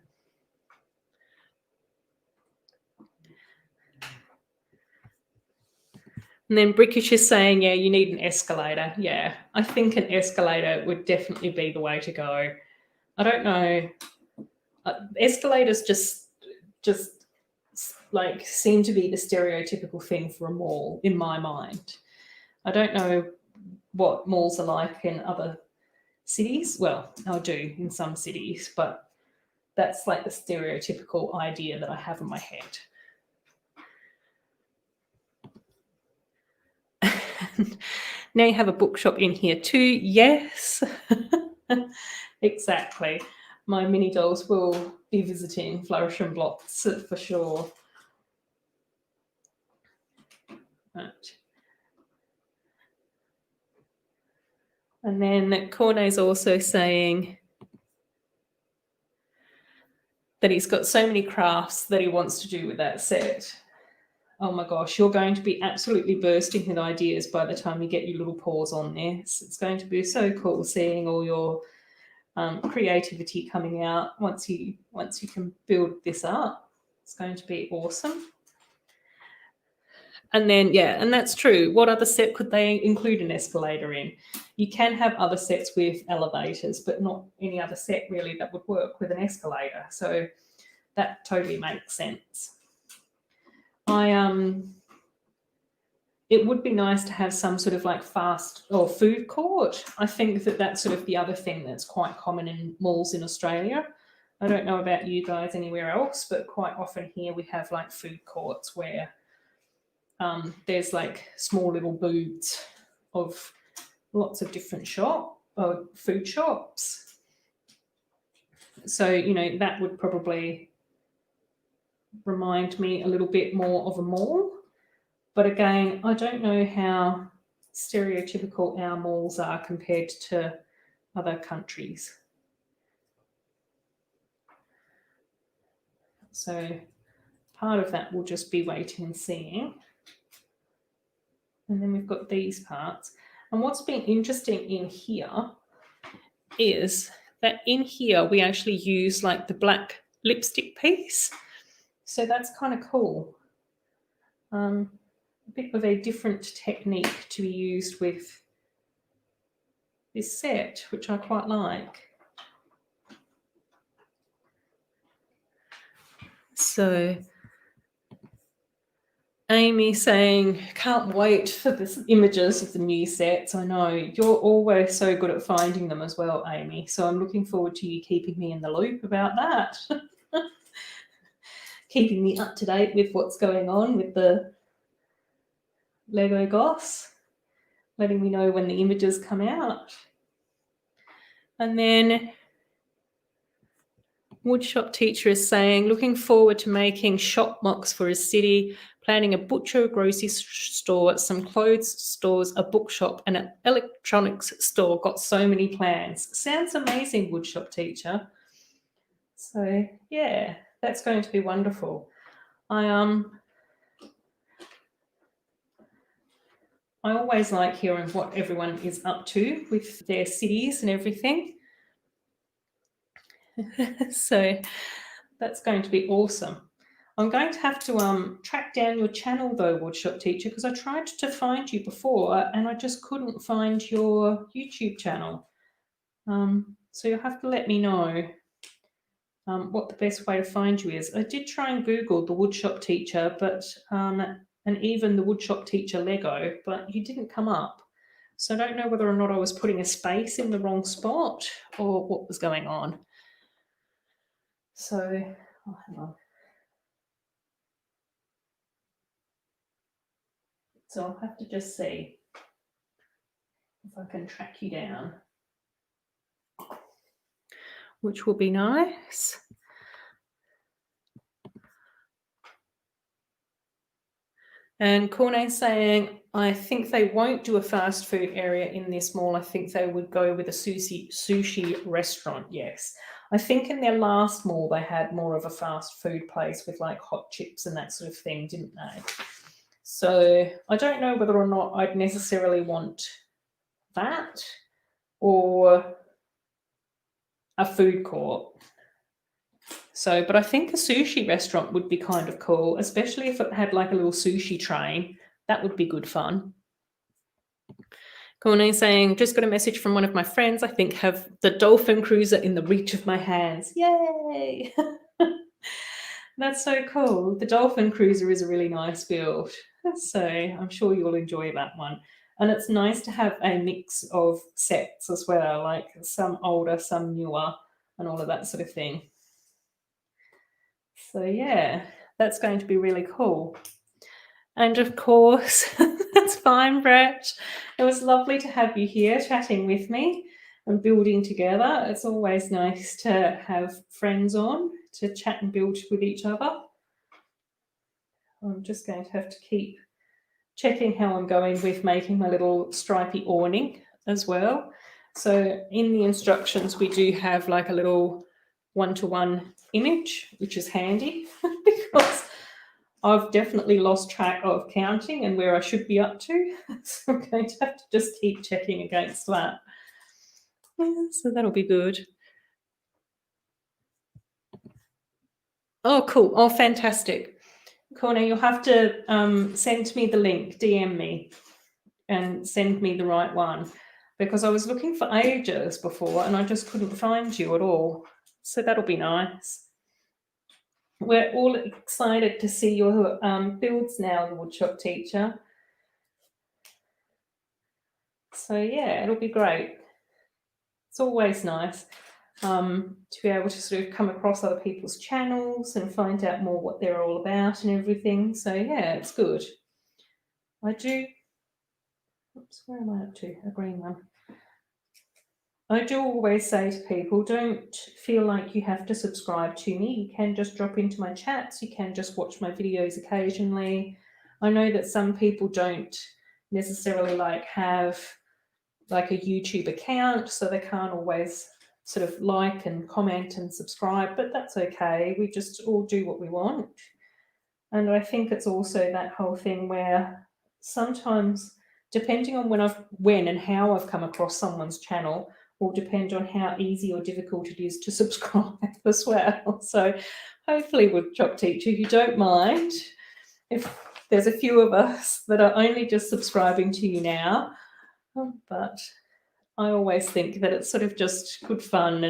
And then Brixish is saying, yeah, you need an escalator. Yeah, I think an escalator would definitely be the way to go. I don't know. Escalators just like seem to be the stereotypical thing for a mall in my mind. I don't know what malls are like in other cities. Well, I do in some cities, but that's like the stereotypical idea that I have in my head. Now you have a bookshop in here too. Yes, exactly. my mini dolls will be visiting Flourish and Blotts for sure. Right. And then Cornet's also saying that he's got so many crafts that he wants to do with that set. Oh my gosh, you're going to be absolutely bursting with ideas by the time you get your little paws on this. It's going to be so cool seeing all your creativity coming out once you can build this up. It's going to be awesome. And then, yeah, and that's true. What other set could they include an escalator in? You can have other sets with elevators, but not any other set really that would work with an escalator. So that totally makes sense. It would be nice to have some sort of like fast or food court. I think that that's sort of the other thing that's quite common in malls in Australia. I don't know about you guys anywhere else, but quite often here we have like food courts where there's like small little booths of lots of different food shops. So, you know, that would probably remind me a little bit more of a mall. But again, I don't know how stereotypical our malls are compared to other countries. So part of that will just be waiting and seeing. And then we've got these parts. And what's been interesting in here is that in here we actually use like the black lipstick piece. So that's kind of cool. A bit of a different technique to be used with this set, which I quite like. So Amy saying, can't wait for the images of the new sets. I know, you're always so good at finding them as well, Amy. So I'm looking forward to you keeping me in the loop about that. Keeping me up to date with what's going on with the Lego Goss. Letting me know when the images come out. And then Woodshop Teacher is saying, looking forward to making shop mocks for his city, planning a butcher, grocery store, some clothes stores, a bookshop, and an electronics store. Got so many plans. Sounds amazing, Woodshop Teacher. So, yeah, that's going to be wonderful. I always like hearing what everyone is up to with their cities and everything. So that's going to be awesome. I'm going to have to track down your channel though, Woodshop Teacher, because I tried to find you before and I just couldn't find your YouTube channel. So you'll have to let me know what the best way to find you is. I did try and Google the Woodshop Teacher, but and even the Woodshop Teacher Lego, but you didn't come up. So I don't know whether or not I was putting a space in the wrong spot or what was going on. So, oh, hang on. So I'll have to just see if I can track you down, which will be nice. And Cornet's saying, I think they won't do a fast food area in this mall. I think they would go with a sushi restaurant, yes. I think in their last mall they had more of a fast food place with like hot chips and that sort of thing, didn't they? So I don't know whether or not I'd necessarily want that or a food court. So, but I think a sushi restaurant would be kind of cool, especially if it had like a little sushi train. That would be good fun. Corney saying, just got a message from one of my friends, I think have the dolphin cruiser in the reach of my hands. Yay! That's so cool. The dolphin cruiser is a really nice build. So I'm sure you'll enjoy that one. And it's nice to have a mix of sets as well, like some older, some newer, and all of that sort of thing. So yeah, that's going to be really cool. And of course, that's fine, Brett. It was lovely to have you here chatting with me. and building together. It's always nice to have friends on to chat and build with each other. I'm just going to have to keep checking how I'm going with making my little stripy awning as well. So in the instructions, we do have like a little one-to-one image, which is handy because I've definitely lost track of counting and where I should be up to. So I'm going to have to just keep checking against that. Yeah, so that'll be good. Oh, cool. Oh, fantastic. Cool. Now you'll have to send me the link, DM me, and send me the right one, because I was looking for ages before and I just couldn't find you at all. So that'll be nice. We're all excited to see your builds now, the woodshop teacher. So yeah, it'll be great. It's always nice to be able to sort of come across other people's channels and find out more what they're all about and everything. So yeah, it's good. I do. Oops, where am I up to? A green one. I do always say to people, don't feel like you have to subscribe to me. You can just drop into my chats. You can just watch my videos occasionally. I know that some people don't necessarily have like a YouTube account, so they can't always sort of like and comment and subscribe, but that's okay. We just all do what we want. And I think it's also that whole thing where sometimes, depending on when and how I've come across someone's channel, will depend on how easy or difficult it is to subscribe as well. So hopefully with Chop Teacher, you don't mind if there's a few of us that are only just subscribing to you now, but I always think that it's sort of just good fun,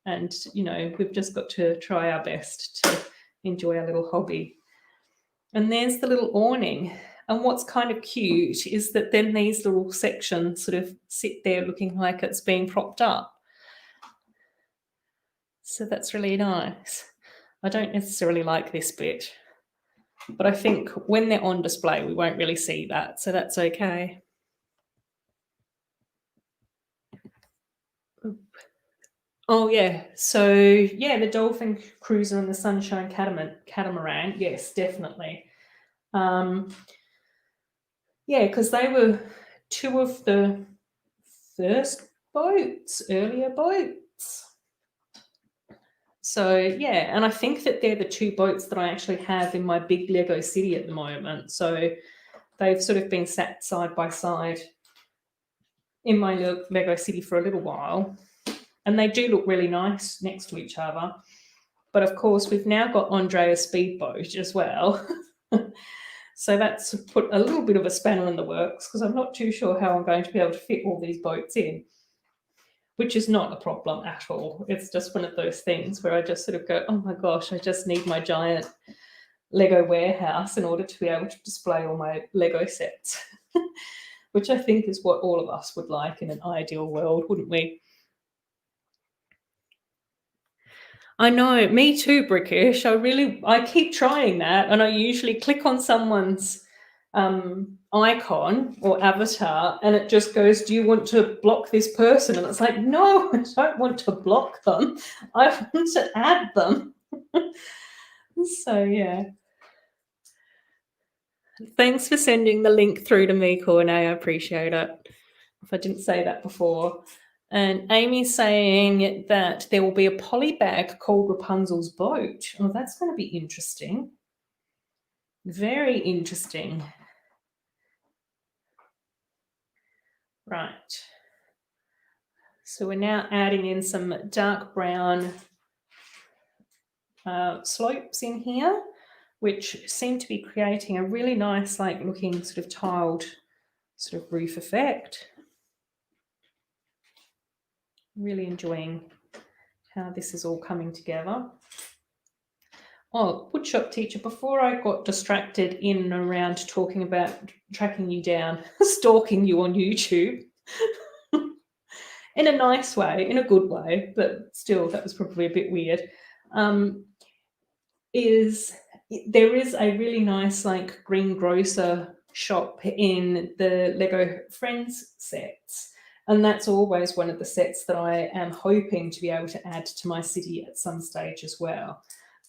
and you know, we've just got to try our best to enjoy our little hobby. And there's the little awning. And what's kind of cute is that then these little sections sort of sit there looking like it's being propped up. So that's really nice. I don't necessarily like this bit, but I think when they're on display, we won't really see that. So that's okay. Oh, yeah. So, yeah, the dolphin cruiser and the sunshine catamaran. Yes, definitely. Yeah, because they were two of the first earlier boats. So, yeah, and I think that they're the two boats that I actually have in my big Lego city at the moment. So they've sort of been sat side by side in my Lego city for a little while. And they do look really nice next to each other. But of course, we've now got Andrea's speedboat as well. So that's put a little bit of a spanner in the works, because I'm not too sure how I'm going to be able to fit all these boats in, which is not a problem at all. It's just one of those things where I just sort of go, oh my gosh, I just need my giant Lego warehouse in order to be able to display all my Lego sets, which I think is what all of us would like in an ideal world, wouldn't we? I know, me too, Brixish. I keep trying that, and I usually click on someone's icon or avatar, and it just goes, do you want to block this person? And it's like, no, I don't want to block them. I want to add them. So, yeah. Thanks for sending the link through to me, Corne. I appreciate it. If I didn't say that before. And Amy's saying that there will be a poly bag called Rapunzel's boat. Oh, that's going to be interesting. Very interesting. Right. So we're now adding in some dark brown slopes in here, which seem to be creating a really nice, like, looking sort of tiled sort of roof effect. Really enjoying how this is all coming together. Oh, woodshop teacher, before I got distracted in and around talking about tracking you down, stalking you on YouTube, in a nice way, in a good way, but still, that was probably a bit weird, there is a really nice, like, greengrocer shop in the Lego Friends sets. And that's always one of the sets that I am hoping to be able to add to my city at some stage as well.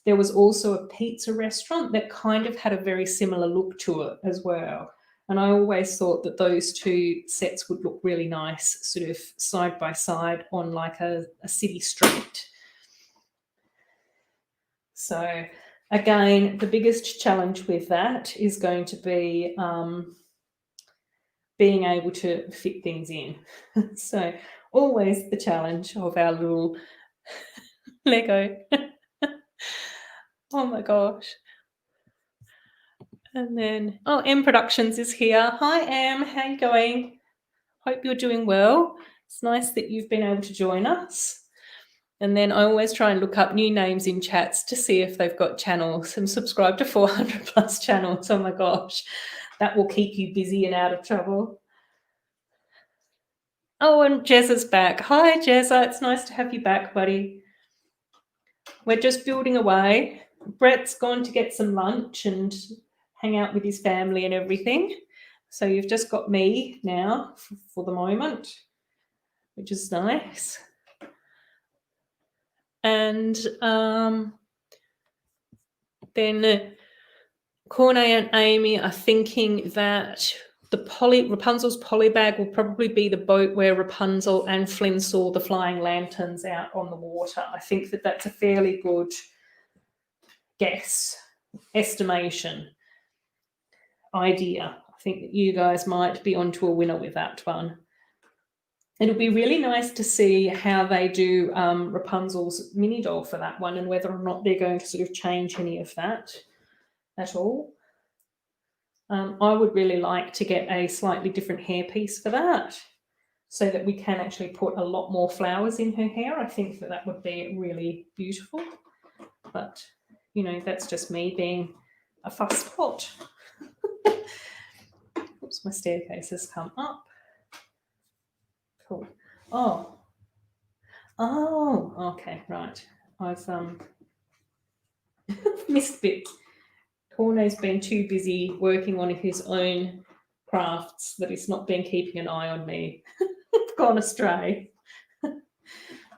There was also a pizza restaurant that kind of had a very similar look to it as well. And I always thought that those two sets would look really nice, sort of side by side on like a city street. So again, the biggest challenge with that is going to be being able to fit things in. So always the challenge of our little Lego. Oh my gosh. And then, oh, M Productions is here. Hi, Em. How you going? Hope you're doing well. It's nice that you've been able to join us. And then I always try and look up new names in chats to see if they've got channels and subscribe to 400 plus channels. Oh my gosh, that will keep you busy and out of trouble. Oh, and Jez is back. Hi, Jezza. It's nice to have you back, buddy. We're just building away. Brett's gone to get some lunch and hang out with his family and everything. So you've just got me now for the moment, which is nice. And then Corne and Amy are thinking that Rapunzel's polybag will probably be the boat where Rapunzel and Flynn saw the flying lanterns out on the water. I think that that's a fairly good guess, estimation, idea. I think that you guys might be onto a winner with that one. It'll be really nice to see how they do Rapunzel's mini doll for that one and whether or not they're going to sort of change any of that at all. I would really like to get a slightly different hairpiece for that so that we can actually put a lot more flowers in her hair. I think that that would be really beautiful. But, you know, that's just me being a fuss pot. Oops, my staircase has come up. Cool. Oh, okay, right. I've missed bits. Corne's been too busy working on his own crafts that he's not been keeping an eye on me. I've gone astray.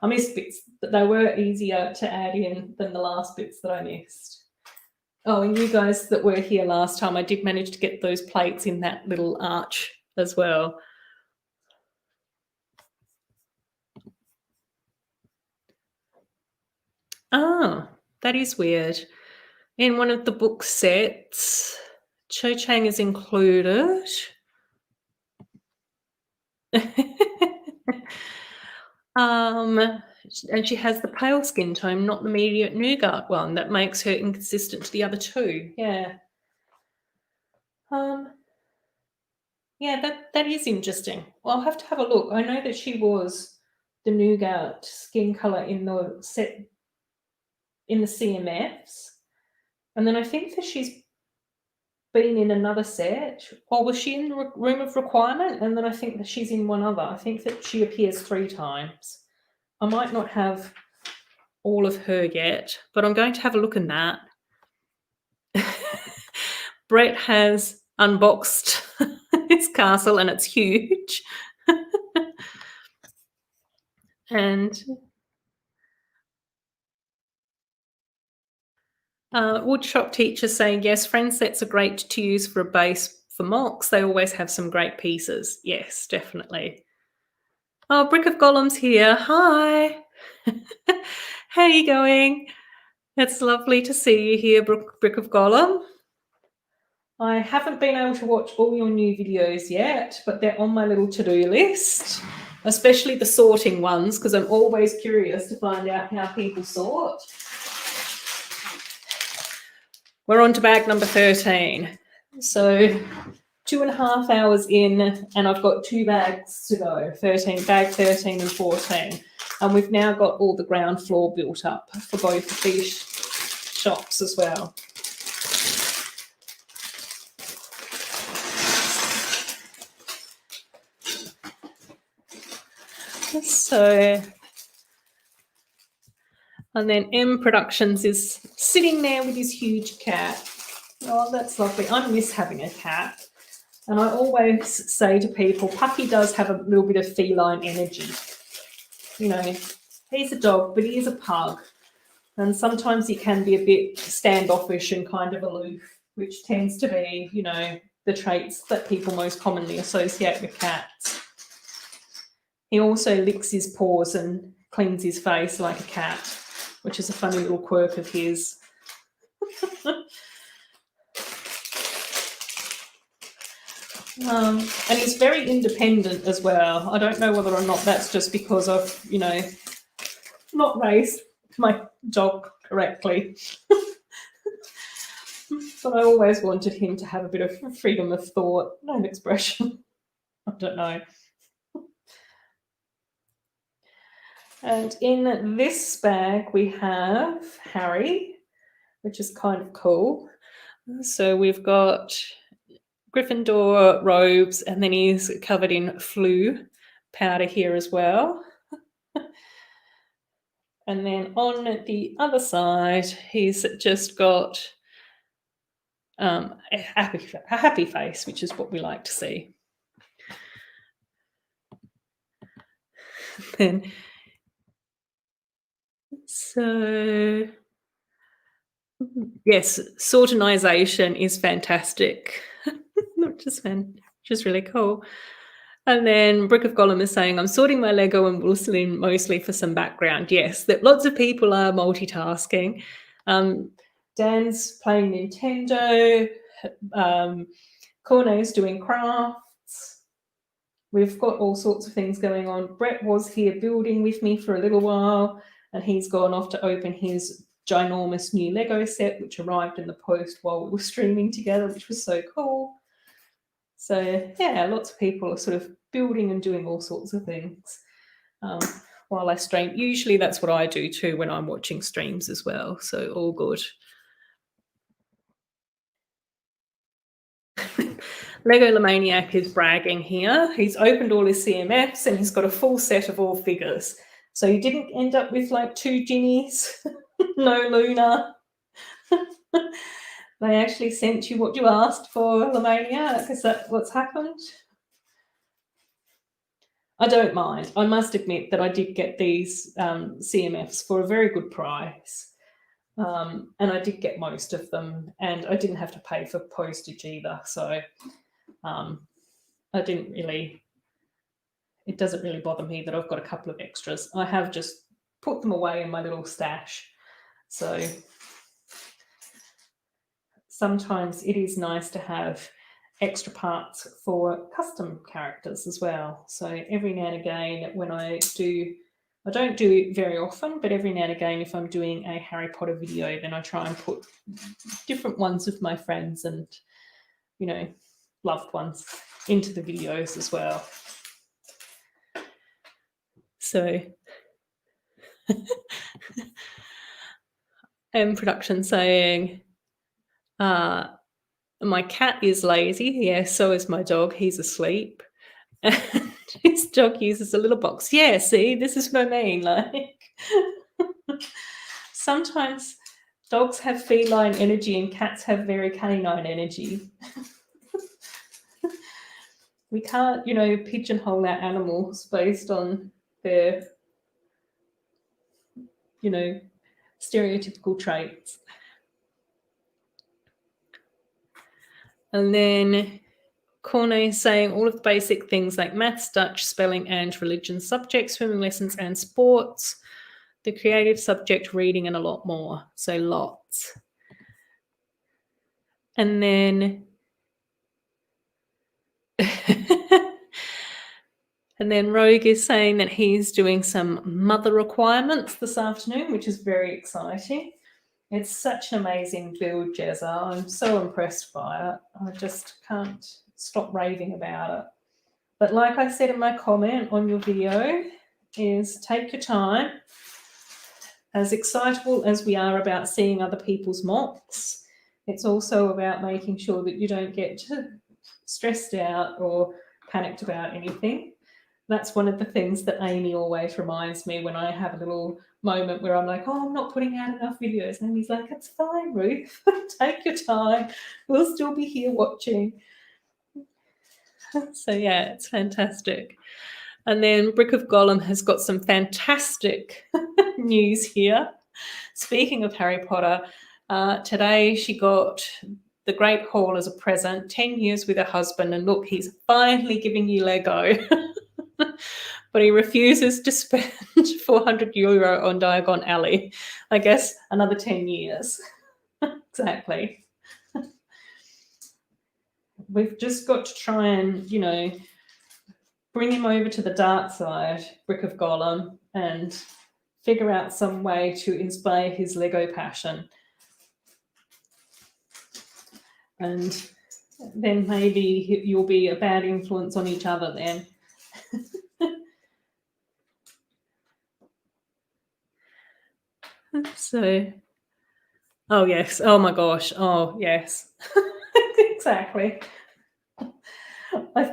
I missed bits, but they were easier to add in than the last bits that I missed. Oh, and you guys that were here last time, I did manage to get those plates in that little arch as well. Oh, that is weird. In one of the book sets, Cho Chang is included. And she has the pale skin tone, not the medium nougat one. That makes her inconsistent to the other two. Yeah. Yeah, that is interesting. Well, I'll have to have a look. I know that she was the nougat skin color in the set in the CMFs. And then I think that she's been in another set. Or was she in the Room of Requirement? And then I think that she's in one other. I think that she appears 3 times. I might not have all of her yet, but I'm going to have a look in that. Brett has unboxed his castle and it's huge. And Woodshop teacher saying, yes, friend sets are great to use for a base for mocks. They always have some great pieces. Yes, definitely. Oh, Brick of Golem's here. Hi. How are you going? It's lovely to see you here, Brick of Golem. I haven't been able to watch all your new videos yet, but they're on my little to-do list, especially the sorting ones, because I'm always curious to find out how people sort. We're on to bag number 13. So 2.5 hours in, and I've got 2 bags to go, bag 13 and 14. And we've now got all the ground floor built up for both of these shops as well. So, and then M Productions is sitting there with his huge cat. Oh, that's lovely. I miss having a cat. And I always say to people, Puppy does have a little bit of feline energy. You know, he's a dog, but he is a pug. And sometimes he can be a bit standoffish and kind of aloof, which tends to be, you know, the traits that people most commonly associate with cats. He also licks his paws and cleans his face like a cat, which is a funny little quirk of his. And he's very independent as well. I don't know whether or not that's just because I've, you know, not raised my dog correctly. But I always wanted him to have a bit of freedom of thought and expression. I don't know. And in this bag we have Harry, which is kind of cool. So we've got Gryffindor robes, and then he's covered in flu powder here as well. And then on the other side, he's just got a happy face, which is what we like to see. Then, so yes, sortinization is fantastic. Which is really cool. And then Brick of Gollum is saying, I'm sorting my Lego and whistling mostly for some background. Yes, that lots of people are multitasking. Dan's playing Nintendo. Corne's doing crafts. We've got all sorts of things going on. Brett was here building with me for a little while, and he's gone off to open his ginormous new Lego set, which arrived in the post while we were streaming together, which was so cool. So yeah, lots of people are sort of building and doing all sorts of things while I stream. Usually that's what I do too when I'm watching streams as well. So all good. Legolamaniac is bragging here. He's opened all his CMFs and he's got a full set of all figures. So you didn't end up with like 2 Ginnies, no Luna. They actually sent you what you asked for, Lamaniac. Is that what's happened? I don't mind. I must admit that I did get these CMFs for a very good price. And I did get most of them, and I didn't have to pay for postage either. So I didn't really, it doesn't really bother me that I've got a couple of extras. I have just put them away in my little stash. So sometimes it is nice to have extra parts for custom characters as well. So every now and again when I don't do it very often, but every now and again if I'm doing a Harry Potter video, then I try and put different ones of my friends and, you know, loved ones into the videos as well. So M Production saying, my cat is lazy. Yeah, so is my dog. He's asleep. And his dog uses a little box. Yeah, see, this is what I mean. Like, sometimes dogs have feline energy and cats have very canine energy. We can't, you know, pigeonhole our animals based on their, you know, stereotypical traits. And then Corne is saying all of the basic things like maths, Dutch, spelling, and religion subjects, swimming lessons, and sports. The creative subject, reading, and a lot more. So lots. And then and then Rogue is saying that he's doing some mother requirements this afternoon, which is very exciting. It's such an amazing build, Jezza. I'm so impressed by it. I just can't stop raving about it. But like I said in my comment on your video, is take your time. As excitable as we are about seeing other people's mocks, it's also about making sure that you don't get stressed out or panicked about anything. That's one of the things that Amy always reminds me when I have a little moment where I'm like, oh, I'm not putting out enough videos. And Amy's like, it's fine, Ruth. Take your time. We'll still be here watching. So yeah, it's fantastic. And then Brick of Gollum has got some fantastic news here. Speaking of Harry Potter, today she got the Great Hall as a present, 10 years with her husband, and look, he's finally giving you Lego. But he refuses to spend €400 on Diagon Alley. I guess another 10 years. Exactly. We've just got to try and, bring him over to the dark side, Brick of Gollum, and figure out some way to inspire his Lego passion. And then maybe you'll be a bad influence on each other then. So, oh yes, oh my gosh, oh yes, exactly.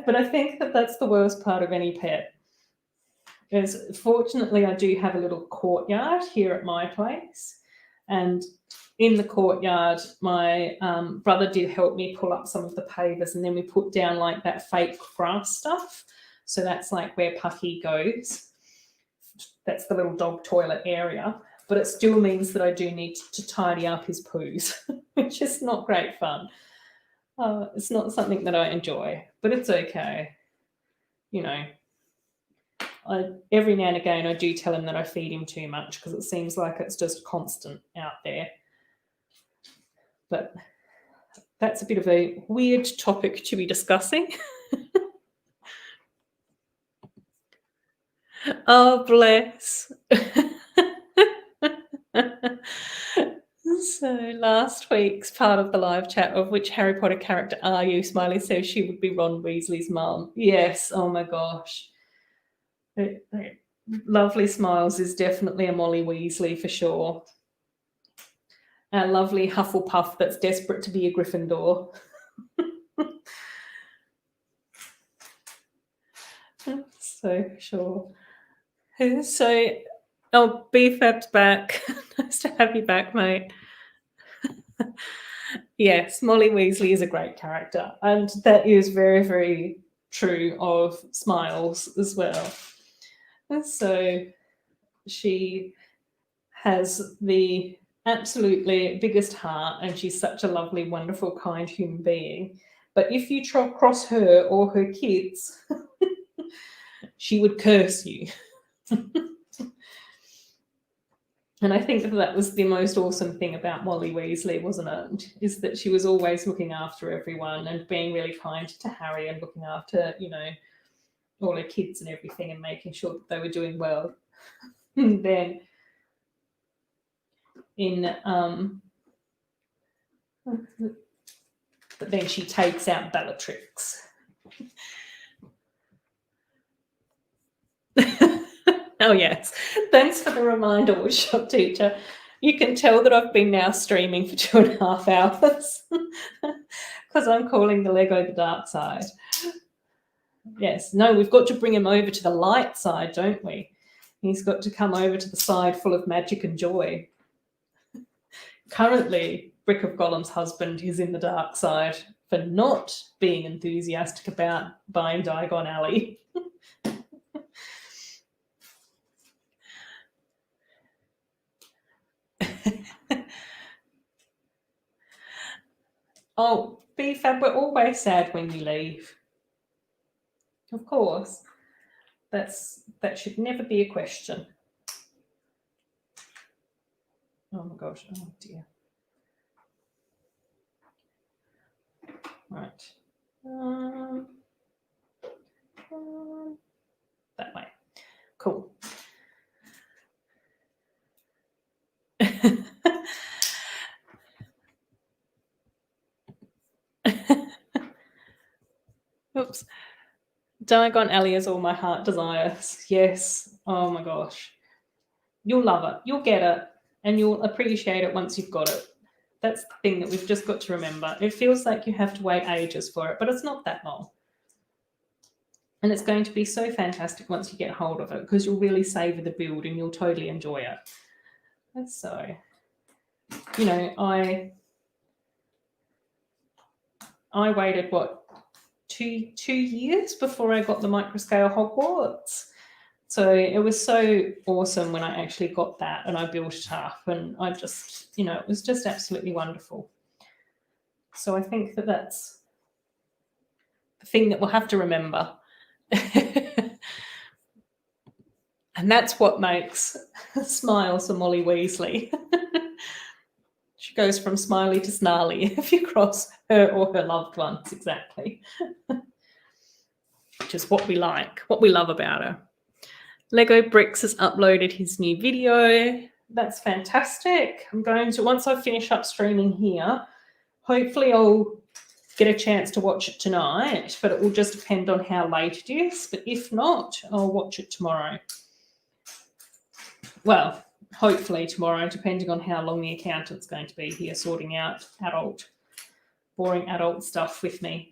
But I think that that's the worst part of any pet. Is fortunately I do have a little courtyard here at my place, and in the courtyard my brother did help me pull up some of the pavers, and then we put down like that fake grass stuff. So that's like where Puffy goes. That's the little dog toilet area. But it still means that I do need to tidy up his poos, which is not great fun. It's not something that I enjoy, but it's okay. Every now and again I do tell him that I feed him too much because it seems like it's just constant out there. But that's a bit of a weird topic to be discussing. Oh, bless. So last week's part of the live chat, of which Harry Potter character are you? Smiley says she would be Ron Weasley's mum. Yes, oh my gosh. Lovely Smiles is definitely a Molly Weasley for sure. A lovely Hufflepuff that's desperate to be a Gryffindor. So sure. So, oh, BFAB's back. Nice to have you back, mate. Yes, Molly Weasley is a great character, and that is very, very true of Smiles as well. And so she has the absolutely biggest heart, and she's such a lovely, wonderful, kind human being. But if you cross her or her kids, she would curse you. And I think that was the most awesome thing about Molly Weasley, wasn't it? Is that she was always looking after everyone and being really kind to Harry and looking after, all her kids and everything, and making sure that they were doing well. And then but then she takes out Bellatrix. Oh yes, thanks for the reminder, Woodshop Teacher. You can tell that I've been now streaming for 2.5 hours because I'm calling the Lego the dark side. Yes, no, we've got to bring him over to the light side, don't we? He's got to come over to the side full of magic and joy. Currently, Brick of Gollum's husband is in the dark side for not being enthusiastic about buying Diagon Alley. Oh, BFAB, we're always sad when you leave. Of course. That should never be a question. Oh my gosh, oh dear. Right. That way. Cool. Oops. Diagon Alley is all my heart desires. Yes. Oh my gosh. You'll love it. You'll get it. And you'll appreciate it once you've got it. That's the thing that we've just got to remember. It feels like you have to wait ages for it, but it's not that long. And it's going to be so fantastic once you get hold of it, because you'll really savour the build and you'll totally enjoy it. And so, I waited, two years before I got the microscale Hogwarts. So it was so awesome when I actually got that and I built it up, and I just, it was just absolutely wonderful. So I think that that's the thing that we'll have to remember. And that's what makes Smiles for Molly Weasley. She goes from smiley to snarly if you cross her or her loved ones, exactly. Which is what we like, what we love about her. Lego Bricks has uploaded his new video. That's fantastic. I'm going to, once I finish up streaming here, hopefully I'll get a chance to watch it tonight, but it will just depend on how late it is. But if not, I'll watch it tomorrow. Well, hopefully tomorrow, depending on how long the accountant's going to be here sorting out boring adult stuff with me.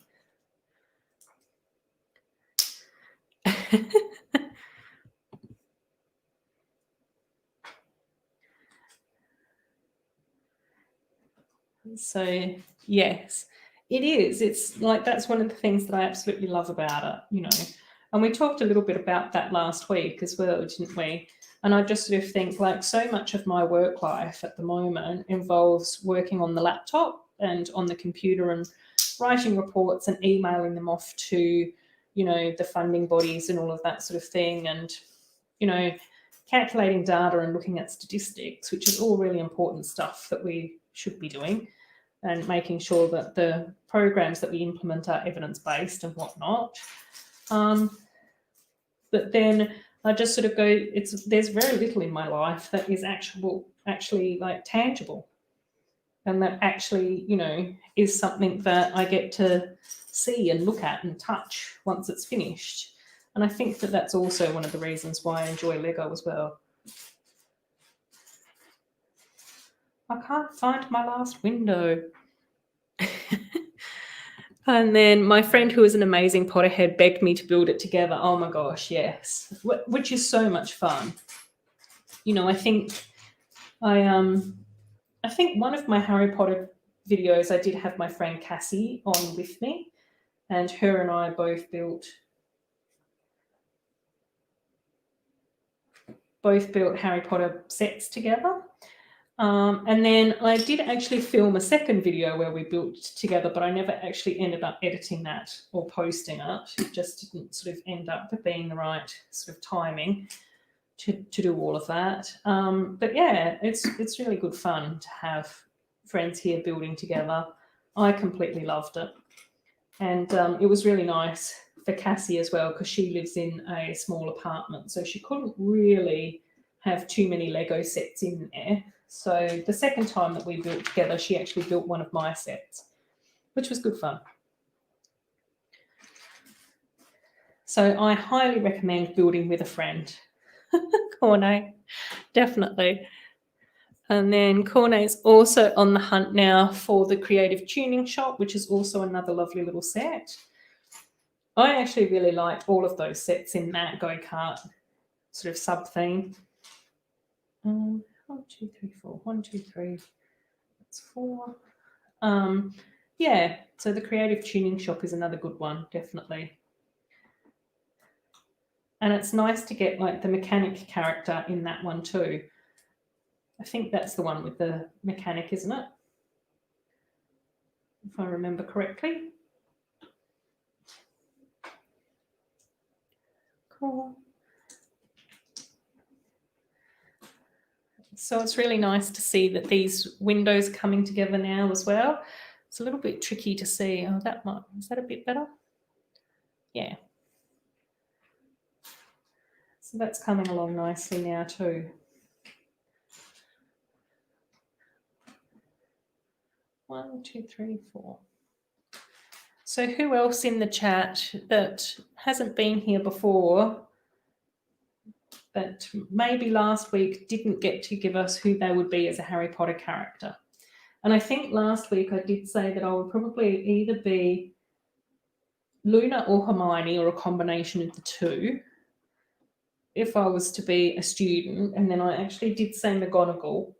So, yes, it is. It's like, that's one of the things that I absolutely love about it, And we talked a little bit about that last week as well, didn't we? And I just sort of think, like, so much of my work life at the moment involves working on the laptop and on the computer and writing reports and emailing them off to, the funding bodies and all of that sort of thing. And, calculating data and looking at statistics, which is all really important stuff that we should be doing, and making sure that the programs that we implement are evidence-based and whatnot. But then I just sort of go, there's very little in my life that is actually like tangible, and that actually, is something that I get to see and look at and touch once it's finished. And I think that that's also one of the reasons why I enjoy Lego as well. I can't find my last window. And then my friend, who is an amazing Potterhead, begged me to build it together. Oh my gosh, yes, which is so much fun. I think I think one of my Harry Potter videos, I did have my friend Cassie on with me, and her and I both built Harry Potter sets together. And then I did actually film a second video where we built together, but I never actually ended up editing that or posting it. It just didn't sort of end up being the right sort of timing to do all of that. But yeah, it's really good fun to have friends here building together. I completely loved it. And it was really nice for Cassie as well, because she lives in a small apartment, so she couldn't really have too many Lego sets in there. So the second time that we built together, she actually built one of my sets, which was good fun. So I highly recommend building with a friend. Corne, definitely. And then Corne's also on the hunt now for the Creative Tuning Shop, which is also another lovely little set. I actually really like all of those sets in that go-kart sort of sub-theme. 1, 2, 3, 4. 1, 2, 3. That's 4. Yeah, so the Creative Tuning Shop is another good one, definitely. And it's nice to get like the mechanic character in that one too. I think that's the one with the mechanic, isn't it? If I remember correctly. Cool. So it's really nice to see that these windows are coming together now as well. It's a little bit tricky to see. Oh, is that a bit better? Yeah. So that's coming along nicely now too. One, two, three, 4. So who else in the chat that hasn't been here before, that maybe last week didn't get to give us who they would be as a Harry Potter character? And I think last week I did say that I would probably either be Luna or Hermione, or a combination of the two, if I was to be a student. And then I actually did say McGonagall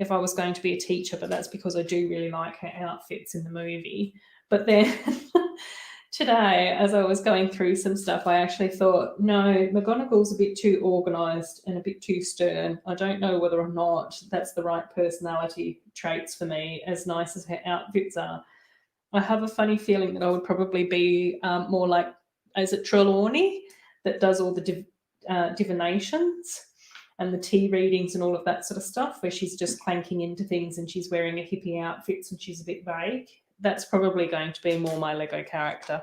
if I was going to be a teacher, but that's because I do really like her outfits in the movie. But then today, as I was going through some stuff, I actually thought, no, McGonagall's a bit too organised and a bit too stern. I don't know whether or not that's the right personality traits for me, as nice as her outfits are. I have a funny feeling that I would probably be more like, is it Trelawney, that does all the divinations and the tea readings and all of that sort of stuff, where she's just clanking into things and she's wearing a hippie outfit and she's a bit vague. That's probably going to be more my Lego character.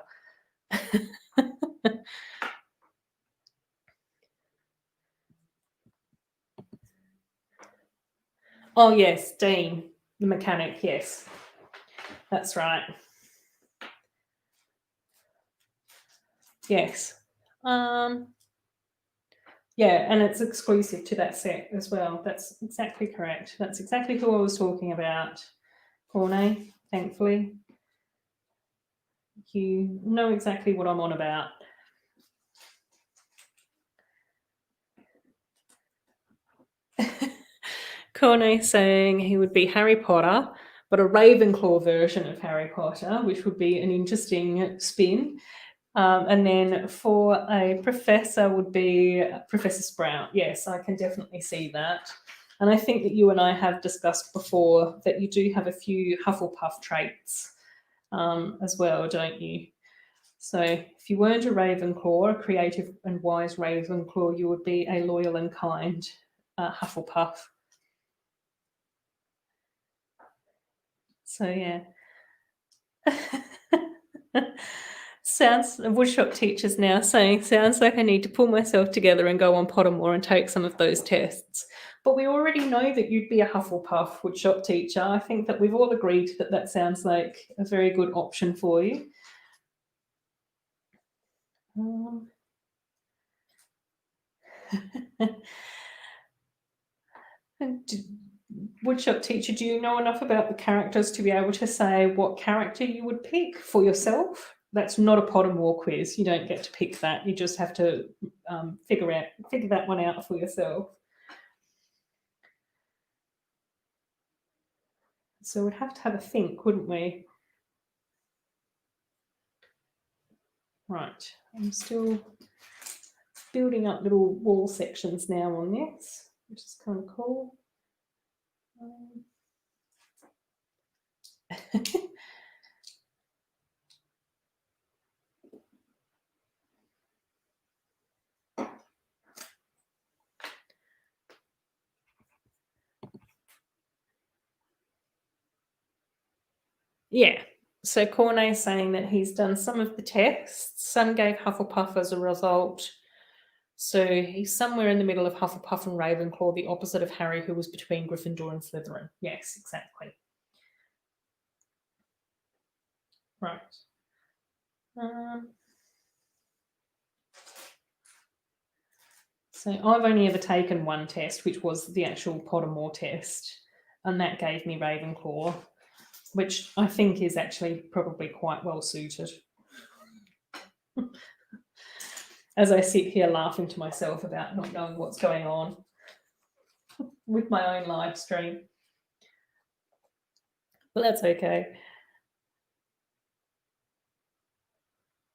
Oh, yes, Dean, the mechanic, yes. That's right. Yes. Yeah, and it's exclusive to that set as well. That's exactly correct. That's exactly who I was talking about, Corne, thankfully. You know exactly what I'm on about. Corne saying he would be Harry Potter, but a Ravenclaw version of Harry Potter, which would be an interesting spin. And then for a professor would be Professor Sprout. Yes, I can definitely see that. And I think that you and I have discussed before that you do have a few Hufflepuff traits as well, don't you? So if you weren't a Ravenclaw, a creative and wise Ravenclaw, you would be a loyal and kind Hufflepuff. So yeah. Woodshop teachers now saying, sounds like I need to pull myself together and go on Pottermore and take some of those tests. But we already know that you'd be a Hufflepuff woodshop teacher. I think that we've all agreed that that sounds like a very good option for you. Woodshop teacher, do you know enough about the characters to be able to say what character you would pick for yourself? That's not a Pottermore quiz. You don't get to pick that. You just have to figure that one out for yourself. So we'd have to have a think, wouldn't we? Right. I'm still building up little wall sections now on this, which is kind of cool. Yeah. So Corne is saying that he's done some of the tests. Some gave Hufflepuff as a result. So he's somewhere in the middle of Hufflepuff and Ravenclaw, the opposite of Harry, who was between Gryffindor and Slytherin. Yes, exactly. Right. So I've only ever taken one test, which was the actual Pottermore test, and that gave me Ravenclaw, which I think is actually probably quite well suited. As I sit here laughing to myself about not knowing what's going on with my own live stream. But that's okay.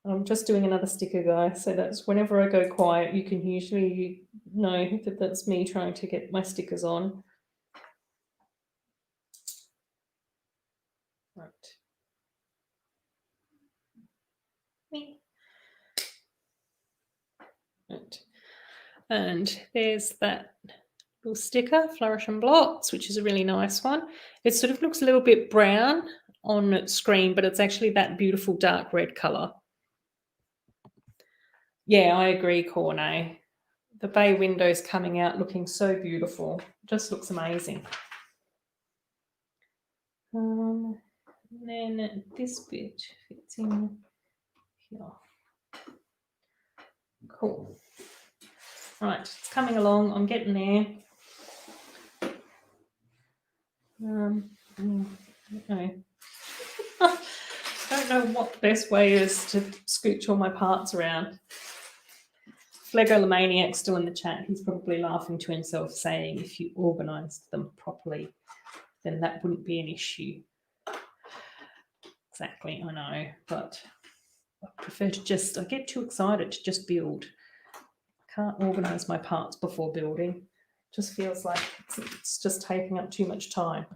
I'm just doing another sticker, guys, so that's whenever I go quiet, you can usually know that that's me trying to get my stickers on. Right. Right. And there's that little sticker, Flourish and Blotts, which is a really nice one. It sort of looks a little bit brown on screen, but it's actually that beautiful dark red colour. Yeah, I agree, Corne. The bay windows coming out looking so beautiful. Just looks amazing. And then this bit fits in here. Cool. Right, it's coming along. I'm getting there. Okay. I don't know what the best way is to scooch all my parts around. Legolamaniac still in the chat. He's probably laughing to himself, saying if you organised them properly, then that wouldn't be an issue. Exactly, I know, but I prefer to just, I get too excited to just build. I can't organise my parts before building. Just feels like it's just taking up too much time.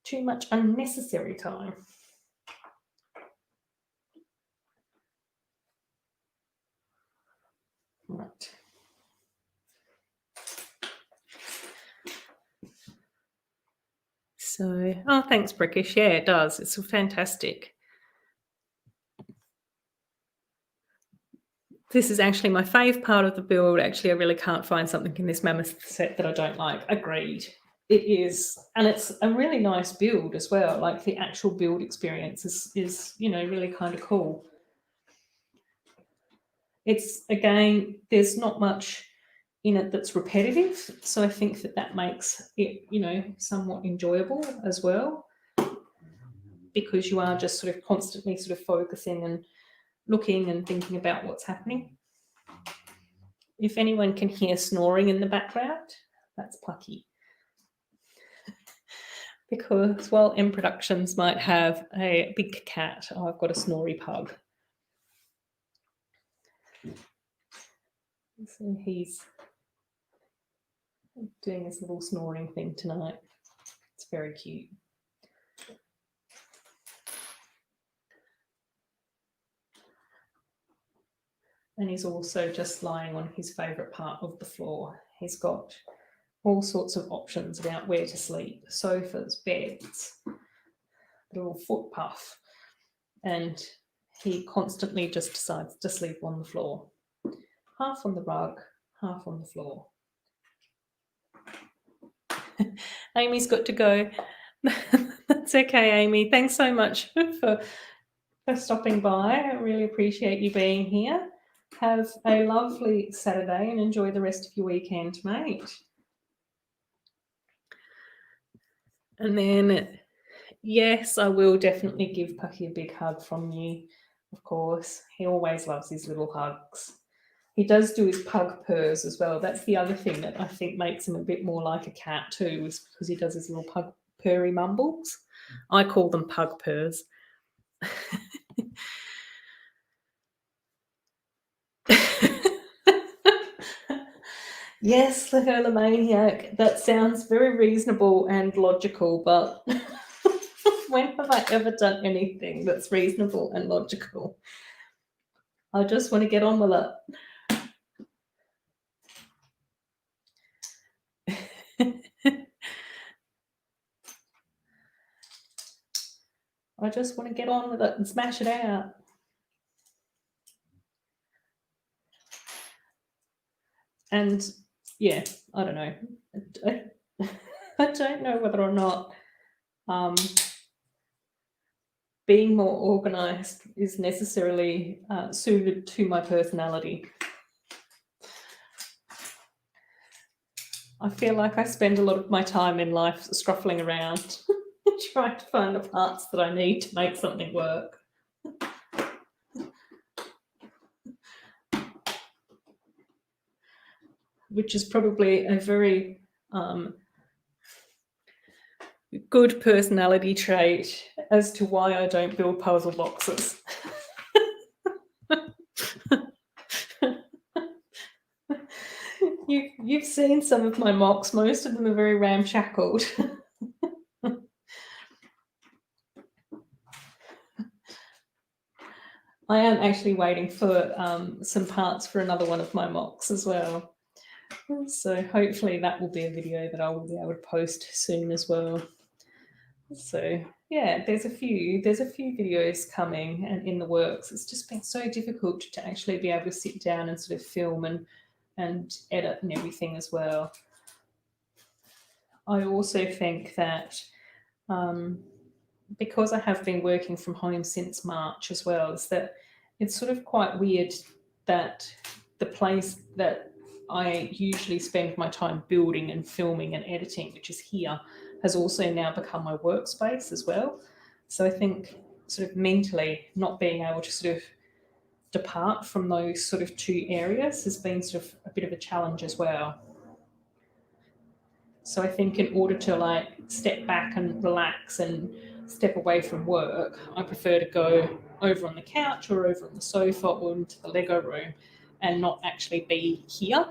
Too much unnecessary time. Right. So, oh, thanks, Brixish. Yeah, it does. It's fantastic. This is actually my fave part of the build. Actually, I really can't find something in this mammoth set that I don't like. Agreed. It is. And it's a really nice build as well. Like the actual build experience is you know, really kind of cool. It's, again, there's not much in it that's repetitive. So I think that makes it, you know, somewhat enjoyable as well, because you are just sort of constantly sort of focusing and looking and thinking about what's happening. If anyone can hear snoring in the background, that's Plucky. Because while M Productions might have a big cat, I've got a snory pug. So he's doing his little snoring thing tonight. It's very cute. And he's also just lying on his favourite part of the floor. He's got all sorts of options about where to sleep. Sofas, beds, a little foot puff. And he constantly just decides to sleep on the floor. Half on the rug, half on the floor. Amy's got to go. That's okay, Amy. Thanks so much for stopping by. I really appreciate you being here. Have a lovely Saturday and enjoy the rest of your weekend, mate. And then, yes, I will definitely give Pucky a big hug from you, of course. He always loves his little hugs. He does do his pug purrs as well. That's the other thing that I think makes him a bit more like a cat too, is because he does his little pug purry mumbles. I call them pug purrs. Yes, legolamaniac. That sounds very reasonable and logical, but when have I ever done anything that's reasonable and logical? I just want to get on with it. I just want to get on with it and smash it out. And yeah, I don't know. I don't know whether or not being more organised is necessarily suited to my personality. I feel like I spend a lot of my time in life scruffling around, trying to find the parts that I need to make something work. Which is probably a very good personality trait as to why I don't build puzzle boxes. You've seen some of my mocks. Most of them are very ramshackled. I am actually waiting for some parts for another one of my mocks as well. So hopefully that will be a video that I will be able to post soon as well. So yeah, there's a few videos coming and in the works. It's just been so difficult to actually be able to sit down and sort of film and edit and everything as well. I also think that because I have been working from home since March as well, is that it's sort of quite weird that the place that I usually spend my time building and filming and editing, which is here, has also now become my workspace as well. So I think sort of mentally not being able to sort of depart from those sort of two areas has been sort of a bit of a challenge as well. So I think in order to like step back and relax and step away from work, I prefer to go over on the couch or over on the sofa or into the Lego room and not actually be here.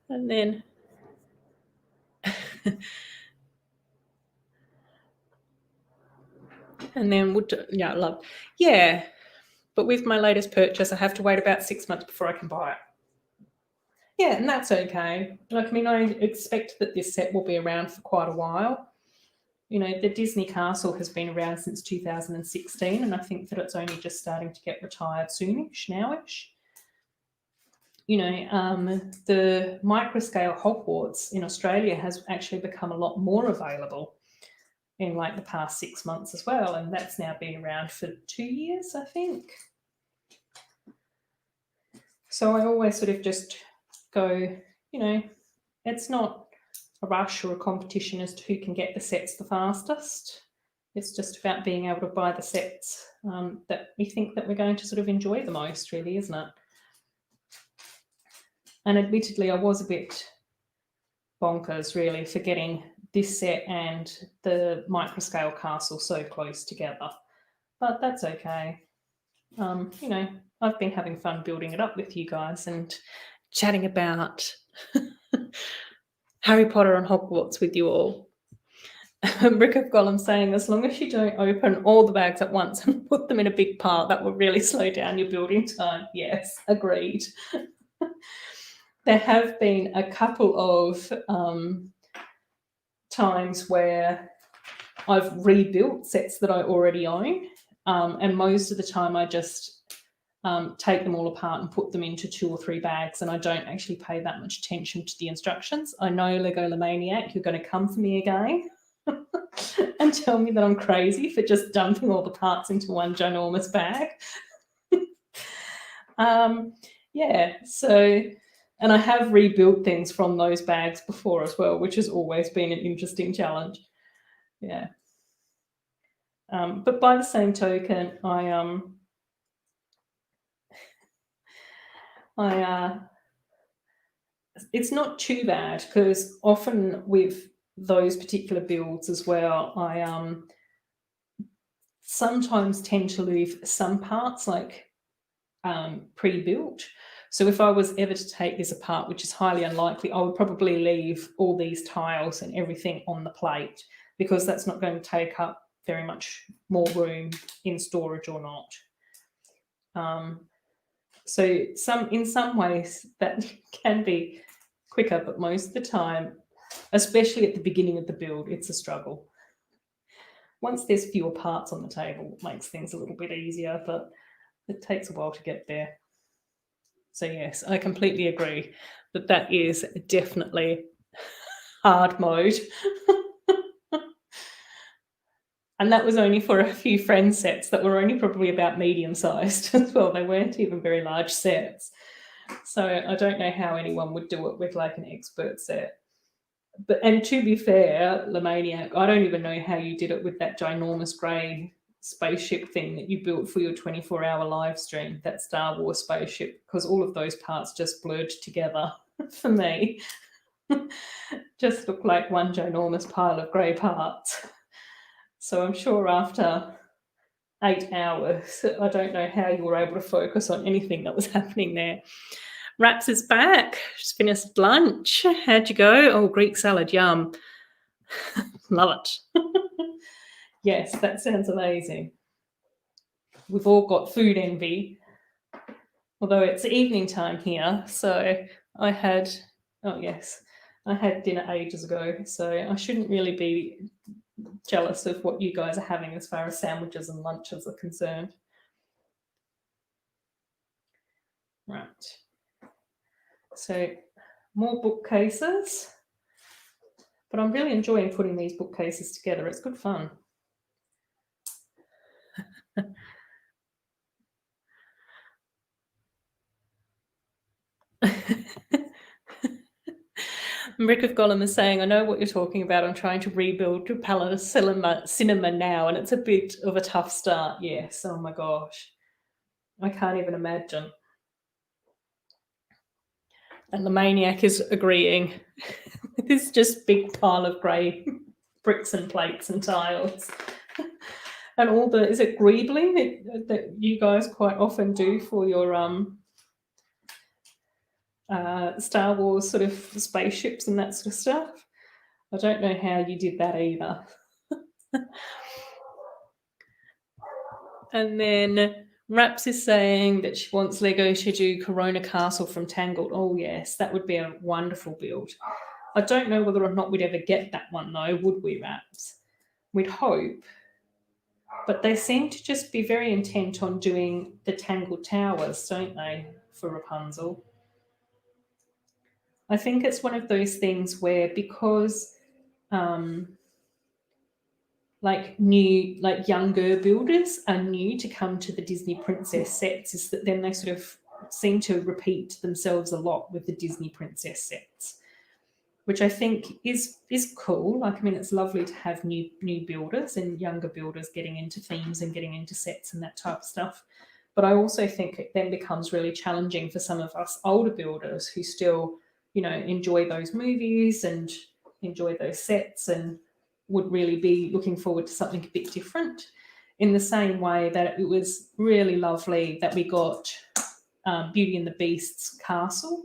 And then yeah, but with my latest purchase, I have to wait about 6 months before I can buy it. Yeah, and that's okay. Like, I mean, I expect that this set will be around for quite a while. You know, the Disney Castle has been around since 2016, and I think that it's only just starting to get retired soonish, nowish. You know, the microscale Hogwarts in Australia has actually become a lot more available in like the past 6 months as well, and that's now been around for 2 years, I think. So I always sort of just go, you know, it's not a rush or a competition as to who can get the sets the fastest. It's just about being able to buy the sets that we think that we're going to sort of enjoy the most, really, isn't it? And admittedly, I was a bit bonkers, really, for getting this set and the microscale castle so close together. But that's okay. You know, I've been having fun building it up with you guys and chatting about Harry Potter and Hogwarts with you all. Brick of Gollum saying, as long as you don't open all the bags at once and put them in a big pile, that will really slow down your building time. Yes, agreed. There have been a couple of times where I've rebuilt sets that I already own, and most of the time I just take them all apart and put them into 2 or 3 bags, and I don't actually pay that much attention to the instructions. I know, legolamaniac, you're going to come for me again and tell me that I'm crazy for just dumping all the parts into one ginormous bag. Yeah, so, and I have rebuilt things from those bags before as well, which has always been an interesting challenge. Yeah. But by the same token, it's not too bad, because often with those particular builds as well, I sometimes tend to leave some parts like pre-built. So if I was ever to take this apart, which is highly unlikely, I would probably leave all these tiles and everything on the plate, because that's not going to take up very much more room in storage or not. So in some ways that can be quicker, but most of the time, especially at the beginning of the build, it's a struggle. Once there's fewer parts on the table, it makes things a little bit easier, but it takes a while to get there. So yes, I completely agree that that is definitely hard mode. And that was only for a few friend sets that were only probably about medium-sized as well. They weren't even very large sets. So I don't know how anyone would do it with like an expert set. And to be fair, Lamaniac, I don't even know how you did it with that ginormous grey spaceship thing that you built for your 24-hour live stream, that Star Wars spaceship, because all of those parts just blurred together for me. Just looked like one ginormous pile of grey parts. So I'm sure after 8 hours, I don't know how you were able to focus on anything that was happening there. Raps is back. Just finished lunch. How'd you go? Oh, Greek salad, yum. Love it. Yes, that sounds amazing. We've all got food envy, although it's evening time here. So I had dinner ages ago, so I shouldn't really be jealous of what you guys are having as far as sandwiches and lunches are concerned. Right. So more bookcases, but I'm really enjoying putting these bookcases together. It's good fun. Rick of Gollum is saying, I know what you're talking about. I'm trying to rebuild Parlour cinema now, and it's a bit of a tough start. Yes, oh my gosh. I can't even imagine. And the maniac is agreeing. This just big pile of grey bricks and plates and tiles. And all the, is it greebling that you guys quite often do for your Star Wars sort of spaceships and that sort of stuff? I don't know how you did that either. And then Raps is saying that she wants Lego to do Corona Castle from Tangled. Oh, yes, that would be a wonderful build. I don't know whether or not we'd ever get that one, though, would we, Raps? We'd hope. But they seem to just be very intent on doing the Tangled Towers, don't they, for Rapunzel? I think it's one of those things where because younger builders are new to come to the Disney princess sets, is that then they sort of seem to repeat themselves a lot with the Disney princess sets, which I think is cool. Like, I mean, it's lovely to have new builders and younger builders getting into themes and getting into sets and that type of stuff. But I also think it then becomes really challenging for some of us older builders who still, enjoy those movies and enjoy those sets and would really be looking forward to something a bit different. In the same way that it was really lovely that we got Beauty and the Beast's castle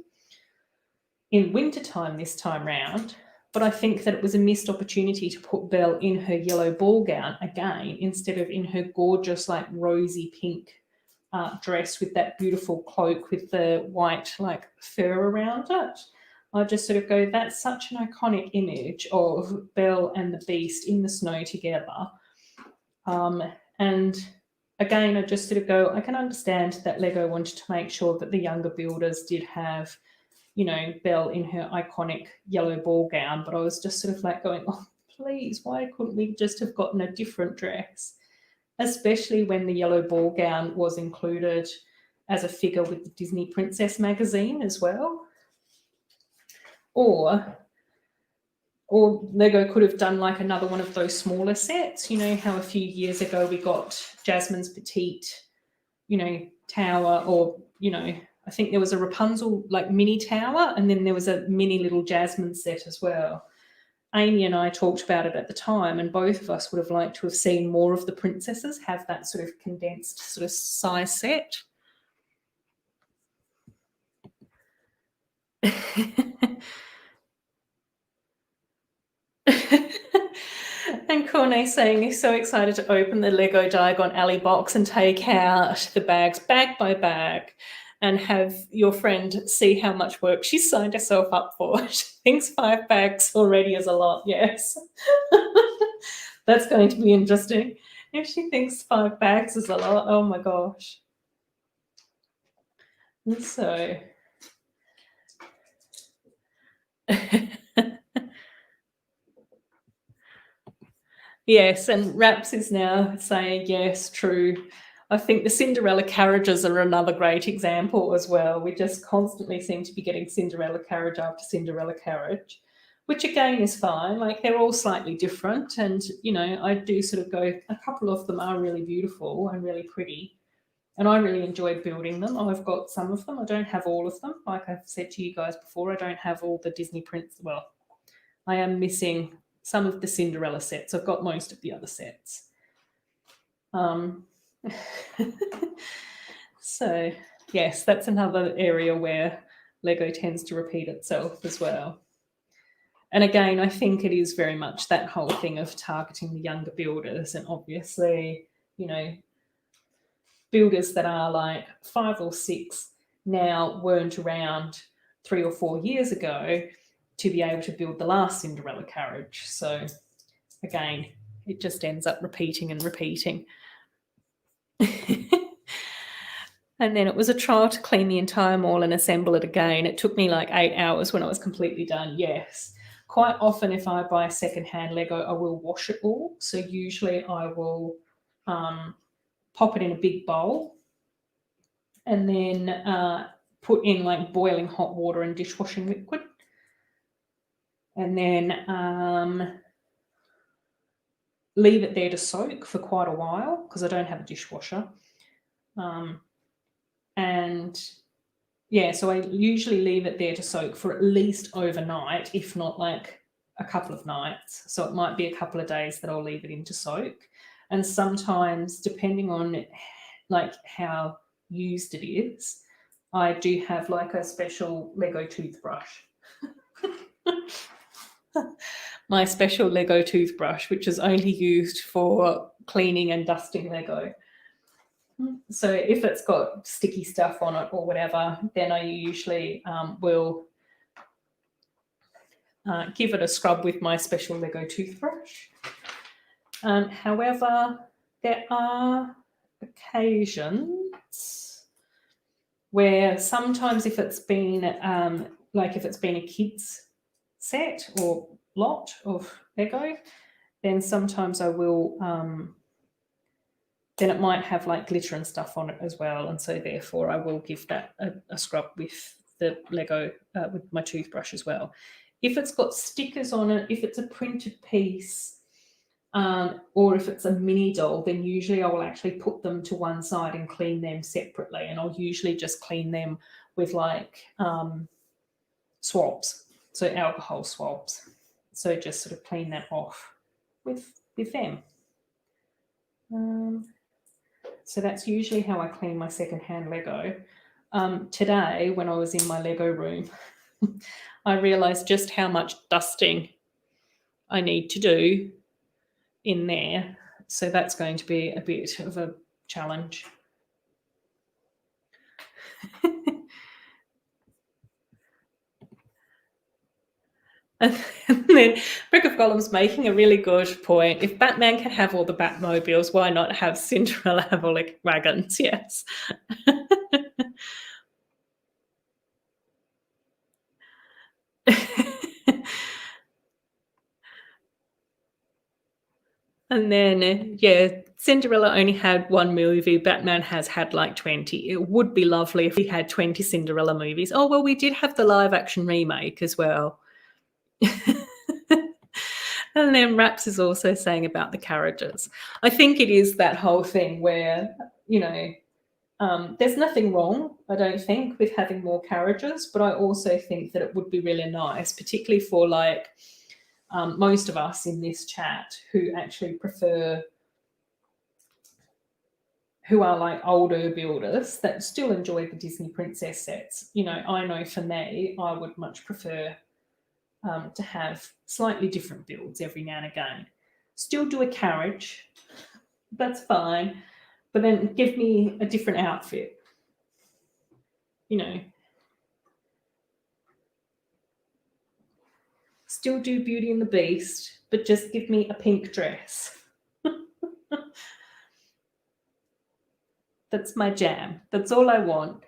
in wintertime this time round, but I think that it was a missed opportunity to put Belle in her yellow ball gown again instead of in her gorgeous, like, rosy pink dress with that beautiful cloak with the white, like, fur around it. I just sort of go, that's such an iconic image of Belle and the Beast in the snow together. And again, I just sort of go, I can understand that Lego wanted to make sure that the younger builders did have, Belle in her iconic yellow ball gown, but I was just sort of like going, oh, please, why couldn't we just have gotten a different dress? Especially when the yellow ball gown was included as a figure with the Disney Princess magazine as well. Or Lego could have done like another one of those smaller sets. You know how a few years ago we got Jasmine's petite, tower, or, I think there was a Rapunzel like mini tower, and then there was a mini little Jasmine set as well. Amy and I talked about it at the time, and both of us would have liked to have seen more of the princesses have that sort of condensed sort of size set. And Cornet's saying he's so excited to open the Lego Diagon Alley box and take out the bags bag by bag and have your friend see how much work she's signed herself up for. She thinks 5 bags already is a lot, yes. That's going to be interesting. If she thinks 5 bags is a lot, oh my gosh. And so... Yes, and Raps is now saying, yes, true. I think the Cinderella carriages are another great example as well. We just constantly seem to be getting Cinderella carriage after Cinderella carriage, which again is fine. Like, they're all slightly different. And, I do sort of go, a couple of them are really beautiful and really pretty. And I really enjoyed building them. I've got some of them. I don't have all of them. Like I've said to you guys before, I don't have all the Disney prints. Well, I am missing some of the Cinderella sets. I've got most of the other sets. So, yes, that's another area where Lego tends to repeat itself as well. And again, I think it is very much that whole thing of targeting the younger builders, and obviously, builders that are like 5 or 6 now weren't around 3 or 4 years ago to be able to build the last Cinderella carriage. So again, it just ends up repeating and repeating. And then it was a trial to clean the entire mall and assemble it again. It took me like 8 hours when I was completely done. Yes. Quite often if I buy secondhand Lego, I will wash it all. So usually I will pop it in a big bowl and then put in like boiling hot water and dishwashing liquid. And then leave it there to soak for quite a while because I don't have a dishwasher. And yeah, so I usually leave it there to soak for at least overnight, if not like a couple of nights. So it might be a couple of days that I'll leave it in to soak. And sometimes, depending on like how used it is, I do have like a special Lego toothbrush. My special Lego toothbrush, which is only used for cleaning and dusting Lego. So if it's got sticky stuff on it or whatever, then I usually will give it a scrub with my special Lego toothbrush. However, there are occasions where sometimes if it's been if it's been a kid's set or lot of Lego, then sometimes I will then it might have like glitter and stuff on it as well, and so therefore I will give that a scrub with the Lego with my toothbrush as well. If it's got stickers on it, if it's a printed piece, or if it's a mini doll, then usually I will actually put them to one side and clean them separately, and I'll usually just clean them with like swabs, so alcohol swabs. So just sort of clean that off with them. So that's usually how I clean my secondhand Lego. Today, when I was in my Lego room, I realised just how much dusting I need to do in there. So that's going to be a bit of a challenge. And then Brick of Golem's making a really good point. If Batman can have all the Batmobiles, why not have Cinderella have all the wagons? Yes. And then, yeah, Cinderella only had one movie. Batman has had like 20. It would be lovely if we had 20 Cinderella movies. Oh, well, we did have the live action remake as well. And then Raps is also saying about the carriages. I think it is that whole thing where, you know, there's nothing wrong, I don't think, with having more carriages, but I also think that it would be really nice, particularly for like most of us in this chat who actually prefer, who are like older builders that still enjoy the Disney princess sets. You know, I know for me, I would much prefer to have slightly different builds every now and again. Still do a carriage, that's fine, but then give me a different outfit. You know, still do Beauty and the Beast, but just give me a pink dress. That's my jam. That's all I want.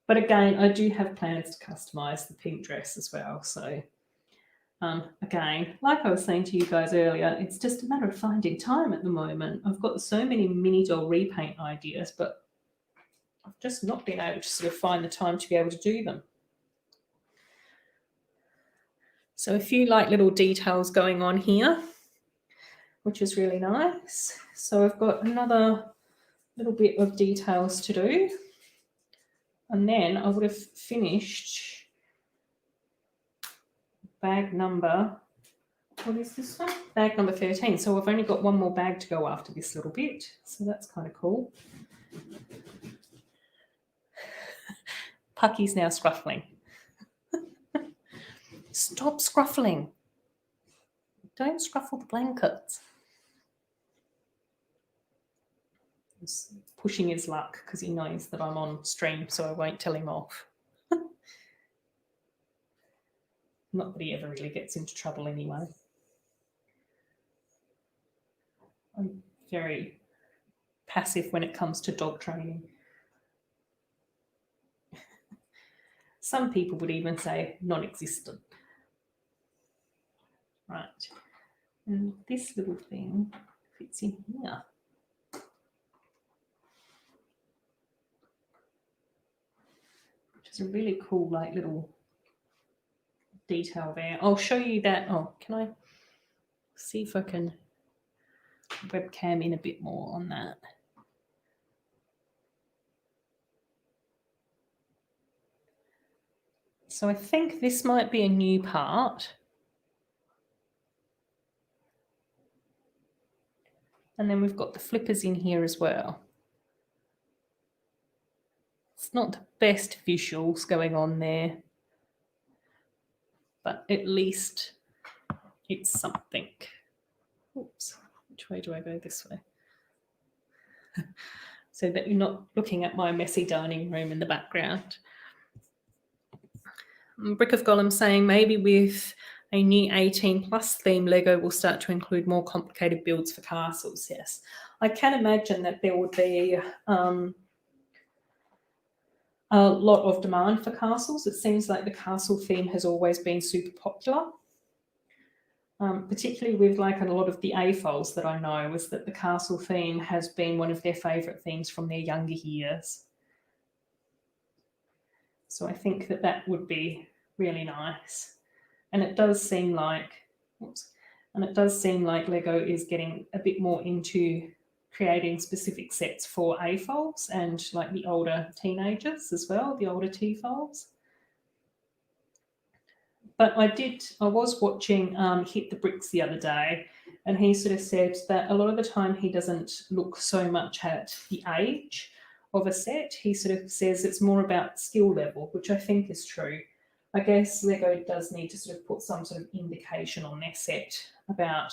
But again, I do have plans to customize the pink dress as well. So again, like I was saying to you guys earlier, it's just a matter of finding time at the moment. I've got so many mini doll repaint ideas, but I've just not been able to sort of find the time to be able to do them. So a few like little details going on here, which is really nice. So I've got another little bit of details to do. And then I would have finished bag number, what is this one? Bag number 13. So I've only got one more bag to go after this little bit. So that's kind of cool. Pucky's now scruffling. Stop scruffling. Don't scruffle the blankets. He's pushing his luck because he knows that I'm on stream, so I won't tell him off. Not that he ever really gets into trouble anyway. I'm very passive when it comes to dog training. Some people would even say non-existent. Right. And this little thing fits in here. Which is a really cool, like, little detail there. I'll show you that. Oh, can I see if I can webcam in a bit more on that? So I think this might be a new part. And then we've got the flippers in here as well. It's not the best visuals going on there, but at least it's something. Oops, which way do I go? This way. So that you're not looking at my messy dining room in the background. Brick of Gollum saying maybe with a new 18 plus theme, Lego will start to include more complicated builds for castles. Yes, I can imagine that there would be a lot of demand for castles. It seems like the castle theme has always been super popular, particularly with like a lot of the AFOLs that I know, is that the castle theme has been one of their favourite themes from their younger years. So I think that that would be really nice. And it does seem like, Lego is getting a bit more into creating specific sets for AFOLs and like the older teenagers as well, the older TFOLs. But I was watching Hit the Bricks the other day, and he sort of said that a lot of the time he doesn't look so much at the age of a set. He sort of says it's more about skill level, which I think is true. I guess Lego does need to sort of put some sort of indication on their set about,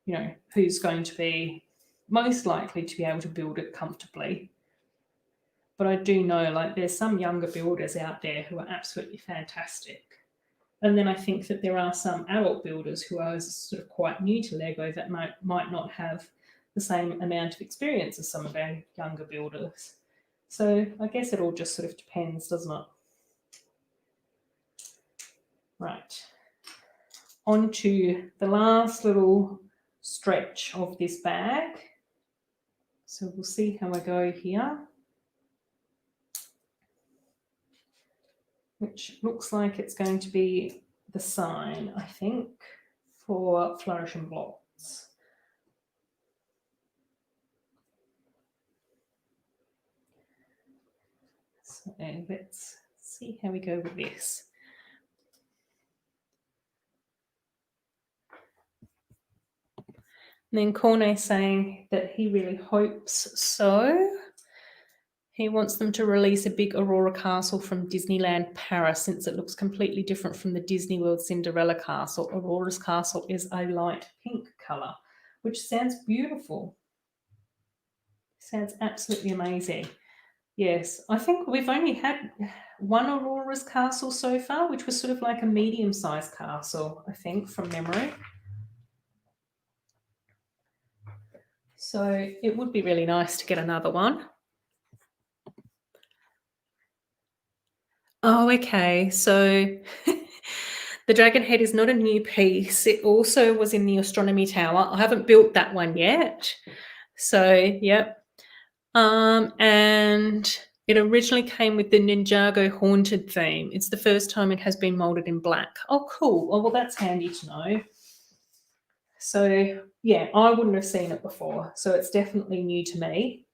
you know, who's going to be most likely to be able to build it comfortably. But I do know like there's some younger builders out there who are absolutely fantastic. And then I think that there are some adult builders who are sort of quite new to Lego that might not have the same amount of experience as some of our younger builders. So I guess it all just sort of depends, doesn't it? Right. On to the last little stretch of this bag. So we'll see how I go here. Which looks like it's going to be the sign, I think, for Flourish and Blotts. So let's see how we go with this. And then Cornet saying that he really hopes so. He wants them to release a big Aurora Castle from Disneyland Paris, since it looks completely different from the Disney World Cinderella Castle. Aurora's castle is a light pink colour, which sounds beautiful. Sounds absolutely amazing. Yes, I think we've only had one Aurora's castle so far, which was sort of like a medium-sized castle, I think, from memory. So it would be really nice to get another one. Oh, okay. So the dragon head is not a new piece. It also was in the astronomy tower. I haven't built that one yet. So, yep. And it originally came with the Ninjago Haunted theme. It's the first time it has been molded in black. Oh, cool. Oh, well, that's handy to know. So, yeah, I wouldn't have seen it before. So it's definitely new to me.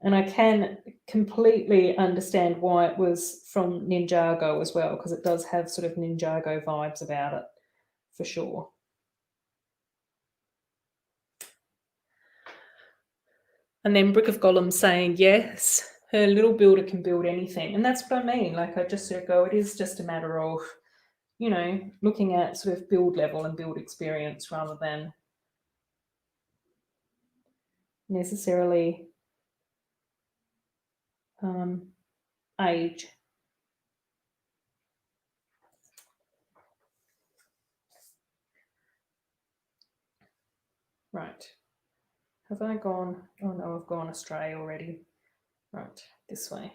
And I can completely understand why it was from Ninjago as well, because it does have sort of Ninjago vibes about it, for sure. And then Brick of Gollum saying, yes, her little builder can build anything. And that's what I mean. Like, I just sort of go, it is just a matter of, you know, looking at sort of build level and build experience rather than necessarily age. Right. Have I gone? Oh no, I've gone astray already. Right, this way.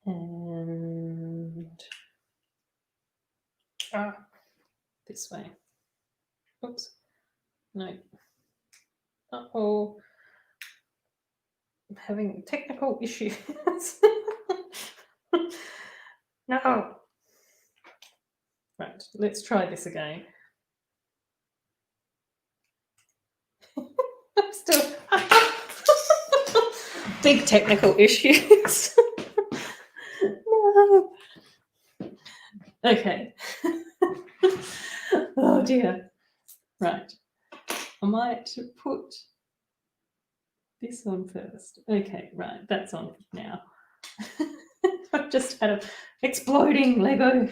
And this way. Oops. No. Uh-oh. I'm having technical issues. No. Right, let's try this again. I'm still big technical issues. no. Okay. Oh dear. Right. I might put this on first. Okay, right. That's on now. I've just had an exploding Lego.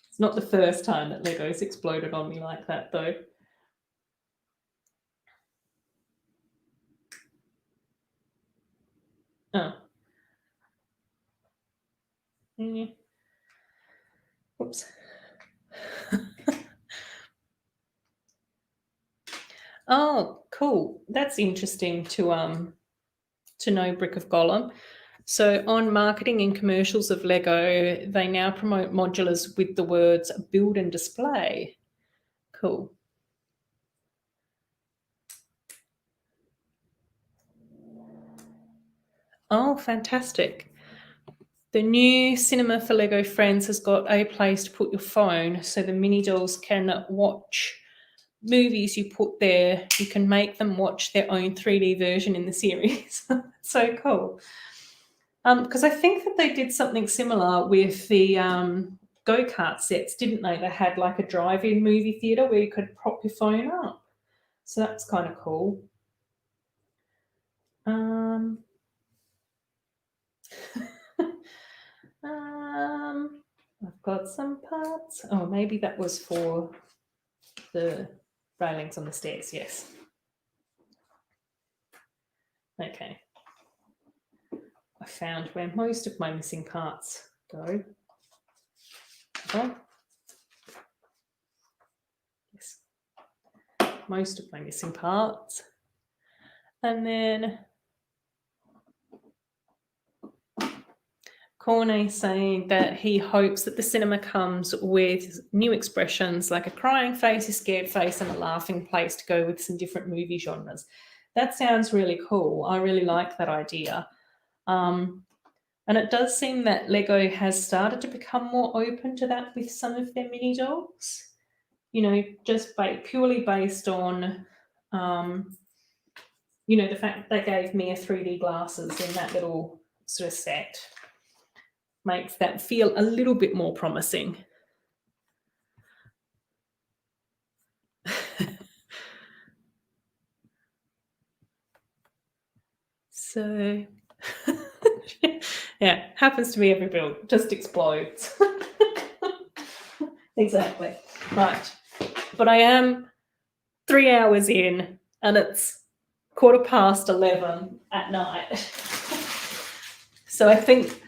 It's not the first time that Lego's exploded on me like that, though. Oh. Yeah. Oops. Oh, cool. That's interesting to know, Brick of Gollum. So on marketing and commercials of Lego, they now promote modulars with the words build and display. Cool. Oh, fantastic. The new cinema for Lego Friends has got a place to put your phone so the mini dolls can watch movies you put there. You can make them watch their own 3D version in the series. So cool. Because I think that they did something similar with the go-kart sets, didn't they? They had like a drive-in movie theatre where you could prop your phone up. So that's kind of cool. I've got some parts. Oh, maybe that was for the railings on the stairs, yes. Okay. I found where most of my missing parts go. Oh. Yes. Most of my missing parts. And then Corney saying that he hopes that the cinema comes with new expressions like a crying face, a scared face, and a laughing place to go with some different movie genres. That sounds really cool. I really like that idea. And it does seem that Lego has started to become more open to that with some of their mini dogs. You know, just purely based on, you know, the fact that they gave me a 3D glasses in that little sort of set makes that feel a little bit more promising. So, yeah, happens to me every build, just explodes. Exactly. Right. But I am 3 hours in and it's 11:15 at night. So I think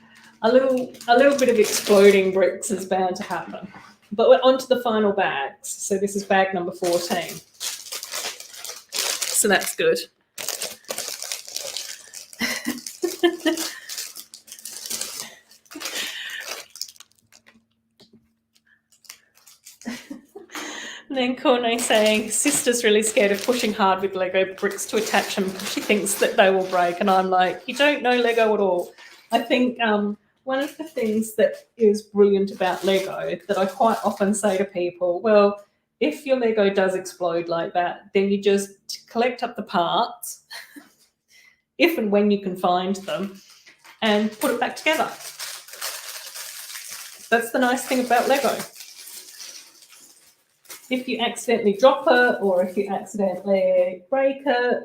a little bit of exploding bricks is bound to happen. But we're on to the final bags. So this is bag number 14. So that's good. And then Corney saying, sister's really scared of pushing hard with Lego bricks to attach them. She thinks that they will break. And I'm like, you don't know Lego at all. I think one of the things that is brilliant about Lego that I quite often say to people, well, if your Lego does explode like that, then you just collect up the parts, if and when you can find them, and put it back together. That's the nice thing about Lego. If you accidentally drop it or if you accidentally break it,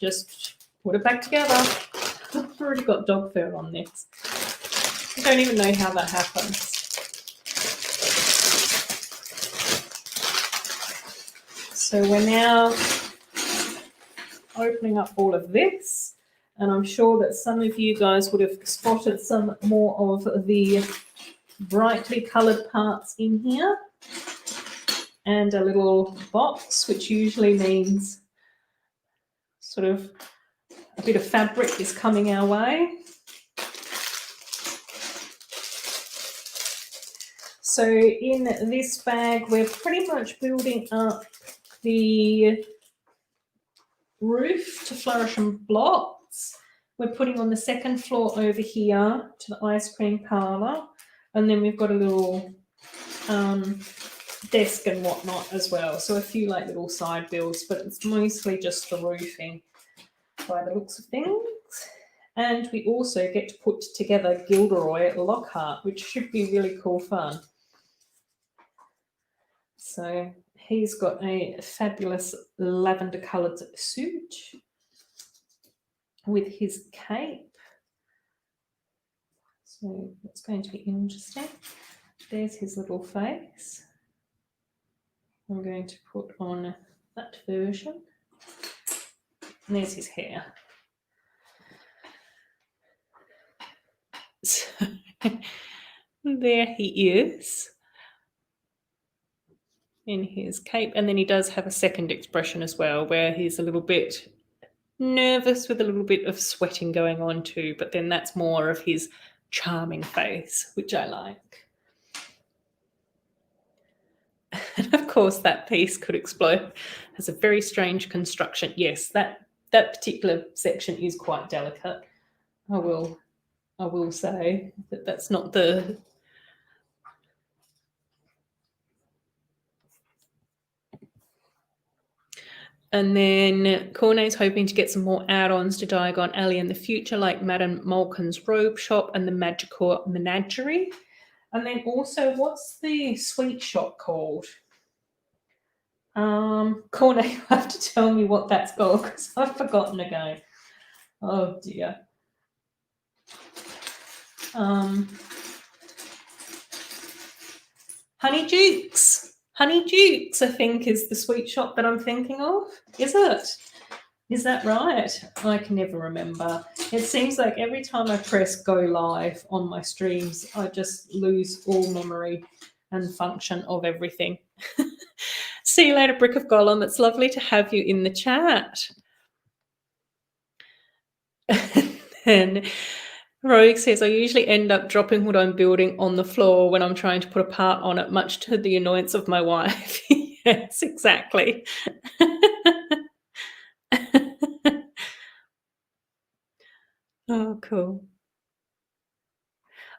just put it back together. I've already got dog fur on this. I don't even know how that happens. So we're now opening up all of this, and I'm sure that some of you guys would have spotted some more of the brightly coloured parts in here. And a little box, which usually means sort of a bit of fabric is coming our way. So in this bag, we're pretty much building up the roof to Flourish and Blotts. We're putting on the second floor over here to the ice cream parlour. And then we've got a little desk and whatnot as well. So a few like little side builds, but it's mostly just the roofing by the looks of things. And we also get to put together Gilderoy Lockhart, which should be really cool fun. So he's got a fabulous lavender coloured suit with his cape. So it's going to be interesting. There's his little face. I'm going to put on that version. And there's his hair. So there he is in his cape. And then he does have a second expression as well, where he's a little bit nervous with a little bit of sweating going on too. But then that's more of his charming face, which I like. And of course, that piece could explode. Has a very strange construction. Yes, that particular section is quite delicate. I will say that that's not the... And then Cornet's hoping to get some more add-ons to Diagon Alley in the future, like Madame Malkin's Robe Shop and the Magical Menagerie. And then also, what's the sweet shop called? Cornet, you have to tell me what that's called because I've forgotten again. Oh dear. Honey Dukes. Honey Dukes, I think, is the sweet shop that I'm thinking of. Is it? Is that right? I can never remember. It seems like every time I press go live on my streams, I just lose all memory and function of everything. See you later, Brick of Gollum. It's lovely to have you in the chat. And Rogue says, I usually end up dropping what I'm building on the floor when I'm trying to put a part on it, much to the annoyance of my wife. Yes, exactly. Oh, cool.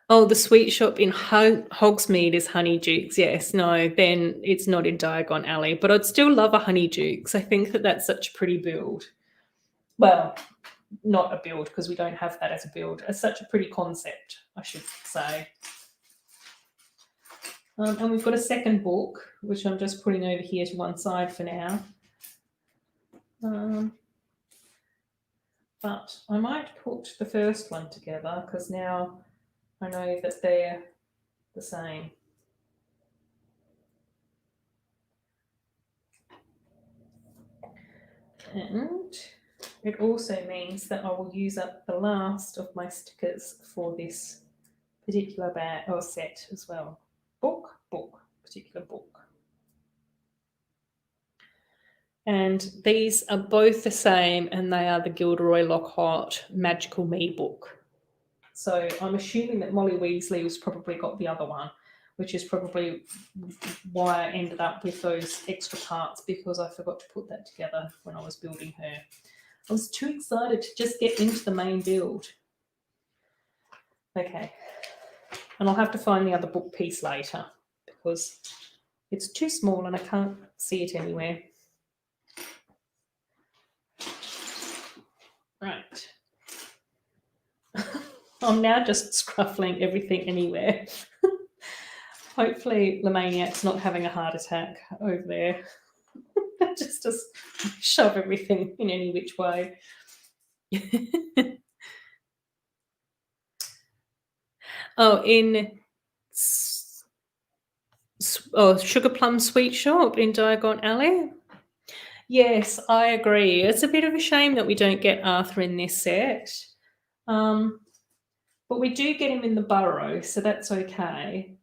Oh, the sweet shop in Hogsmeade is Honey Dukes. Yes, no, then it's not in Diagon Alley. But I'd still love a Honey Dukes. I think that that's such a pretty build. Well, not a build because we don't have that as a build. It's such a pretty concept, I should say. And we've got a second book, which I'm just putting over here to one side for now. But I might put the first one together because now I know that they're the same. And it also means that I will use up the last of my stickers for this particular bag or set as well. Particular book. And these are both the same, and they are the Gilderoy Lockhart Magical Me book. So I'm assuming that Molly Weasley has probably got the other one, which is probably why I ended up with those extra parts because I forgot to put that together when I was building her. I was too excited to just get into the main build. Okay. And I'll have to find the other book piece later because it's too small and I can't see it anywhere. Right. I'm now just scruffling everything anywhere. Hopefully Lemaniac's not having a heart attack over there. just shove everything in any which way. Oh, in Sugar Plum Sweet Shop in Diagon Alley. Yes, I agree. It's a bit of a shame that we don't get Arthur in this set. But we do get him in the burrow, so that's okay.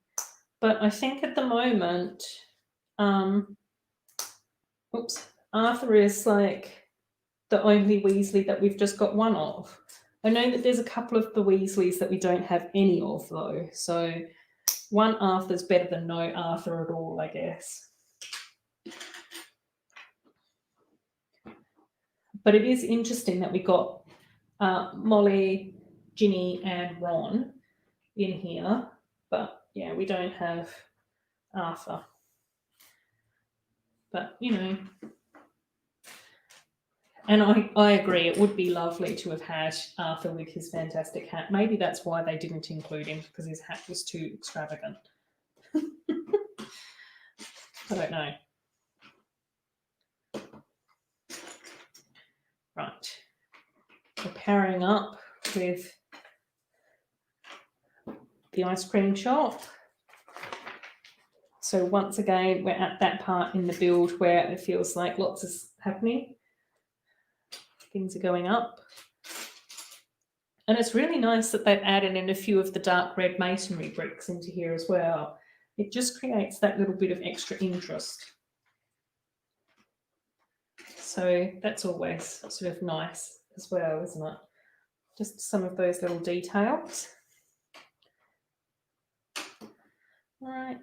But I think at the moment, Arthur is like the only Weasley that we've just got one of. I know that there's a couple of the Weasleys that we don't have any of, though. So one Arthur's better than no Arthur at all, I guess. But it is interesting that we got Molly, Ginny, and Ron in here. But, yeah, we don't have Arthur. But, you know, And I agree, it would be lovely to have had Arthur with his fantastic hat. Maybe that's why they didn't include him, because his hat was too extravagant. I don't know. Right. We're powering up with the ice cream shop. So once again, we're at that part in the build where it feels like lots is happening. Things are going up. And it's really nice that they've added in a few of the dark red masonry bricks into here as well. It just creates that little bit of extra interest. So that's always sort of nice as well, isn't it? Just some of those little details. Right.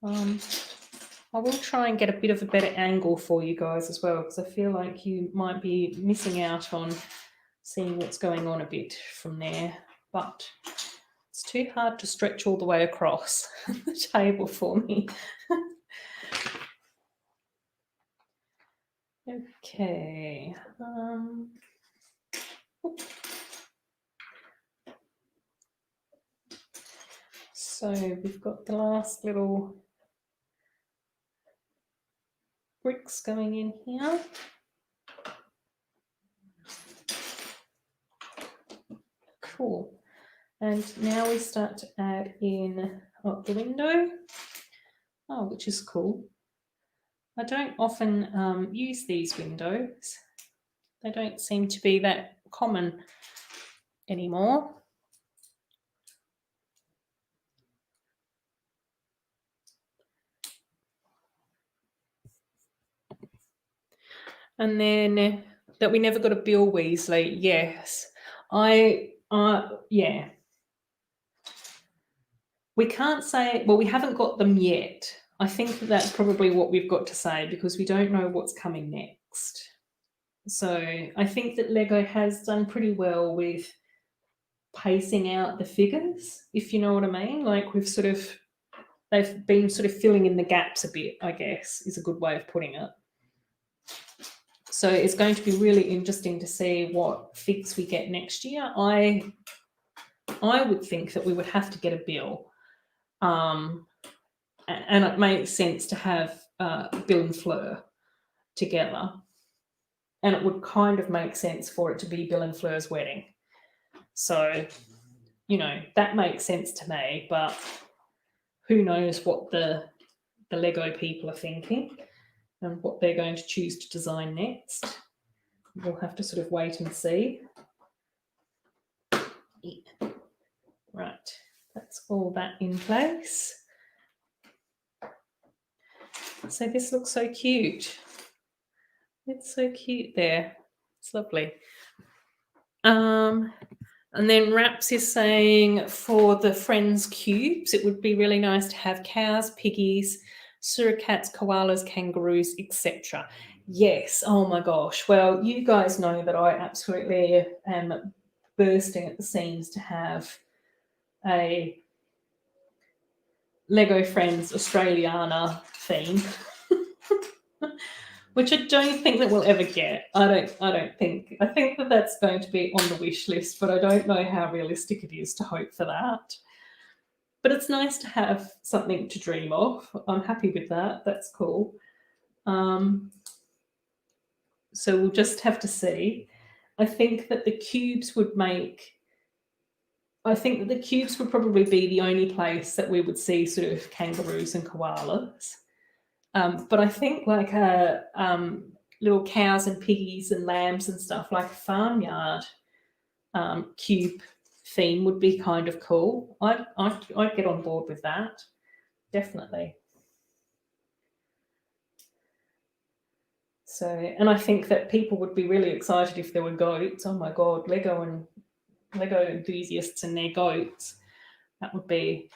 I will try and get a bit of a better angle for you guys as well, because I feel like you might be missing out on seeing what's going on a bit from there. But it's too hard to stretch all the way across the table for me. Okay. So we've got the last little bricks going in here. Cool. And now we start to add in the window, which is cool. I don't often use these windows. They don't seem to be that common anymore. And then that we never got a Bill Weasley. Yes. Yeah. We can't say, well, we haven't got them yet. I think that's probably what we've got to say, because we don't know what's coming next. So I think that Lego has done pretty well with pacing out the figures, if you know what I mean. Like they've been sort of filling in the gaps a bit, I guess, is a good way of putting it. So it's going to be really interesting to see what figs we get next year. I would think that we would have to get a Bill. And it makes sense to have Bill and Fleur together. And it would kind of make sense for it to be Bill and Fleur's wedding. So, you know, that makes sense to me, but who knows what the Lego people are thinking and what they're going to choose to design next. We'll have to sort of wait and see. Yeah. Right, that's all that in place. So this looks so cute. It's so cute there. It's lovely. And then Raps is saying for the Friends cubes, it would be really nice to have cows, piggies, suricats, koalas, kangaroos, etc. Yes. Oh my gosh. Well, you guys know that I absolutely am bursting at the seams to have a Lego Friends Australiana theme. Which I don't think that we'll ever get. I think that that's going to be on the wish list, but I don't know how realistic it is to hope for that. But it's nice to have something to dream of. I'm happy with that. That's cool. So we'll just have to see. I think that the cubes would probably be the only place that we would see sort of kangaroos and koalas. But I think like little cows and piggies and lambs and stuff, like a farmyard cube theme would be kind of cool. I'd get on board with that, definitely. So, and I think that people would be really excited if there were goats. Oh my God, Lego enthusiasts and their goats. That would be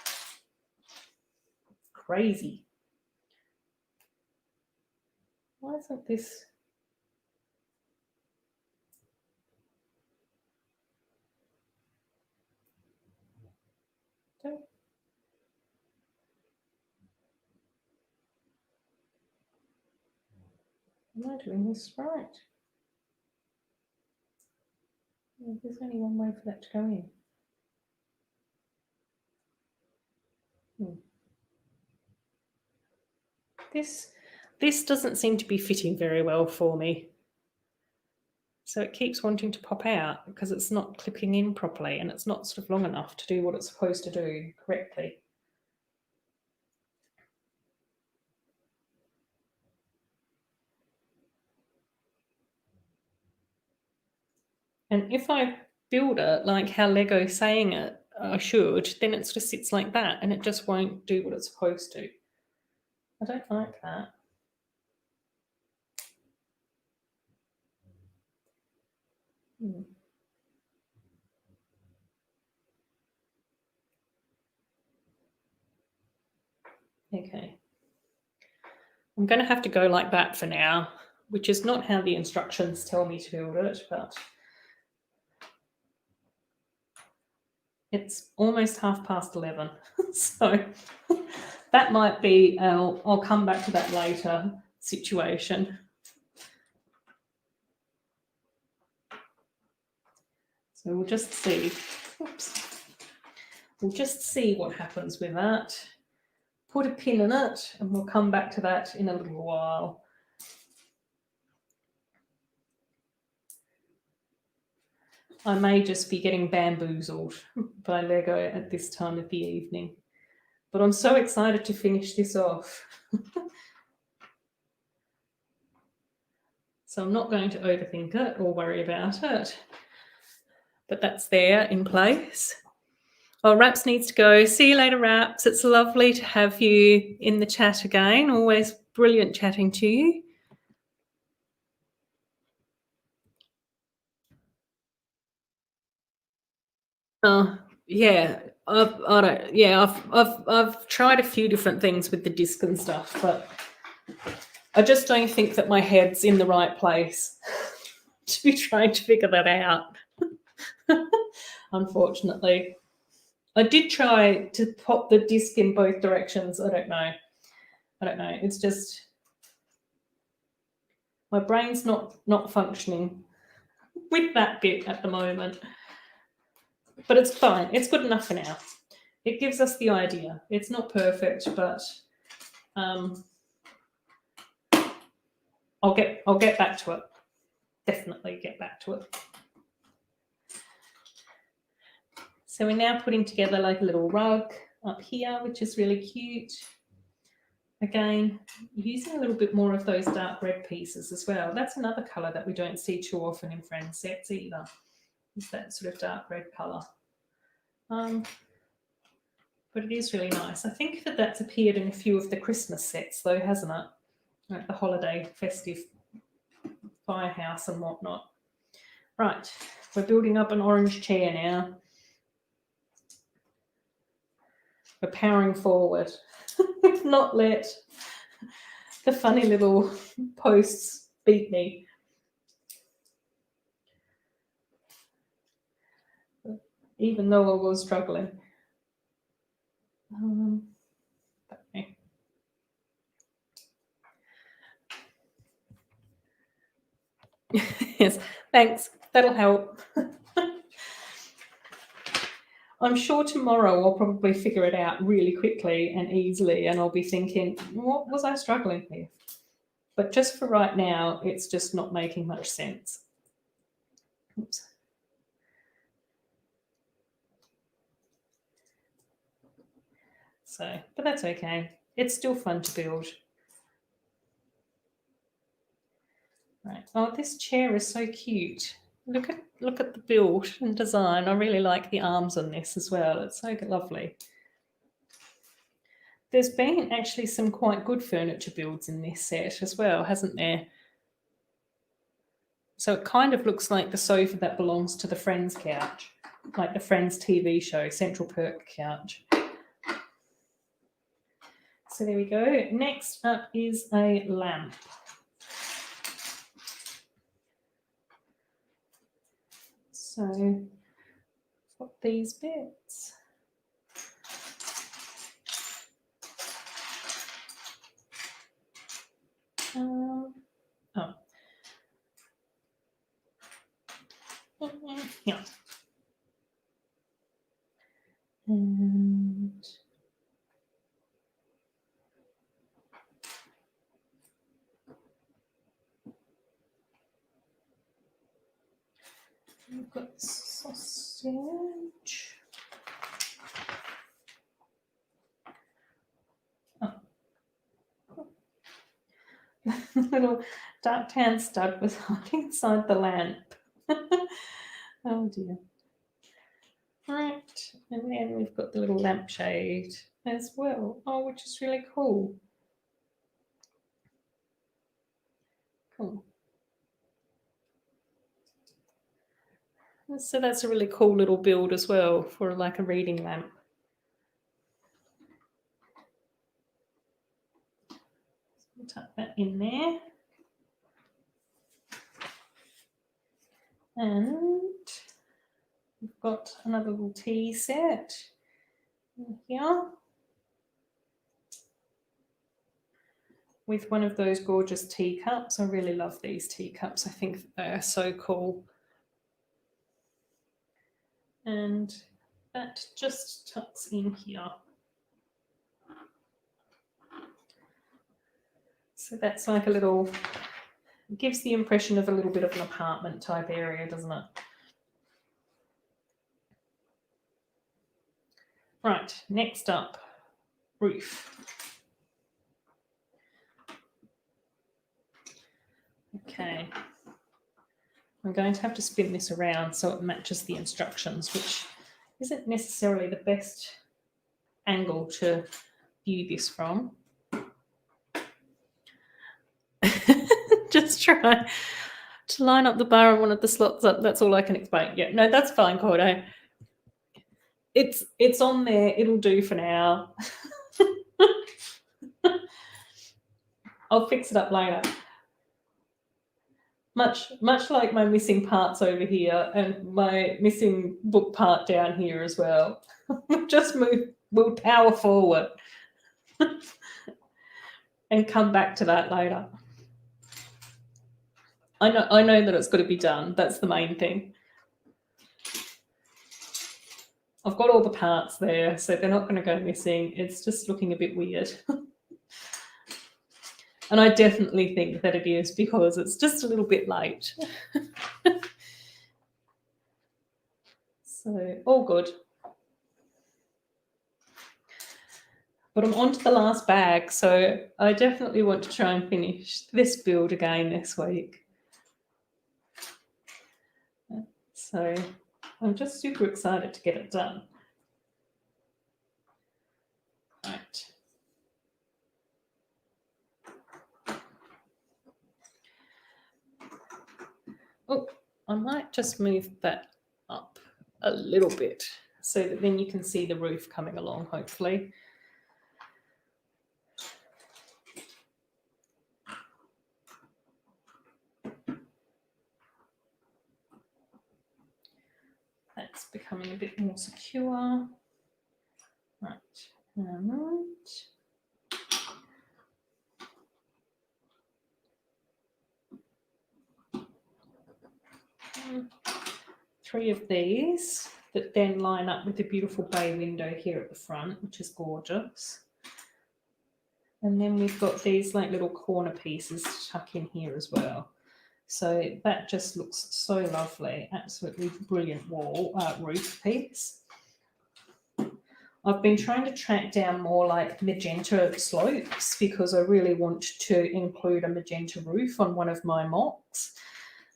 crazy. Why isn't this? Don't... Am I doing this right? There's only one way for that to go in. This doesn't seem to be fitting very well for me. So it keeps wanting to pop out because it's not clipping in properly and it's not sort of long enough to do what it's supposed to do correctly. And if I build it like how Lego's saying it I should, then it sort of sits like that and it just won't do what it's supposed to. I don't like that. Okay. I'm going to have to go like that for now, which is not how the instructions tell me to build it, but it's almost 11:30. So that might be, I'll come back to that later situation. So we'll just see. Oops. We'll just see what happens with that. Put a pin in it and we'll come back to that in a little while. I may just be getting bamboozled by Lego at this time of the evening. But I'm so excited to finish this off. So I'm not going to overthink it or worry about it. But that's there in place. Oh, Raps needs to go. See you later, Raps. It's lovely to have you in the chat again. Always brilliant chatting to you. Yeah, I've tried a few different things with the disc and stuff, but I just don't think that my head's in the right place to be trying to figure that out. Unfortunately, I did try to pop the disc in both directions. I don't know. It's just my brain's not functioning with that bit at the moment. But it's fine. It's good enough for now. It gives us the idea. It's not perfect, but I'll get back to it. Definitely get back to it. So we're now putting together like a little rug up here, which is really cute. Again, using a little bit more of those dark red pieces as well. That's another colour that we don't see too often in friend sets either. Is that sort of dark red colour. But it is really nice. I think that that's appeared in a few of the Christmas sets though, hasn't it? Like the holiday, festive firehouse and whatnot. Right, we're building up an orange chair now. We're powering forward. Not let the funny little posts beat me. Even though I was struggling. Okay. Yes, thanks. That'll help. I'm sure tomorrow I'll probably figure it out really quickly and easily, and I'll be thinking, what was I struggling with? But just for right now, it's just not making much sense. Oops. So, but that's okay. It's still fun to build. Right. Oh, this chair is so cute. Look at the build and design. I really like the arms on this as well. It's so lovely. There's been actually some quite good furniture builds in this set as well, hasn't there? So it kind of looks like the sofa that belongs to the Friends couch, like the Friends TV show, Central Perk couch. So there we go. Next up is a lamp. So got these bits. Oh, Yeah. And we've got sausage. Oh. Little dark tan stud was hiding inside the lamp. Oh dear. Right, and then we've got the little lampshade as well. Oh, which is really cool. Cool. So that's a really cool little build as well for like a reading lamp. We'll tuck that in there. And we've got another little tea set in here with one of those gorgeous teacups. I really love these teacups. I think they are so cool. And that just tucks in here. So that's like a little, it gives the impression of a little bit of an apartment type area, doesn't it? Right, next up, roof. Okay. I'm going to have to spin this around so it matches the instructions, which isn't necessarily the best angle to view this from. Just try to line up the bar on one of the slots up. That's all I can explain. Yeah, no, that's fine, Cordo. It's on there. It'll do for now. I'll fix it up later. Much like my missing parts over here and my missing book part down here as well. Just we'll power forward and come back to that later. I know that it's got to be done. That's the main thing. I've got all the parts there, so they're not going to go missing. It's just looking a bit weird. And I definitely think that it is because it's just a little bit late. So, all good. But I'm on to the last bag, so I definitely want to try and finish this build again this week. So I'm just super excited to get it done. Right. Oh, I might just move that up a little bit so that then you can see the roof coming along, hopefully. That's becoming a bit more secure. Right. And 3 of these that then line up with the beautiful bay window here at the front, which is gorgeous. And then we've got these like little corner pieces to tuck in here as well. So that just looks so lovely. Absolutely brilliant roof piece. I've been trying to track down more like magenta slopes because I really want to include a magenta roof on one of my mocks.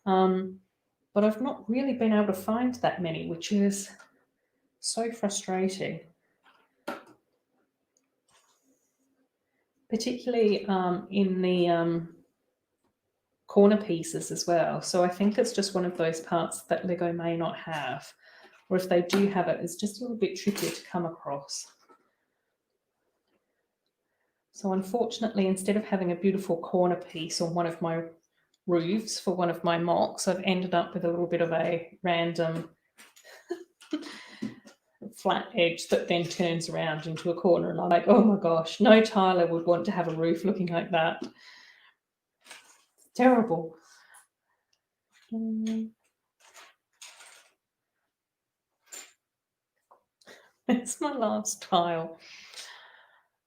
But I've not really been able to find that many, which is so frustrating. Particularly in the corner pieces as well. So I think it's just one of those parts that Lego may not have. Or if they do have it, it's just a little bit trickier to come across. So unfortunately, instead of having a beautiful corner piece on one of my roofs for one of my mocks, I've ended up with a little bit of a random flat edge that then turns around into a corner. And I'm like, oh my gosh, no tiler would want to have a roof looking like that. It's terrible. It's my last tile.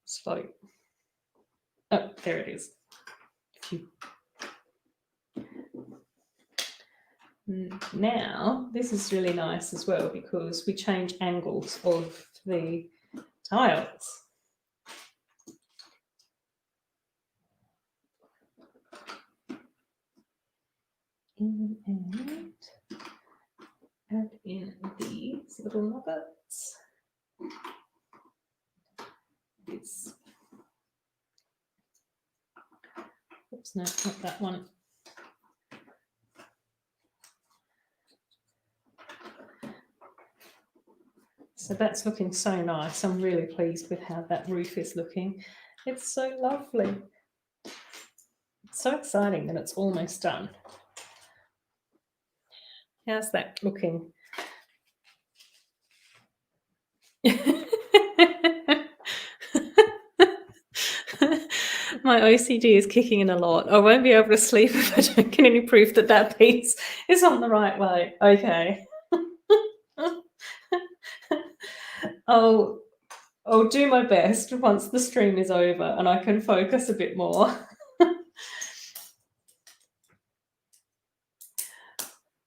Slope. Oh, there it is. Now, this is really nice as well because we change angles of the tiles. And add in these little nuggets. This. Oops, no, not that one. So that's looking so nice. I'm really pleased with how that roof is looking. It's so lovely. It's so exciting that it's almost done. How's that looking? My OCD is kicking in a lot. I won't be able to sleep if I don't get any proof that that piece is on the right way. Okay. I'll do my best once the stream is over and I can focus a bit more.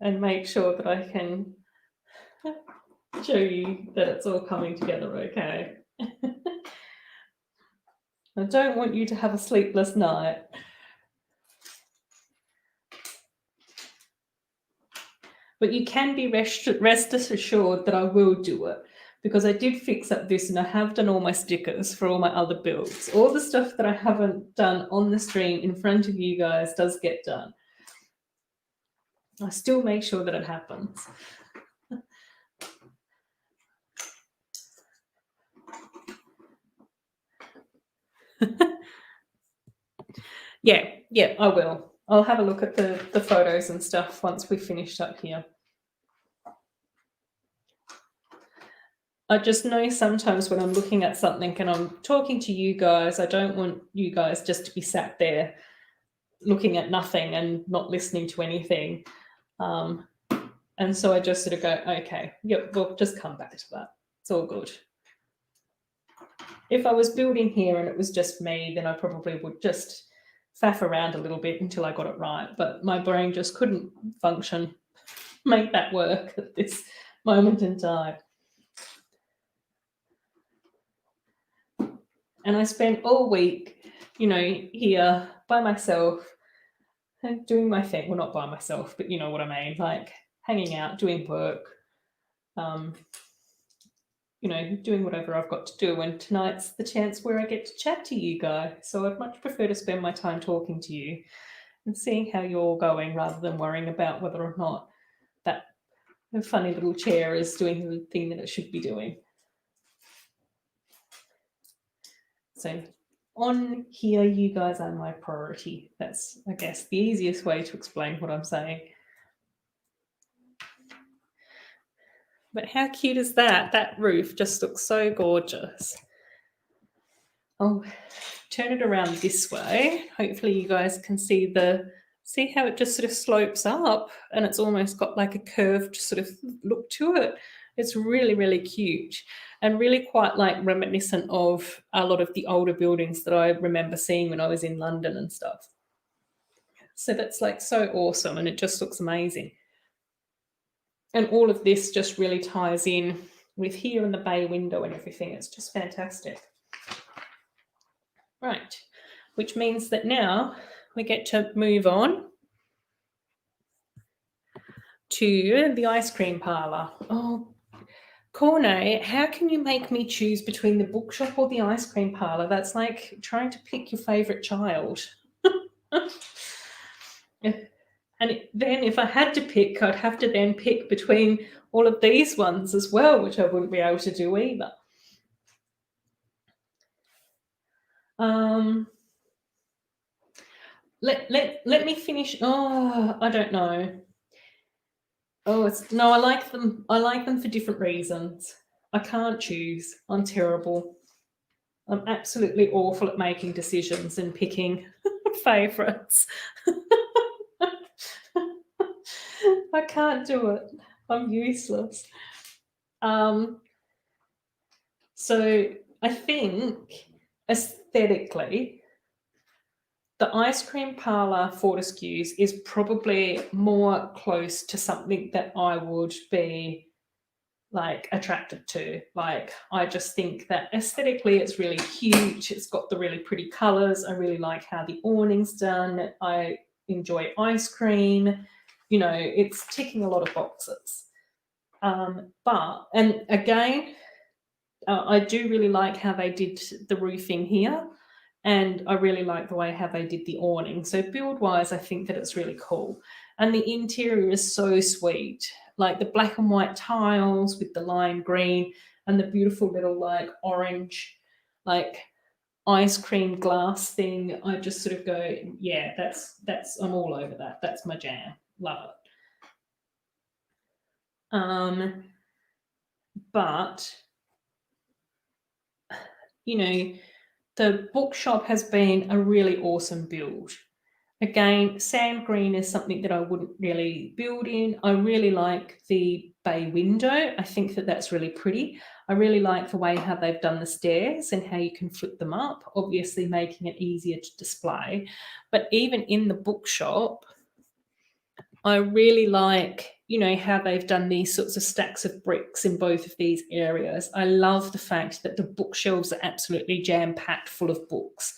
And make sure that I can show you that it's all coming together okay. I don't want you to have a sleepless night. But you can be rest assured that I will do it because I did fix up this and I have done all my stickers for all my other builds. All the stuff that I haven't done on the stream in front of you guys does get done. I still make sure that it happens. Yeah, I will. I'll have a look at the photos and stuff once we've finished up here. I just know sometimes when I'm looking at something and I'm talking to you guys, I don't want you guys just to be sat there looking at nothing and not listening to anything. And so I just sort of go, okay, yep, we'll just come back to that. It's all good. If I was building here and it was just me, then I probably would just faff around a little bit until I got it right. But my brain just couldn't function, make that work at this moment in time. And I spent all week, here by myself, doing my thing. Well, not by myself, but you know what I mean, like hanging out, doing work, doing whatever I've got to do. And tonight's the chance where I get to chat to you guys. So I'd much prefer to spend my time talking to you and seeing how you're all going rather than worrying about whether or not that funny little chair is doing the thing that it should be doing. So on here, you guys are my priority. That's, I guess, the easiest way to explain what I'm saying. But how cute is that? That roof just looks so gorgeous. I'll turn it around this way. Hopefully you guys can see how it just sort of slopes up and it's almost got like a curved sort of look to it. It's really, really cute and really quite like reminiscent of a lot of the older buildings that I remember seeing when I was in London and stuff. So that's like so awesome and it just looks amazing. And all of this just really ties in with here in the bay window and everything. It's just fantastic. Right, which means that now we get to move on to the ice cream parlour. Oh, Corne, how can you make me choose between the bookshop or the ice cream parlour? That's like trying to pick your favourite child. And then if I had to pick, I'd have to then pick between all of these ones as well, which I wouldn't be able to do either. Let me finish. Oh, I don't know. Oh, I like them. I like them for different reasons. I can't choose. I'm terrible. I'm absolutely awful at making decisions and picking favourites. I can't do it. I'm useless. So I think aesthetically, the ice cream parlour Fortescue's is probably more close to something that I would be like attracted to. Like, I just think that aesthetically it's really cute. It's got the really pretty colours. I really like how the awning's done. I enjoy ice cream. You know, it's ticking a lot of boxes. And again, I do really like how they did the roofing here. And I really like the way how they did the awning. So build-wise, I think that it's really cool. And the interior is so sweet. Like the black and white tiles with the lime green and the beautiful little like orange, like ice cream glass thing. I just sort of go, yeah, I'm all over that. That's my jam. Love it. But you know, the bookshop has been a really awesome build. Again, sand green is something that I wouldn't really build in. I really like the bay window. I think that that's really pretty. I really like the way how they've done the stairs and how you can flip them up, obviously making it easier to display. But even in the bookshop, I really like, you know, how they've done these sorts of stacks of bricks in both of these areas. I love the fact that the bookshelves are absolutely jam-packed full of books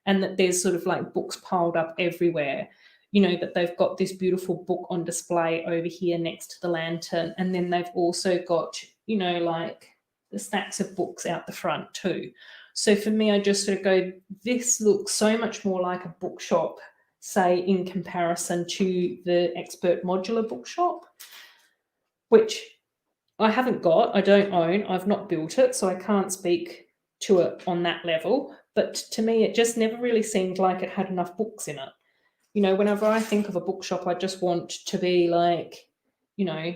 and that there's sort of like books piled up everywhere. You know, that they've got this beautiful book on display over here next to the lantern. And then they've also got, you know, like the stacks of books out the front too. So for me, I just sort of go, this looks so much more like a bookshop, say, in comparison to the Expert Modular Bookshop, which I haven't got, I don't own, I've not built it, so I can't speak to it on that level. But to me, it just never really seemed like it had enough books in it. You know, whenever I think of a bookshop, I just want to be like, you know,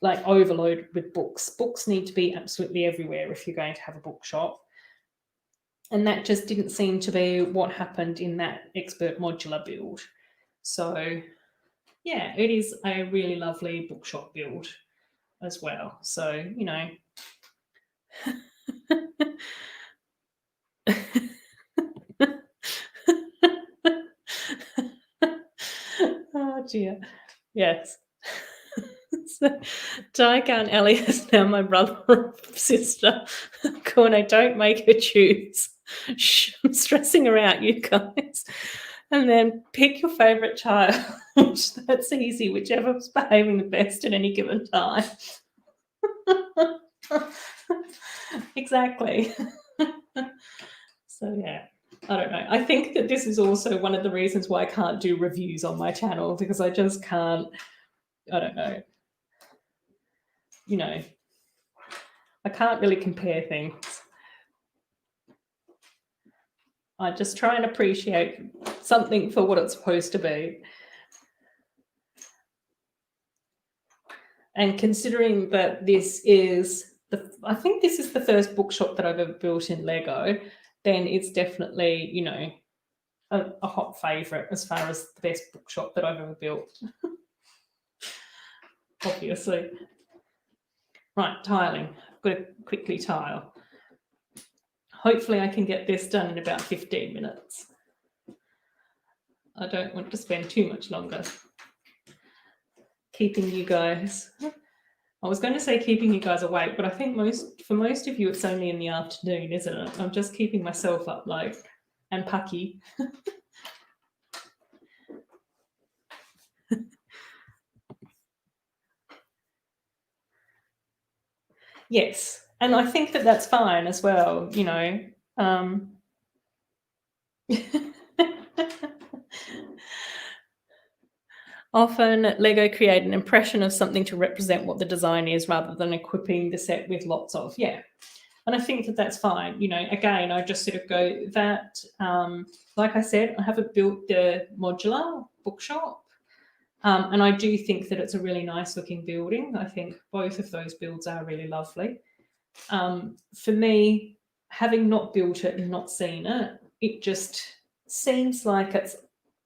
like overloaded with books. Books need to be absolutely everywhere if you're going to have a bookshop. And that just didn't seem to be what happened in that Expert Modular build. So, yeah, it is a really lovely bookshop build as well. So, you know. Oh, dear. Yes. So, Diagon Alley is now my brother or sister. Corno, don't make her choose. Shh, I'm stressing her out, you guys. And then pick your favourite child. That's easy, whichever's behaving the best at any given time. Exactly. So, yeah. I don't know. I think that this is also one of the reasons why I can't do reviews on my channel, because I just can't, I don't know. You know, I can't really compare things. I just try and appreciate something for what it's supposed to be. And considering that this is I think this is the first bookshop that I've ever built in Lego, then it's definitely, you know, a hot favourite as far as the best bookshop that I've ever built. Obviously. Right, tiling. I've got to quickly tile. Hopefully I can get this done in about 15 minutes. I don't want to spend too much longer keeping you guys. I was going to say keeping you guys awake, but I think for most of you it's only in the afternoon, isn't it? I'm just keeping myself up, like, and pucky. Yes, and I think that that's fine as well, you know. Often Lego create an impression of something to represent what the design is rather than equipping the set with lots of, yeah. And I think that that's fine. You know, again, I just sort of go that, like I said, I haven't built the modular bookshop. And I do think that it's a really nice looking building. I think both of those builds are really lovely. For me, having not built it and not seen it, it just seems like it's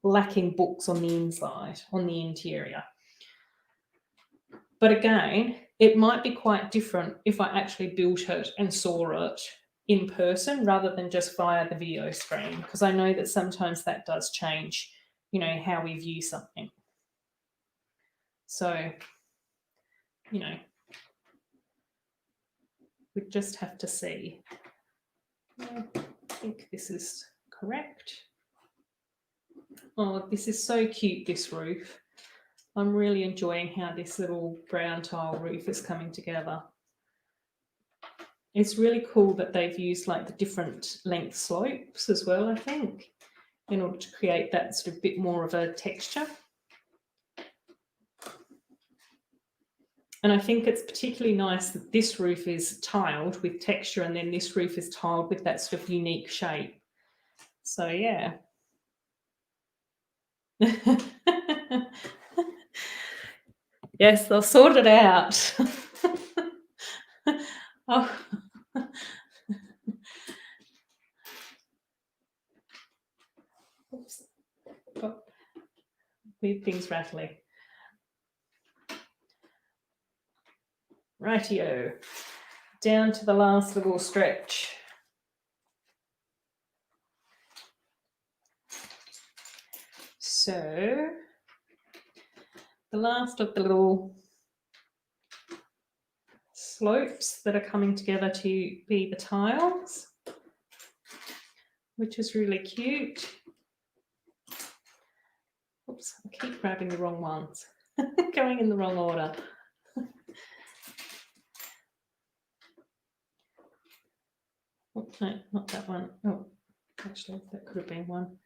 lacking books on the inside, on the interior. But again, it might be quite different if I actually built it and saw it in person rather than just via the video screen, because I know that sometimes that does change, you know, how we view something. So, you know, we just have to see. I think this is correct. Oh, this is so cute, this roof. I'm really enjoying how this little brown tile roof is coming together. It's really cool that they've used like the different length slopes as well, I think, in order to create that sort of bit more of a texture. And I think it's particularly nice that this roof is tiled with texture and then this roof is tiled with that sort of unique shape. So yeah. Yes, they'll sort it out. Oh. Oops. Got weird things rattling. Rightio. Down to the last little stretch. So the last of the little slopes that are coming together to be the tiles, which is really cute. Oops, I keep grabbing the wrong ones, going in the wrong order. Oh, no, not that one. Oh, actually, that could have been one.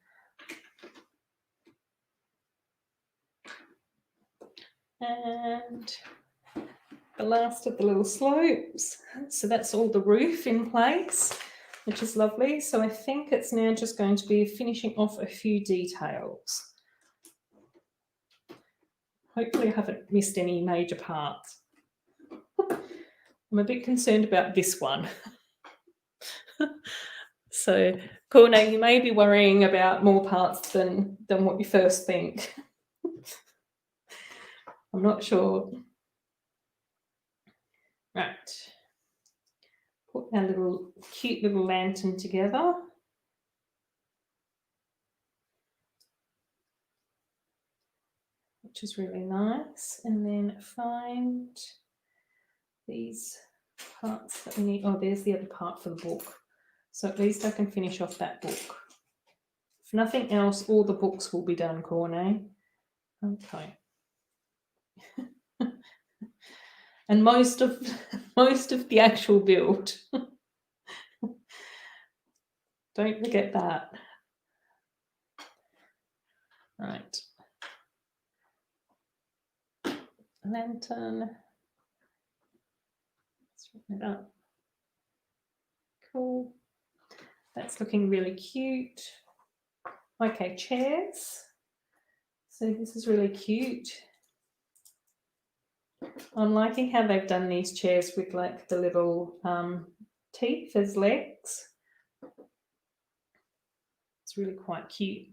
And the last of the little slopes. So that's all the roof in place, which is lovely. So I think it's now just going to be finishing off a few details. Hopefully I haven't missed any major parts. I'm a bit concerned about this one. So, Courtney, you may be worrying about more parts than what you first think. I'm not sure. Right. Put our little cute little lantern together. Which is really nice. And then find these parts that we need. Oh, there's the other part for the book. So at least I can finish off that book. If nothing else, all the books will be done, Corne. Okay. And most of the actual build. Don't forget that. Right. Lantern. Let's open it up. Cool. That's looking really cute. Okay, chairs. So this is really cute. I'm liking how they've done these chairs with like the little teeth as legs. It's really quite cute.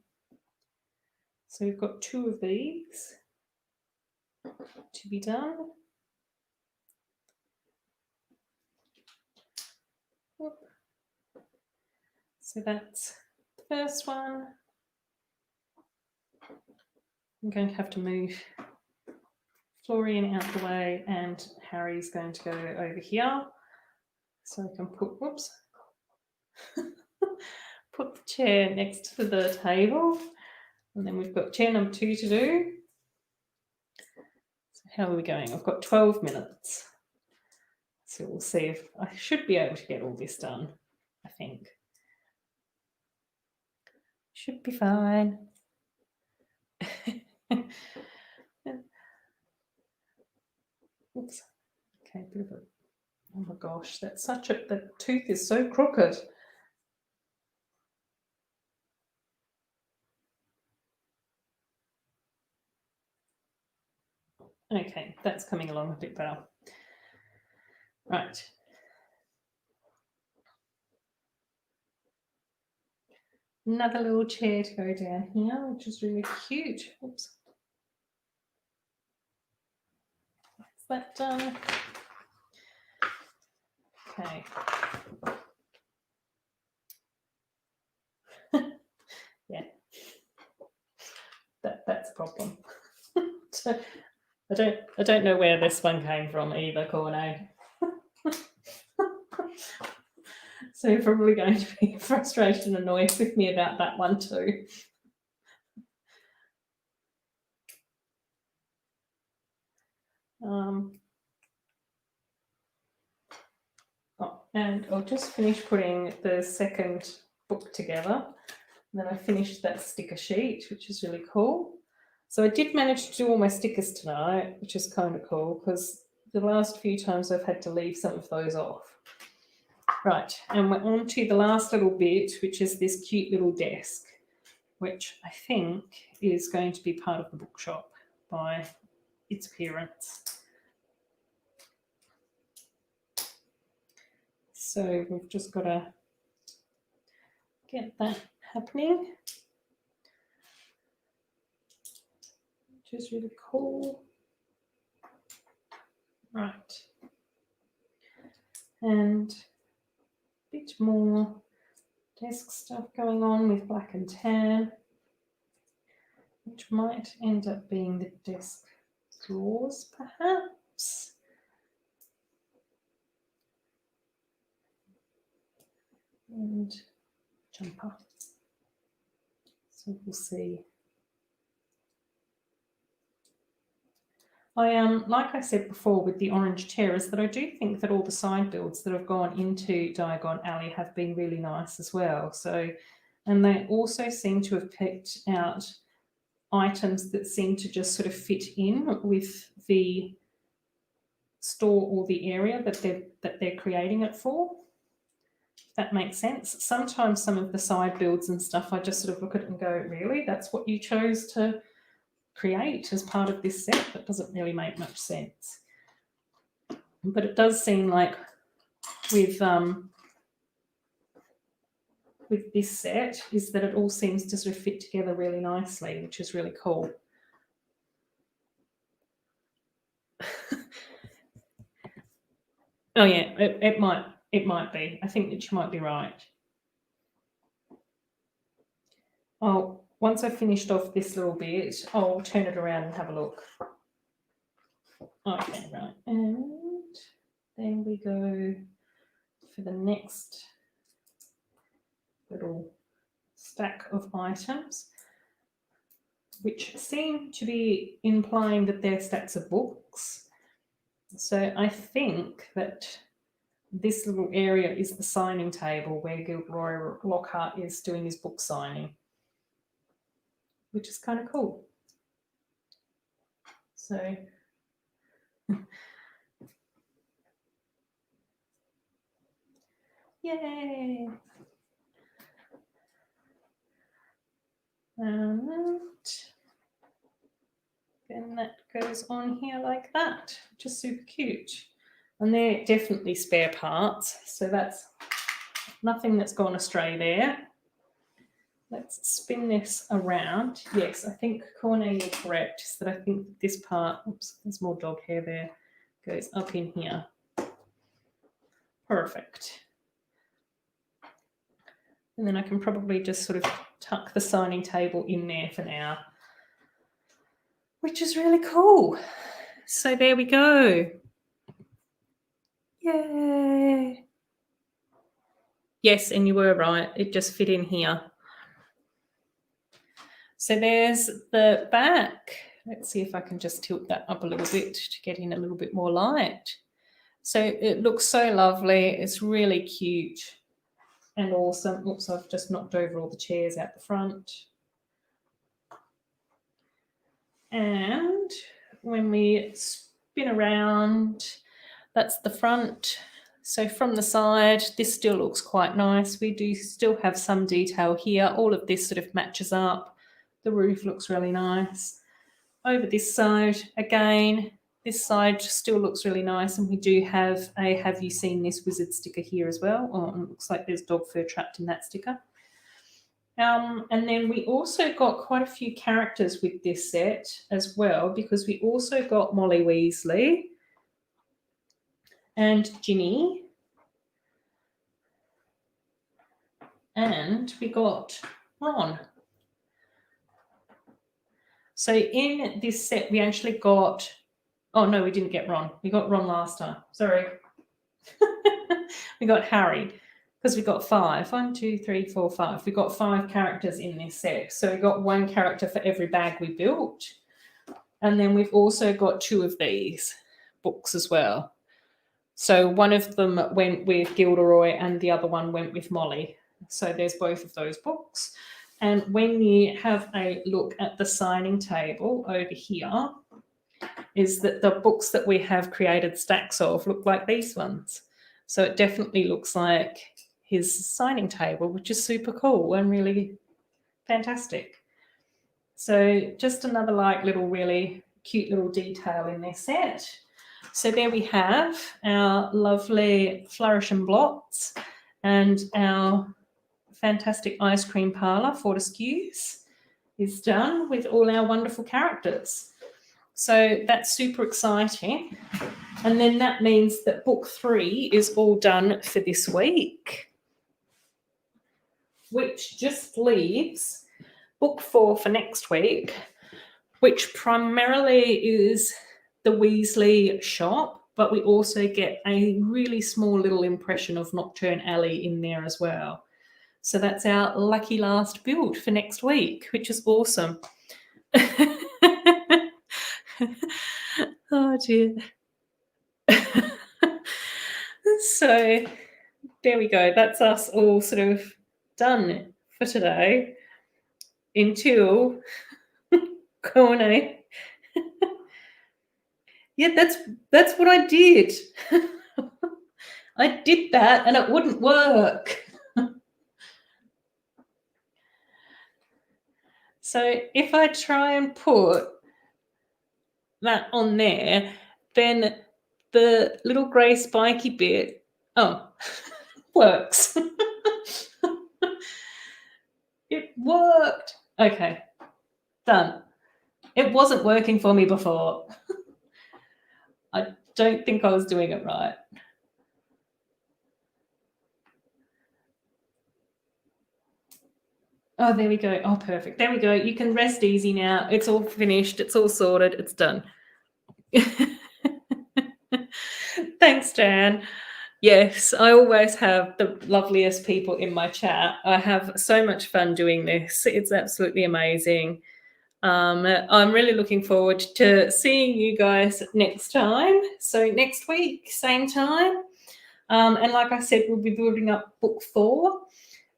So we've got 2 of these to be done. So that's the first one. I'm going to have to move Florian out the way and Harry's going to go over here. So I can put, whoops, put the chair next to the table. And then we've got chair number 2 to do. So how are we going? I've got 12 minutes. So we'll see if I should be able to get all this done, I think. Should be fine. Oops. Okay, bit of a, oh my gosh, that's such a, the tooth is so crooked. Okay, that's coming along a bit better. Right. Another little chair to go down here, which is really cute. Oops. That's that done. Okay. Yeah. That's a problem. So I don't know where this one came from either, Corno. So you're probably going to be frustrated and annoyed with me about that one too. And I'll just finish putting the second book together. And then I finished that sticker sheet, which is really cool. So I did manage to do all my stickers tonight, which is kind of cool because the last few times I've had to leave some of those off. Right, and we're on to the last little bit, which is this cute little desk, which I think is going to be part of the bookshop by its appearance. So we've just got to get that happening, which is really cool. Right. And a bit more desk stuff going on with black and tan, which might end up being the desk drawers, perhaps. And jumper. So we'll see. Like I said before with the orange terrace, that I do think that all the side builds that have gone into Diagon Alley have been really nice as well. So, and they also seem to have picked out items that seem to just sort of fit in with the store or the area that they're creating it for. If that makes sense. Sometimes some of the side builds and stuff, I just sort of look at it and go, really? That's what you chose to create as part of this set? That doesn't really make much sense. But it does seem like with this set is that it all seems to sort of fit together really nicely, which is really cool. Oh yeah, it might be. I think that you might be right. Oh, once I've finished off this little bit, I'll turn it around and have a look. Okay, right. And then we go for the next little stack of items, which seem to be implying that they're stacks of books. So I think that this little area is the signing table where Gilroy Lockhart is doing his book signing, which is kind of cool. So yay! And then that goes on here like that, which is super cute. And they're definitely spare parts, so that's nothing that's gone astray there. Let's spin this around. Yes, I think, Corné, you're correct, is that I think this part, oops, there's more dog hair there, goes up in here. Perfect. And then I can probably just sort of tuck the signing table in there for now, which is really cool. So there we go. Yay. Yes, and you were right. It just fit in here. So there's the back. Let's see if I can just tilt that up a little bit to get in a little bit more light. So it looks so lovely. It's really cute and awesome. Oops, I've just knocked over all the chairs out the front. And when we spin around, that's the front. So from the side, this still looks quite nice. We do still have some detail here. All of this sort of matches up. The roof looks really nice. Over this side, again, this side still looks really nice. And we do have a Have You Seen This Wizard sticker here as well. Oh, and it looks like there's dog fur trapped in that sticker. And then we also got quite a few characters with this set as well, because we also got Molly Weasley and Ginny and we got Ron. So in this set, we actually got, oh no, we didn't get Ron. We got Ron last time. Sorry. We got Harry because we got 5. 1, 2, 3, 4, 5. We got 5 characters in this set. So we got 1 character for every bag we built. And then we've also got 2 of these books as well. So one of them went with Gilderoy and the other one went with Molly. So there's both of those books. And when you have a look at the signing table over here, is that the books that we have created stacks of look like these ones. So it definitely looks like his signing table, which is super cool and really fantastic. So just another like little really cute little detail in this set. So there we have our lovely Flourish and Blotts and our fantastic ice cream parlour, Fortescue's, is done with all our wonderful characters. So that's super exciting. And then that means that book 3 is all done for this week, which just leaves book 4 for next week, which primarily is the Weasley shop, but we also get a really small little impression of Nocturne Alley in there as well. So that's our lucky last build for next week, which is awesome. Oh dear. So there we go. That's us all sort of done for today until Corne. Yeah, that's what I did. I did that and it wouldn't work. So if I try and put that on there, then the little grey spiky bit, oh, works. It worked. Okay, done. It wasn't working for me before. I don't think I was doing it right. Oh, there we go. Oh, perfect. There we go. You can rest easy now. It's all finished. It's all sorted. It's done. Thanks, Dan. Yes, I always have the loveliest people in my chat. I have so much fun doing this. It's absolutely amazing. I'm really looking forward to seeing you guys next time. So next week, same time. And like I said, we'll be building up book 4.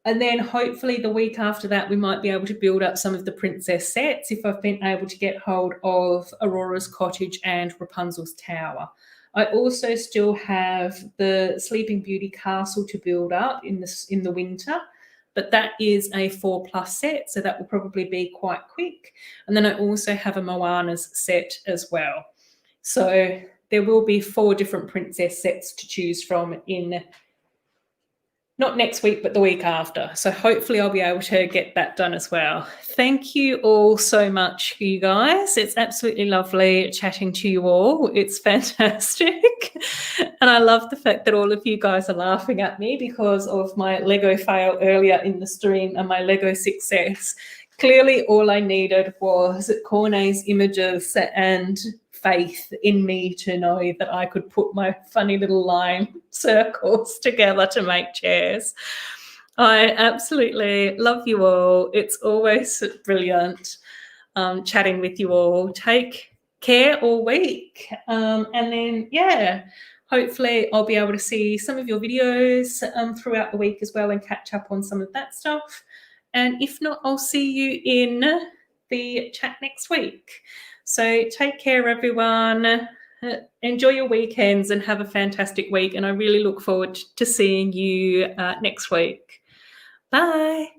And then hopefully the week after that, we might be able to build up some of the princess sets if I've been able to get hold of Aurora's Cottage and Rapunzel's Tower. I also still have the Sleeping Beauty Castle to build up in the winter, but that is a 4+ set, so that will probably be quite quick. And then I also have a Moana's set as well. So there will be 4 different princess sets to choose from in not next week, but the week after. So hopefully I'll be able to get that done as well. Thank you all so much, you guys. It's absolutely lovely chatting to you all. It's fantastic. And I love the fact that all of you guys are laughing at me because of my Lego fail earlier in the stream and my Lego success. Clearly all I needed was Corne's images and faith in me to know that I could put my funny little line circles together to make chairs. I absolutely love you all. It's always brilliant chatting with you all. Take care all week. And then, yeah, hopefully I'll be able to see some of your videos throughout the week as well and catch up on some of that stuff. And if not, I'll see you in the chat next week. So take care, everyone. Enjoy your weekends and have a fantastic week. And I really look forward to seeing you next week. Bye.